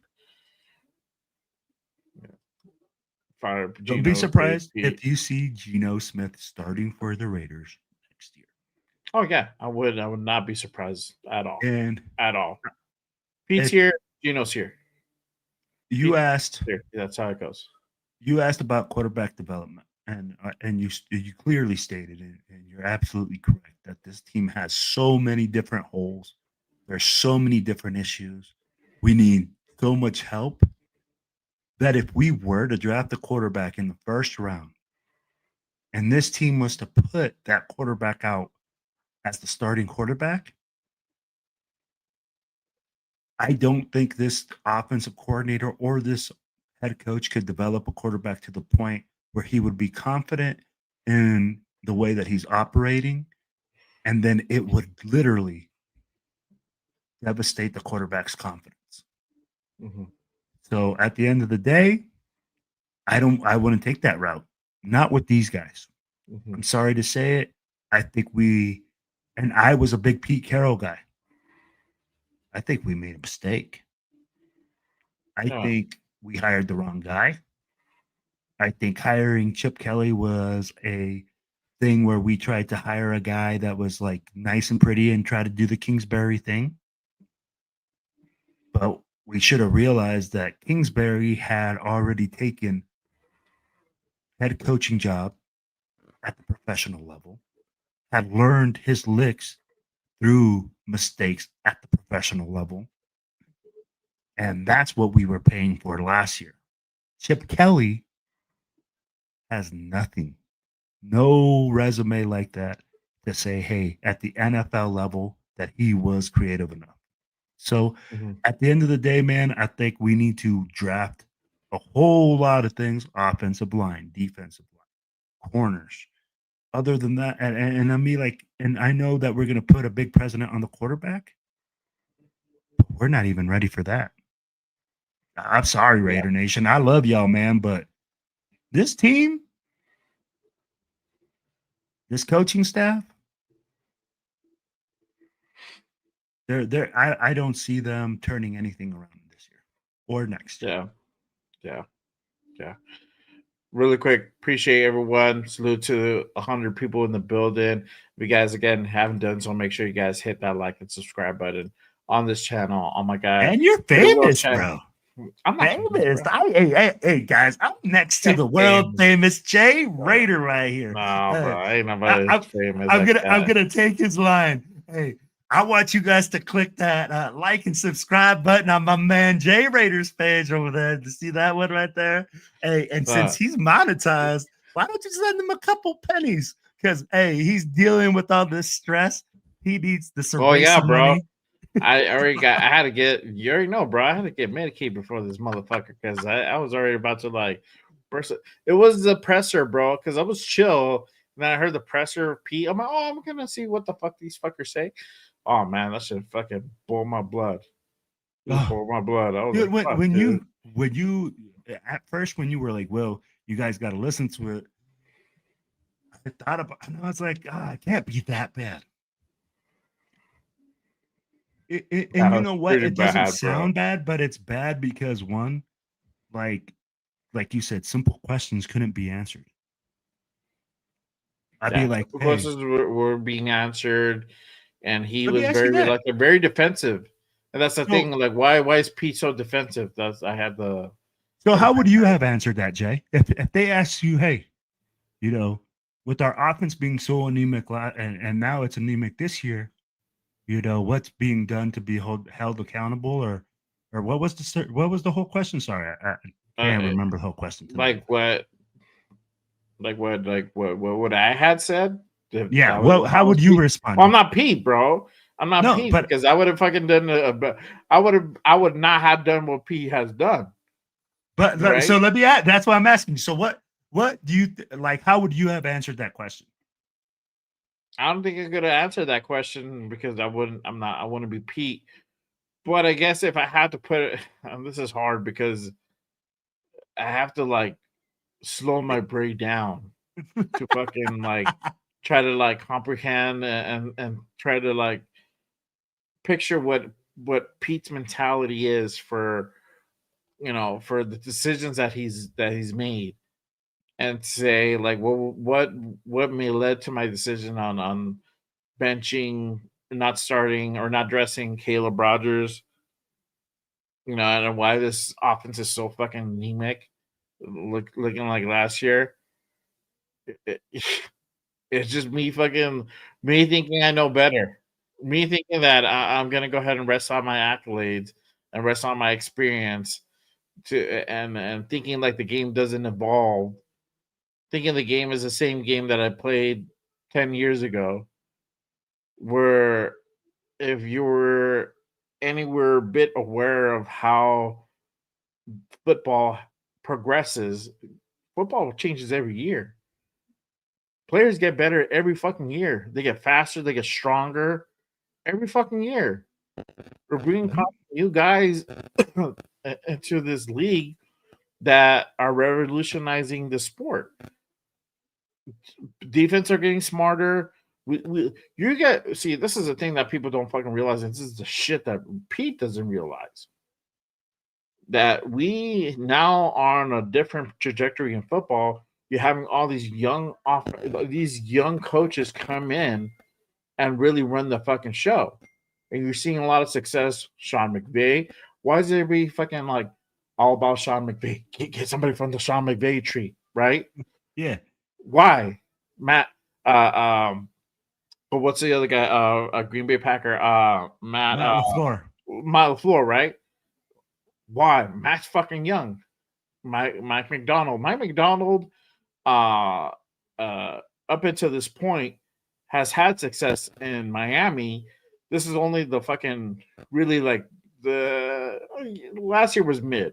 Don't be surprised if you see Geno Smith starting for the Raiders next year. Oh yeah, I would not be surprised at all. And at all. Pete's here, Geno's here. You asked. That's how it goes. You asked about quarterback development, and you clearly stated it, and you're absolutely correct that this team has so many different holes. There's so many different issues. We need so much help that if we were to draft a quarterback in the first round, and this team was to put that quarterback out as the starting quarterback, I don't think this offensive coordinator or this head coach could develop a quarterback to the point where he would be confident in the way that he's operating, and then it would literally devastate the quarterback's confidence. Mm-hmm. So at the end of the day, I wouldn't take that route. Not with these guys. Mm-hmm. I'm sorry to say it. I think I was a big Pete Carroll guy. I think we made a mistake. I think we hired the wrong guy. I think hiring Chip Kelly was a thing where we tried to hire a guy that was like nice and pretty and try to do the Kingsbury thing. But we should have realized that Kingsbury had already taken head coaching job at the professional level, had learned his licks through mistakes at the professional level. And that's what we were paying for last year. Chip Kelly has nothing, no resume like that to say, hey, at the NFL level, that he was creative enough. So at the end of the day, man, I think we need to draft a whole lot of things: offensive line, defensive line, corners. Other than that, and I mean, and I know that we're going to put a big president on the quarterback, but we're not even ready for that. I'm sorry, Raider Nation. I love y'all, man, but this team, this coaching staff, I don't see them turning anything around this year or next year. Yeah. Really quick, appreciate everyone. Salute to 100 people in the building. If you guys, again, haven't done so, make sure you guys hit that like and subscribe button on this channel. Oh, my God. And you're famous, bro. I'm not famous. Hey, guys, I'm next to the world famous Jay Raider right here. No, bro, ain't nobody famous. I'm gonna take his line. Hey, I want you guys to click that like and subscribe button on my man Jay Raider's page over there. To see that one right there. Hey, and since he's monetized, why don't you send him a couple pennies? Because he's dealing with all this stress. He needs the survey. Oh yeah, bro. Money. I had to get, you already know, bro. I had to get Medicaid before this motherfucker because I was already about to burst it. It was the presser, bro, because I was chill. And then I heard the presser pee. I'm like, I'm going to see what the fuck these fuckers say. Oh, man, that shit fucking boil my blood. Boil my blood. I was dude, when you, at first, when you were like, well, you guys got to listen to it, I thought about it. I was like, it can't be that bad. And you know what? It doesn't sound bad, but it's bad because one, like you said, simple questions couldn't be answered. I'd be like, questions were being answered, and he was very defensive. And that's the thing. Like, why is Pete so defensive? So how would you have answered that, Jay? If they asked you, hey, with our offense being so anemic, and now it's anemic this year, what's being done to be held accountable, or what was the whole question? Sorry, I can't remember the whole question. What I had said? Yeah. Well, how would you respond? Well, I'm not Pete, bro. I'm not Pete because I would have fucking done. I would not have done what Pete has done. But right? So let me ask. That's why I'm asking. So what do you like? How would you have answered that question? I don't think I'm gonna answer that question because I wouldn't be Pete. But I guess if I had to put it, this is hard because I have to like slow my brain down to fucking like try to like comprehend and try to like picture what Pete's mentality is for for the decisions that he's made, and say like, well, what may led to my decision on benching, not starting or not dressing Caleb Rogers, and why this offense is so fucking anemic, looking like last year. It- it's just me thinking I know better, me thinking that I'm gonna go ahead and rest on my accolades and rest on my experience and thinking like the game doesn't evolve, thinking the game is the same game that I played 10 years ago, where if you were anywhere a bit aware of how football progresses, football changes every year. Players get better every fucking year. They get faster, they get stronger every fucking year. We're bringing new guys into this league that are revolutionizing the sport. Defense are getting smarter. You get see. This is the thing that people don't fucking realize. And this is the shit that Pete doesn't realize. That we now are on a different trajectory in football. You're having all these these young coaches come in and really run the fucking show, and you're seeing a lot of success. Sean McVay. Why is everybody fucking like all about Sean McVay? Get somebody from the Sean McVay tree, right? Yeah. Why, Matt? But what's the other guy? Green Bay Packer. Matt LaFleur. Matt LaFleur, right? Why? Matt's fucking young. Mike McDonald. Mike McDonald, uh, up until this point, has had success in Miami. This is only the fucking really like the last year was mid,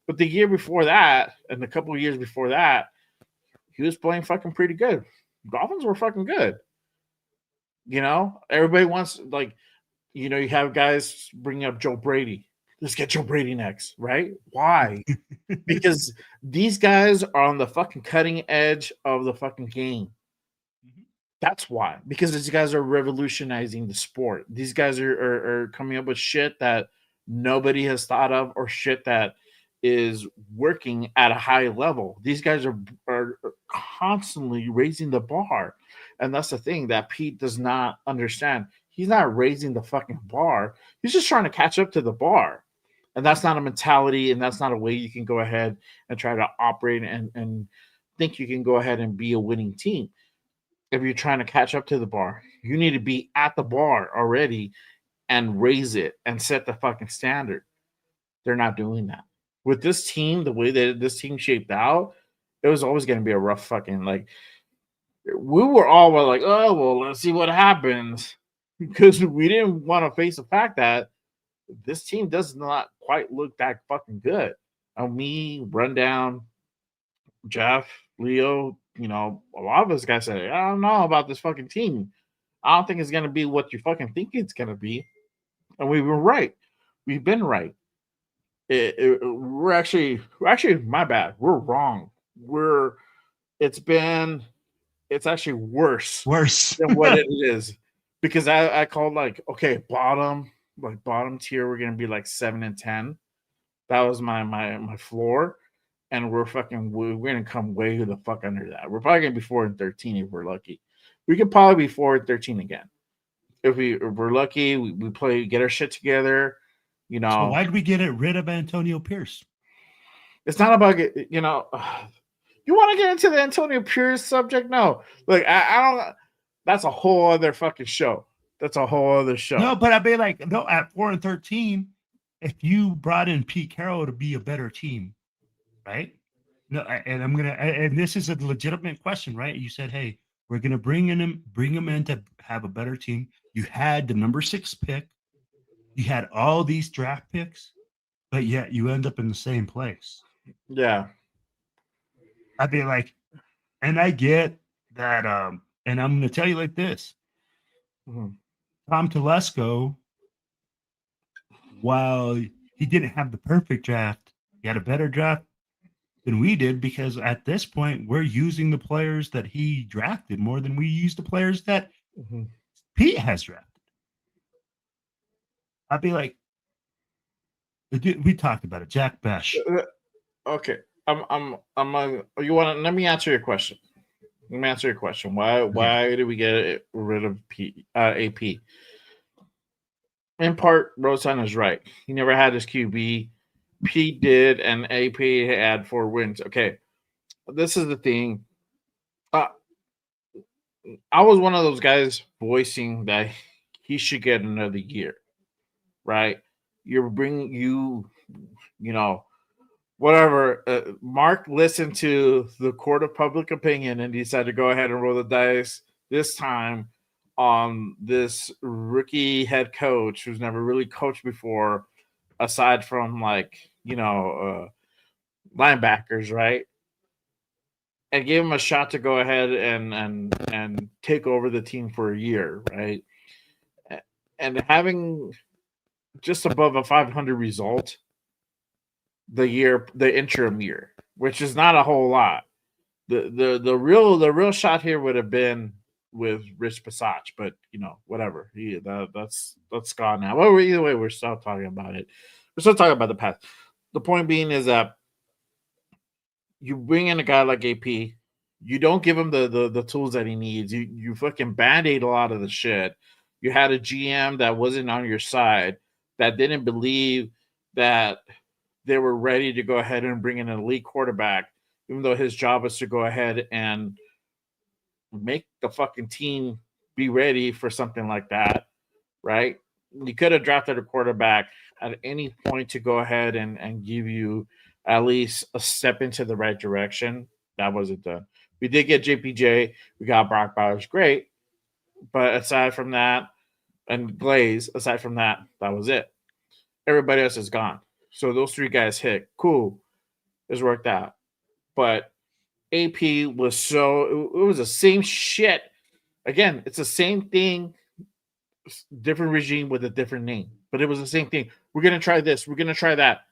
but the year before that and the couple of years before that, he was playing fucking pretty good. Dolphins were fucking good. Everybody wants like, you have guys bringing up Joe Brady. Let's get Joe Brady next, right? Why? Because these guys are on the fucking cutting edge of the fucking game. That's why. Because these guys are revolutionizing the sport. These guys are coming up with shit that nobody has thought of, or shit that is working at a high level. These guys are constantly raising the bar. And that's the thing that Pete does not understand. He's not raising the fucking bar. He's just trying to catch up to the bar. And that's not a mentality, and that's not a way you can go ahead and try to operate and think you can go ahead and be a winning team. If you're trying to catch up to the bar, you need to be at the bar already and raise it and set the fucking standard. They're not doing that. With this team, the way that this team shaped out, it was always going to be a rough fucking like. We were all like, oh well, let's see what happens, because we didn't want to face the fact that this team does not quite look that fucking good. Me, Rundown, Jeff, Leo, a lot of us guys say, I don't know about this fucking team. I don't think it's going to be what you fucking think it's going to be. And we were right. We've been right. We're actually, my bad. We're wrong. It's actually worse than what it is. Because I called like, okay, bottom tier, we're going to be like 7 and 10. That was my floor. And we're going to come way the fuck under that. We're probably going to be 4 and 13 if we're lucky. We could probably be 4 and 13 again. If we're lucky, we play, get our shit together. So why did we get rid of Antonio Pierce? It's not about you want to get into the Antonio Pierce subject? No. Like, I don't. That's a whole other fucking show. That's a whole other show. No, but I'd be like, no, at 4 and 13, if you brought in Pete Carroll to be a better team, right? No, and this is a legitimate question, right? You said, hey, we're gonna bring him in to have a better team. You had the number 6 pick, you had all these draft picks, but yet you end up in the same place. Yeah. I'd be like, and I get that, and I'm gonna tell you like this. Tom Telesco while he didn't have the perfect draft, he had a better draft than we did because at this point we're using the players that he drafted more than we use the players that Pete has drafted. I'd be like, we talked about it, Jack Besh. Okay, you want to? Let me answer your question. Why did we get rid of AP? In part, Rosen is right. He never had his QB. Pete did, and AP had 4 wins. Okay, this is the thing. I was one of those guys voicing that he should get another year, right? Whatever. Mark listened to the court of public opinion and decided to go ahead and roll the dice this time on this rookie head coach who's never really coached before, aside from linebackers, right? And gave him a shot to go ahead and take over the team for a year, right? And having just above a 500 result the interim year, which is not a whole lot. The real shot here would have been with Rich Passage, but whatever. That's gone now. Well, either way, we're still talking about it. We're still talking about the past. The point being is that you bring in a guy like AP, you don't give him the tools that he needs. You fucking band-aid a lot of the shit. You had a GM that wasn't on your side, that didn't believe that they were ready to go ahead and bring in an elite quarterback, even though his job was to go ahead and make the fucking team be ready for something like that, right? You could have drafted a quarterback at any point to go ahead and give you at least a step into the right direction. That wasn't done. We did get JPJ. We got Brock Bowers. Great. But aside from that, and Glaze, aside from that, that was it. Everybody else is gone. So those 3 guys hit. Cool. It's worked out. But AP was it was the same shit. Again, it's the same thing, different regime with a different name. But it was the same thing. We're going to try this. We're going to try that.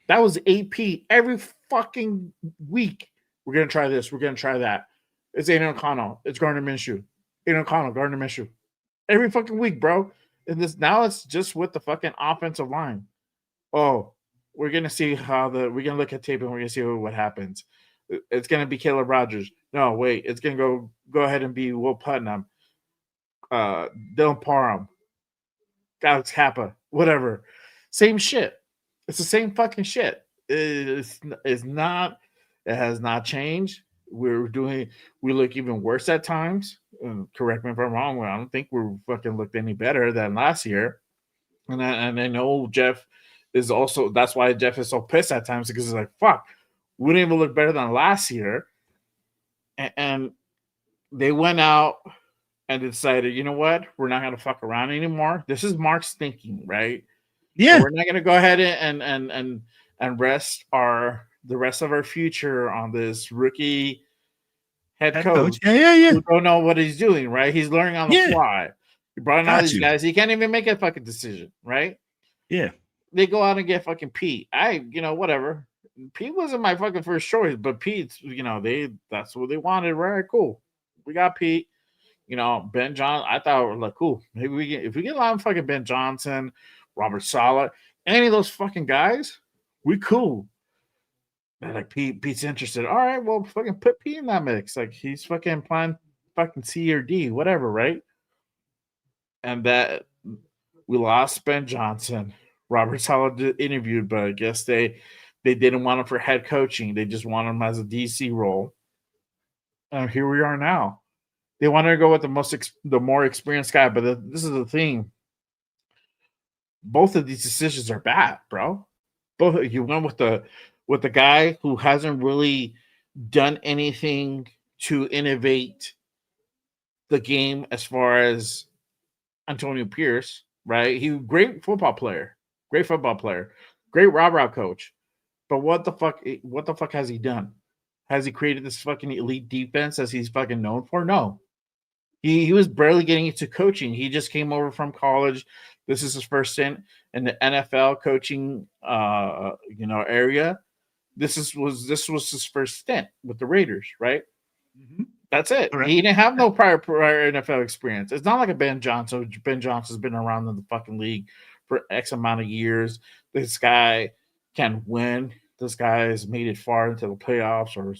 That was AP every fucking week. We're going to try this. We're going to try that. It's Aiden O'Connell. It's Gardner Minshew. Aiden O'Connell, Gardner Minshew. Every fucking week, bro. And now it's just with the fucking offensive line. Oh, we're going to see we're going to look at tape and we're going to see what happens. It's going to be Caleb Rogers. No, wait. It's going to go ahead and be Will Putnam. Dylan Parham. Alex Kappa. Whatever. Same shit. It's the same fucking shit. It has not changed. We look even worse at times. Correct me if I'm wrong. I don't think we fucking looked any better than last year. And I know Jeff is also, that's why Jeff is so pissed at times, because he's like, fuck, we didn't even look better than last year. And they went out and decided, you know what? We're not going to fuck around anymore. This is Mark's thinking, right? Yeah. So we're not going to go ahead and rest the rest of our future on this rookie head coach. Yeah. Who don't know what he's doing, right? He's learning on the fly. He brought in all these guys. He can't even make a fucking decision, right? Yeah. They go out and get fucking Pete. Whatever. Pete wasn't my fucking first choice, but Pete's, that's what they wanted, right? Cool. We got Pete. Ben Johnson. I thought, like, cool. Maybe if we get a lot of fucking Ben Johnson, Robert Saleh, any of those fucking guys, we cool. They're like, Pete's interested. All right, well, fucking put Pete in that mix. Like, he's fucking playing fucking C or D, whatever, right? And that we lost Ben Johnson. Robert Saleh interviewed, but I guess they didn't want him for head coaching. They just wanted him as a DC role. And here we are now. They wanted to go with the more experienced guy, but this is the thing. Both of these decisions are bad, bro. Both you went with the guy who hasn't really done anything to innovate the game as far as Antonio Pierce, right? He great football player, great route coach. But what the fuck has he done? Has he created this fucking elite defense as he's fucking known for? No. He was barely getting into coaching. He just came over from college. This is his first stint in the NFL coaching area. This was his first stint with the Raiders, right? Mm-hmm. That's it. Correct. He didn't have no prior NFL experience. It's not like a Ben Johnson. Ben Johnson's been around in the fucking league for X amount of years. This guy can win. This guy has made it far into the playoffs, or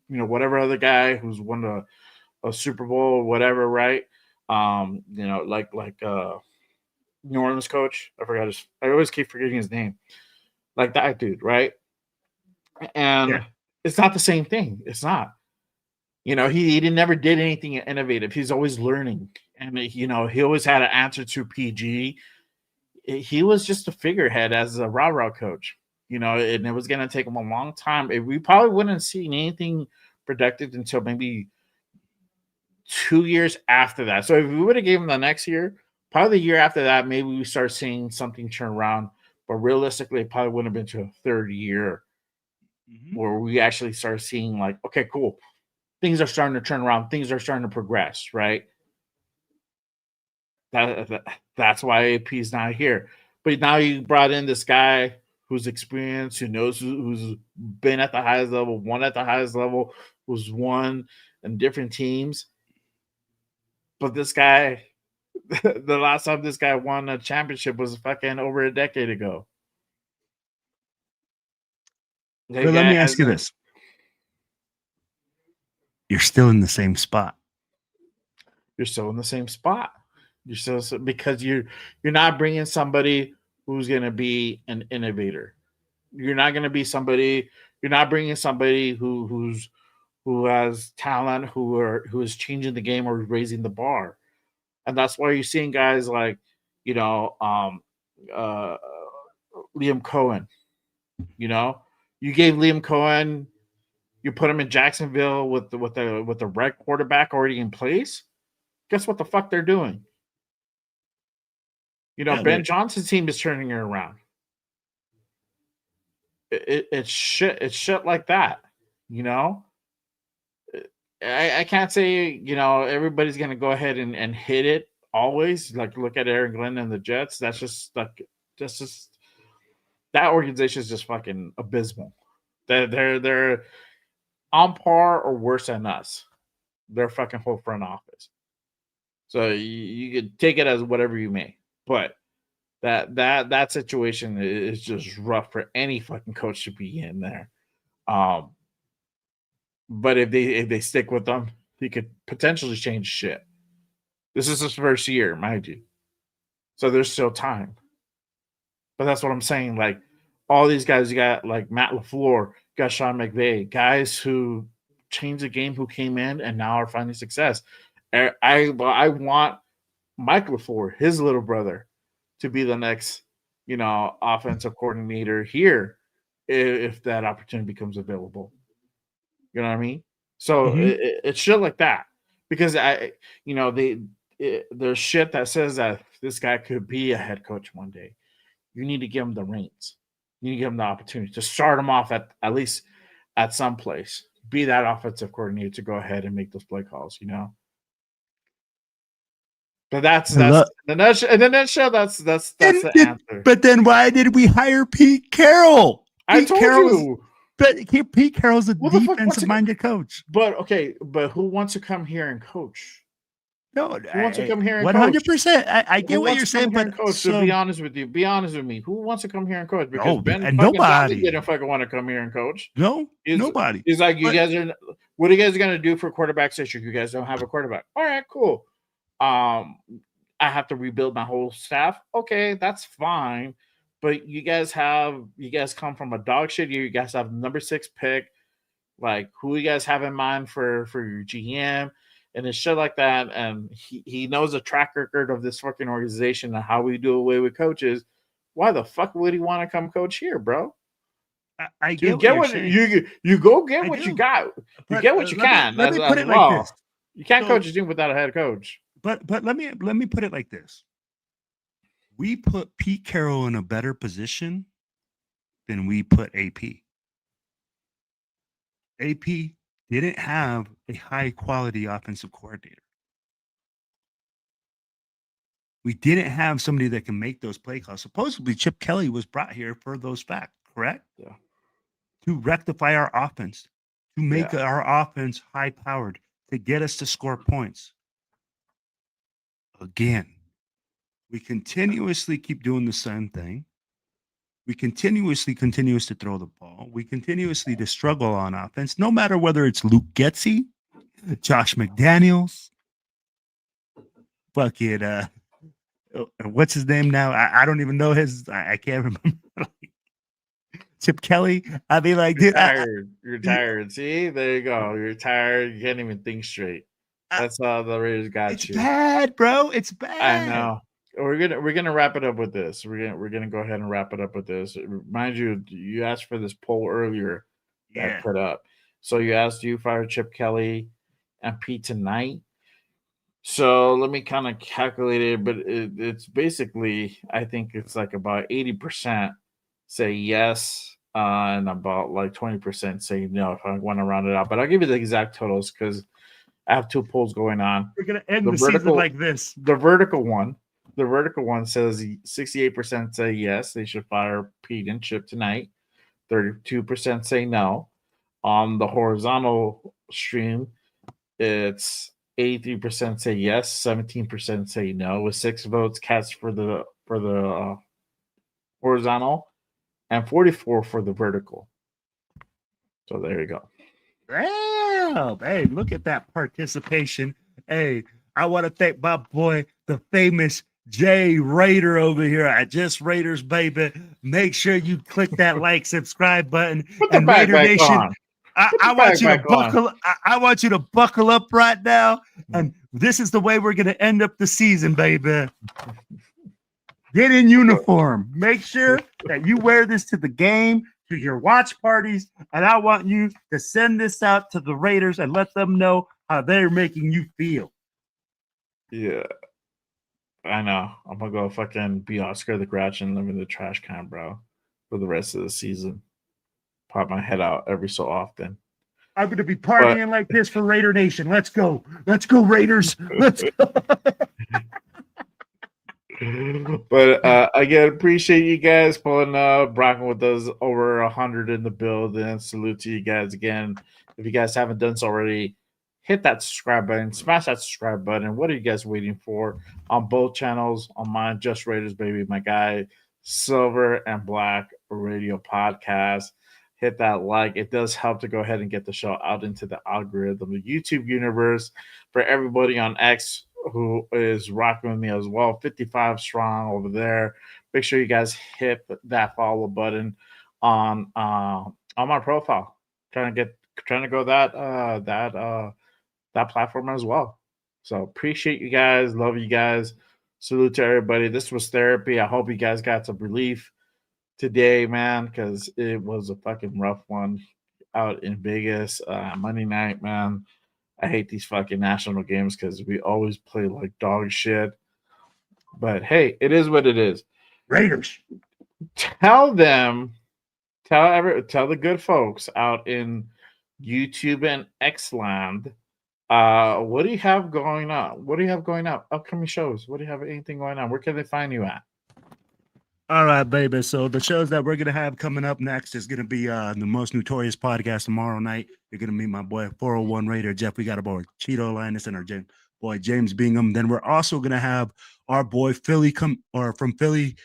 whatever other guy who's won a Super Bowl or whatever, right? Like New Orleans coach. I always keep forgetting his name. Like that dude, right? And it's not the same thing. It's not. He never did anything innovative. He's always learning. And, he always had an answer to PG. He was just a figurehead as a rah-rah coach, and it was going to take him a long time. We probably wouldn't see anything productive until maybe 2 years after that. So if we would have given him the next year, probably the year after that, maybe we start seeing something turn around. But realistically, it probably wouldn't have been to a third year where we actually start seeing like, okay, cool. Things are starting to turn around. Things are starting to progress, right? That's why AP's not here. But now you brought in this guy who's experienced, who knows who's been at the highest level, won at the highest level, who's won in different teams. But this guy, the last time this guy won a championship was fucking over a decade ago. But let me ask you this. You're still in the same spot. You're still in the same spot. You're still, because you're not bringing somebody who's going to be an innovator. You're not going to be somebody. You're not bringing somebody who has talent, who is changing the game or raising the bar, and that's why you're seeing guys like Liam Cohen. You gave Liam Cohen. You put him in Jacksonville with the red quarterback already in place. Guess what the fuck they're doing? Ben Johnson's team is turning it around. It's shit. It's shit like that. I can't say everybody's gonna go ahead and hit it always. Like look at Aaron Glenn and the Jets. That's just that organization is just fucking abysmal. They're on par or worse than us. Their fucking whole front office. So you could take it as whatever you may, but that situation is just rough for any fucking coach to be in there. But if they stick with them, he could potentially change shit. This is his first year, mind you, so there's still time. But that's what I'm saying. Like all these guys, you got like Matt LaFleur, got Sean McVay, guys who changed the game, who came in and now are finding success. I want Mike LaFleur, his little brother, to be the next, offensive coordinator here if that opportunity becomes available. You know what I mean? So it's shit like that because there's shit that says that this guy could be a head coach one day. You need to give him the reins. You need to give him the opportunity to start him off at least at some place. Be that offensive coordinator to go ahead and make those play calls. But that's the nutshell. That's the answer. But then why did we hire Pete Carroll? I told you. But Pete Carroll's a defensive-minded coach. But who wants to come here and coach? No, who wants to come here and 100%. I get what you're saying, but coach. So be honest with you. Be honest with me. Who wants to come here and coach? Because nobody didn't fucking want to come here and coach. No, nobody. He's like, guys are. What are you guys gonna do for quarterback situation? You guys don't have a quarterback. All right, cool. I have to rebuild my whole staff. Okay, that's fine. But you guys come from a dog shit year. You guys have number 6 pick. Like, who you guys have in mind for your GM and it's shit like that. And he knows the track record of this fucking organization and how we do away with coaches. Why the fuck would he want to come coach here, bro? I get what you go get what you got. You get what you can. Let me put it like this. You can't coach a team without a head coach. But let me put it like this. We put Pete Carroll in a better position than we put AP. AP didn't have a high quality offensive coordinator. We didn't have somebody that can make those play calls. Supposedly, Chip Kelly was brought here for those facts, correct? Yeah. To rectify our offense, to make our offense high-powered, to get us to score points. Again, we continuously keep doing the same thing. We continuously to throw the ball. We continuously to struggle on offense, no matter whether it's Luke Getsy, Josh McDaniels, fucking what's his name now? I don't even know his. I can't remember. Chip Kelly. I mean, like, you're dude, tired. You're tired. See, there you go. You're tired. You can't even think straight. That's how the Raiders got it's you. Bad, bro. It's bad. I know. We're gonna wrap it up with this. We're gonna go ahead and wrap it up with this. Mind you, you asked for this poll earlier that I put up. So you asked, do you fire Chip Kelly and Pete tonight? So let me kind of calculate it, but it's basically, I think it's like about 80% say yes, and about like 20% say no if I want to round it out. But I'll give you the exact totals because I have two polls going on. We're gonna end the season like this. The vertical one says 68% say yes, they should fire Pete and Chip tonight. 32% say no. On the horizontal stream, it's 83% say yes, 17% say no, with 6 votes cast for the horizontal and 44 for the vertical. So there you go. Wow. Hey, look at that participation. Hey, I want to thank my boy, the famous Jay Raider over here at Just Raiders, baby. Make sure you click that like, subscribe button. And Raider Nation, on. I want you to buckle. I want you to buckle up right now. And this is the way we're going to end up the season, baby. Get in uniform. Make sure that you wear this to the game, to your watch parties. And I want you to send this out to the Raiders and let them know how they're making you feel. Yeah. I know. I'm going to go fucking be Oscar the Grouch and live in the trash can, bro, for the rest of the season. Pop my head out every so often. I'm going to be partying like this for Raider Nation. Let's go. Let's go, Raiders. Let's go. But again, appreciate you guys pulling up, rocking with us. Over 100 in the building. Salute to you guys again. If you guys haven't done so already, hit that subscribe button, smash that subscribe button. What are you guys waiting for? On both channels, on mine, Just Raiders, baby, my guy, Silver and Black Radio Podcast. Hit that like. It does help to go ahead and get the show out into the algorithm, the YouTube universe. For everybody on X who is rocking with me as well, 55 strong over there. Make sure you guys hit that follow button on my profile. Trying to go that platform as well. So appreciate you guys. Love you guys. Salute to everybody. This was therapy. I hope you guys got some relief today, man, because it was a fucking rough one out in Vegas. Monday night, man. I hate these fucking national games because we always play like dog shit. But hey, it is what it is. Raiders. Tell the good folks out in YouTube and Xland. What do you have going on? What do you have going up? Upcoming shows. What do you have? Anything going on? Where can they find you at? All right, baby. So the shows that we're going to have coming up next is going to be the Most Notorious Podcast tomorrow night. You're going to meet my boy 401 Raider Jeff. We got our boy Cheeto Linus and our boy James Bingham. Then we're also going to have our boy Philly from Philly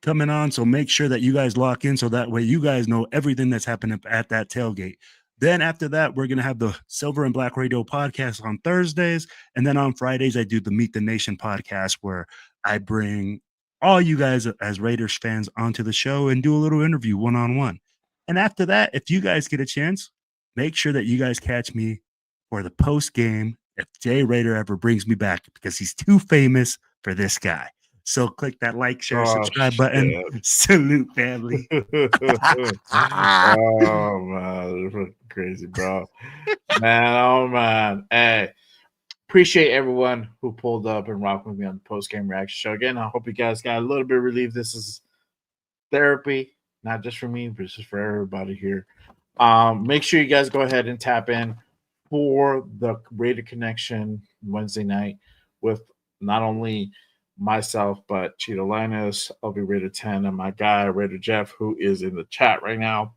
coming on. So make sure that you guys lock in so that way you guys know everything that's happening at that tailgate. Then after that, we're going to have the Silver and Black Radio Podcast on Thursdays. And then on Fridays, I do the Meet the Nation podcast where I bring all you guys as Raiders fans onto the show and do a little interview one-on-one. And after that, if you guys get a chance, make sure that you guys catch me for the post game if Jay Raider ever brings me back, because he's too famous for this guy. So click that like, share, subscribe button. Salute, family. Oh, man. Crazy, bro. Man, oh, man. Hey. Appreciate everyone who pulled up and rocked with me on the post-game reaction show. Again, I hope you guys got a little bit of relief. This is therapy, not just for me, but just for everybody here. Make sure you guys go ahead and tap in for the Raider Connection Wednesday night with not only myself, but Cheeto Linus, LB Raider 10, and my guy Raider Jeff, who is in the chat right now.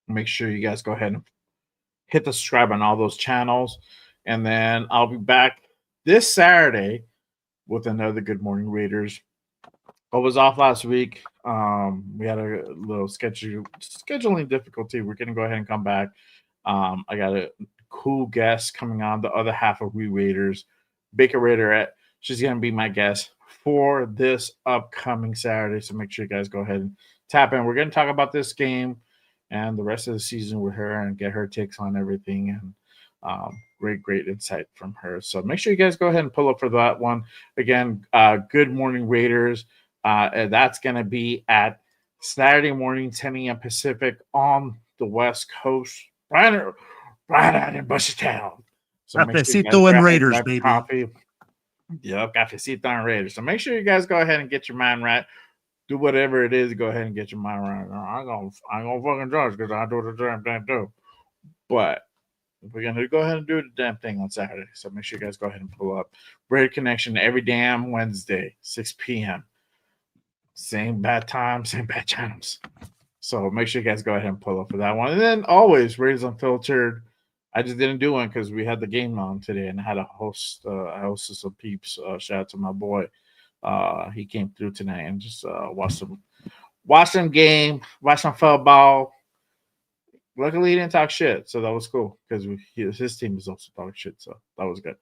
Make sure you guys go ahead and hit the subscribe on all those channels. And then I'll be back this Saturday with another Good Morning Raiders. I was off last week. We had a little scheduling difficulty. We're going to go ahead and come back. I got a cool guest coming on, the other half of We Raiders, Baker Raiderette. She's going to be my guest for this upcoming Saturday. So make sure you guys go ahead and tap in. We're going to talk about this game and the rest of the season with her and get her takes on everything. And great insight from her. So make sure you guys go ahead and pull up for that one. Again, Good Morning Raiders. And that's going to be at Saturday morning, 10 a.m. Pacific on the West Coast, right out in Bushytown. So Cafecito and Raiders, baby. Coffee. Yep, Cafecito and Raiders. So make sure you guys go ahead and get your mind right. Do whatever it is, go ahead and get your mind right. I ain't gonna fucking judge because I do the damn thing too. But we're gonna go ahead and do the damn thing on Saturday. So make sure you guys go ahead and pull up. Raider Connection every damn Wednesday, 6 p.m. Same bad time, same bad channels. So make sure you guys go ahead and pull up for that one. And then always Raiders Unfiltered. I just didn't do one because we had the game on today and I had a host. I hosted some peeps. Shout out to my boy. He came through tonight and just watched some game, watched some football. Luckily, he didn't talk shit, so that was cool because his team is also talking shit, so that was good.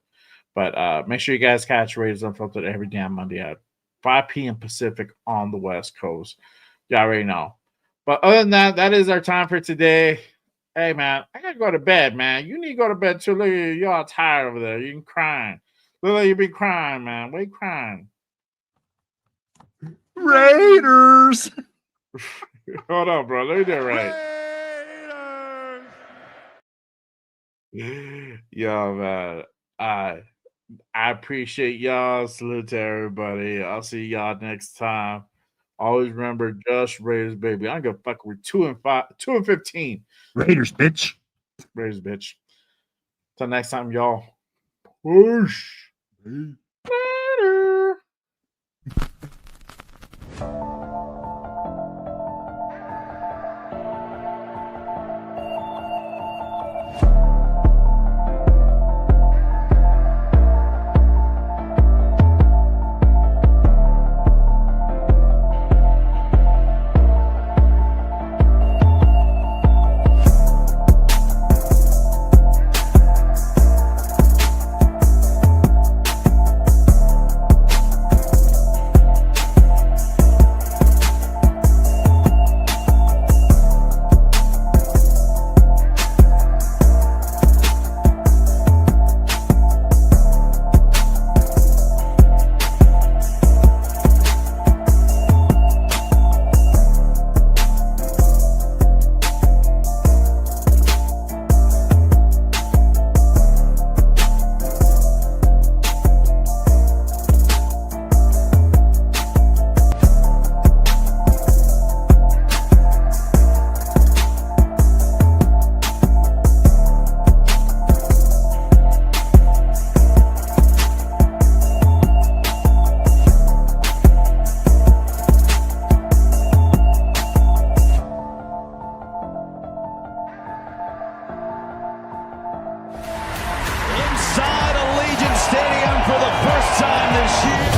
But make sure you guys catch Raiders Unfiltered every damn Monday at 5 p.m. Pacific on the West Coast. Y'all already know. But other than that, that is our time for today. Hey, man, I got to go to bed, man. You need to go to bed, too. Look, y'all tired over there. You've been crying. Look like you've been crying, man. Why you crying? Raiders. Hold on, bro. Let me do it right. Yo, man. I appreciate y'all. Salute to everybody. I'll see y'all next time. Always remember, just Raiders, baby. I don't give a fuck. We're 2-15. Raiders, bitch. Raiders, bitch. Till next time, y'all. Whoosh. Later. Inside Allegiant Stadium for the first time this year.